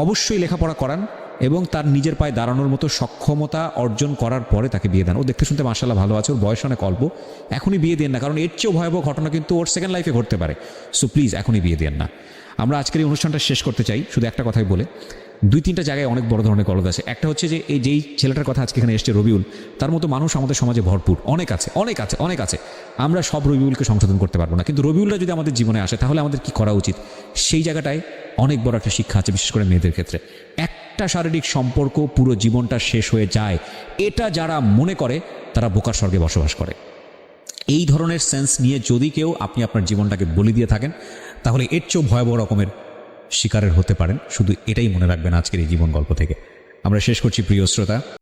অবশ্যই লেখাপড়া করান এবং তার নিজের পায়ে দাঁড়ানোর মতো সক্ষমতা অর্জন করার পরে তাকে বিয়ে দেন। ও দেখতে শুনতে মাশাআল্লাহ ভালো আছে, ওর বয়স অনেক অল্প, এখনই বিয়ে দেন না, কারণ এর চেয়েও ভয়াবহ ঘটনা কিন্তু ওর সেকেন্ড লাইফে ঘটতে পারে। সো প্লিজ এখনই বিয়ে দেন না। আমরা আজকের এই অনুষ্ঠানটা শেষ করতে চাই শুধু একটা কথাই বলে। 2-3টা জায়গায় অনেক বড় ধরনের গলদ আছে। একটা হচ্ছে যে এই যেই ছেলেটার কথা আজকে এখানে এসছে রবিউল, তার মতো মানুষ আমাদের সমাজে ভরপুর, অনেক আছে। আমরা সব রবিউলকে সংশোধন করতে পারবো না, কিন্তু রবিউলরা যদি আমাদের জীবনে আসে তাহলে আমাদের কি করা উচিত সেই জায়গাটায় অনেক বড় একটা শিক্ষা আছে, বিশেষ করে মেয়েদের ক্ষেত্রে। একটা শারীরিক সম্পর্ক পুরো জীবনটা শেষ হয়ে যায়, এটা যারা মনে করে তারা বোকার স্বর্গে বসবাস করে। এই ধরনের সেন্স নিয়ে যদি কেউ আপনি আপনার জীবনটাকে বলি দিয়ে থাকেন তাহলে এর চেয়েও ভয়াবহ রকমের শিকারের হতে পারেন। শুধু এটাই মনে রাখবেন আজকের এই জীবন গল্প থেকে। আমরা শেষ করছি প্রিয় শ্রোতা।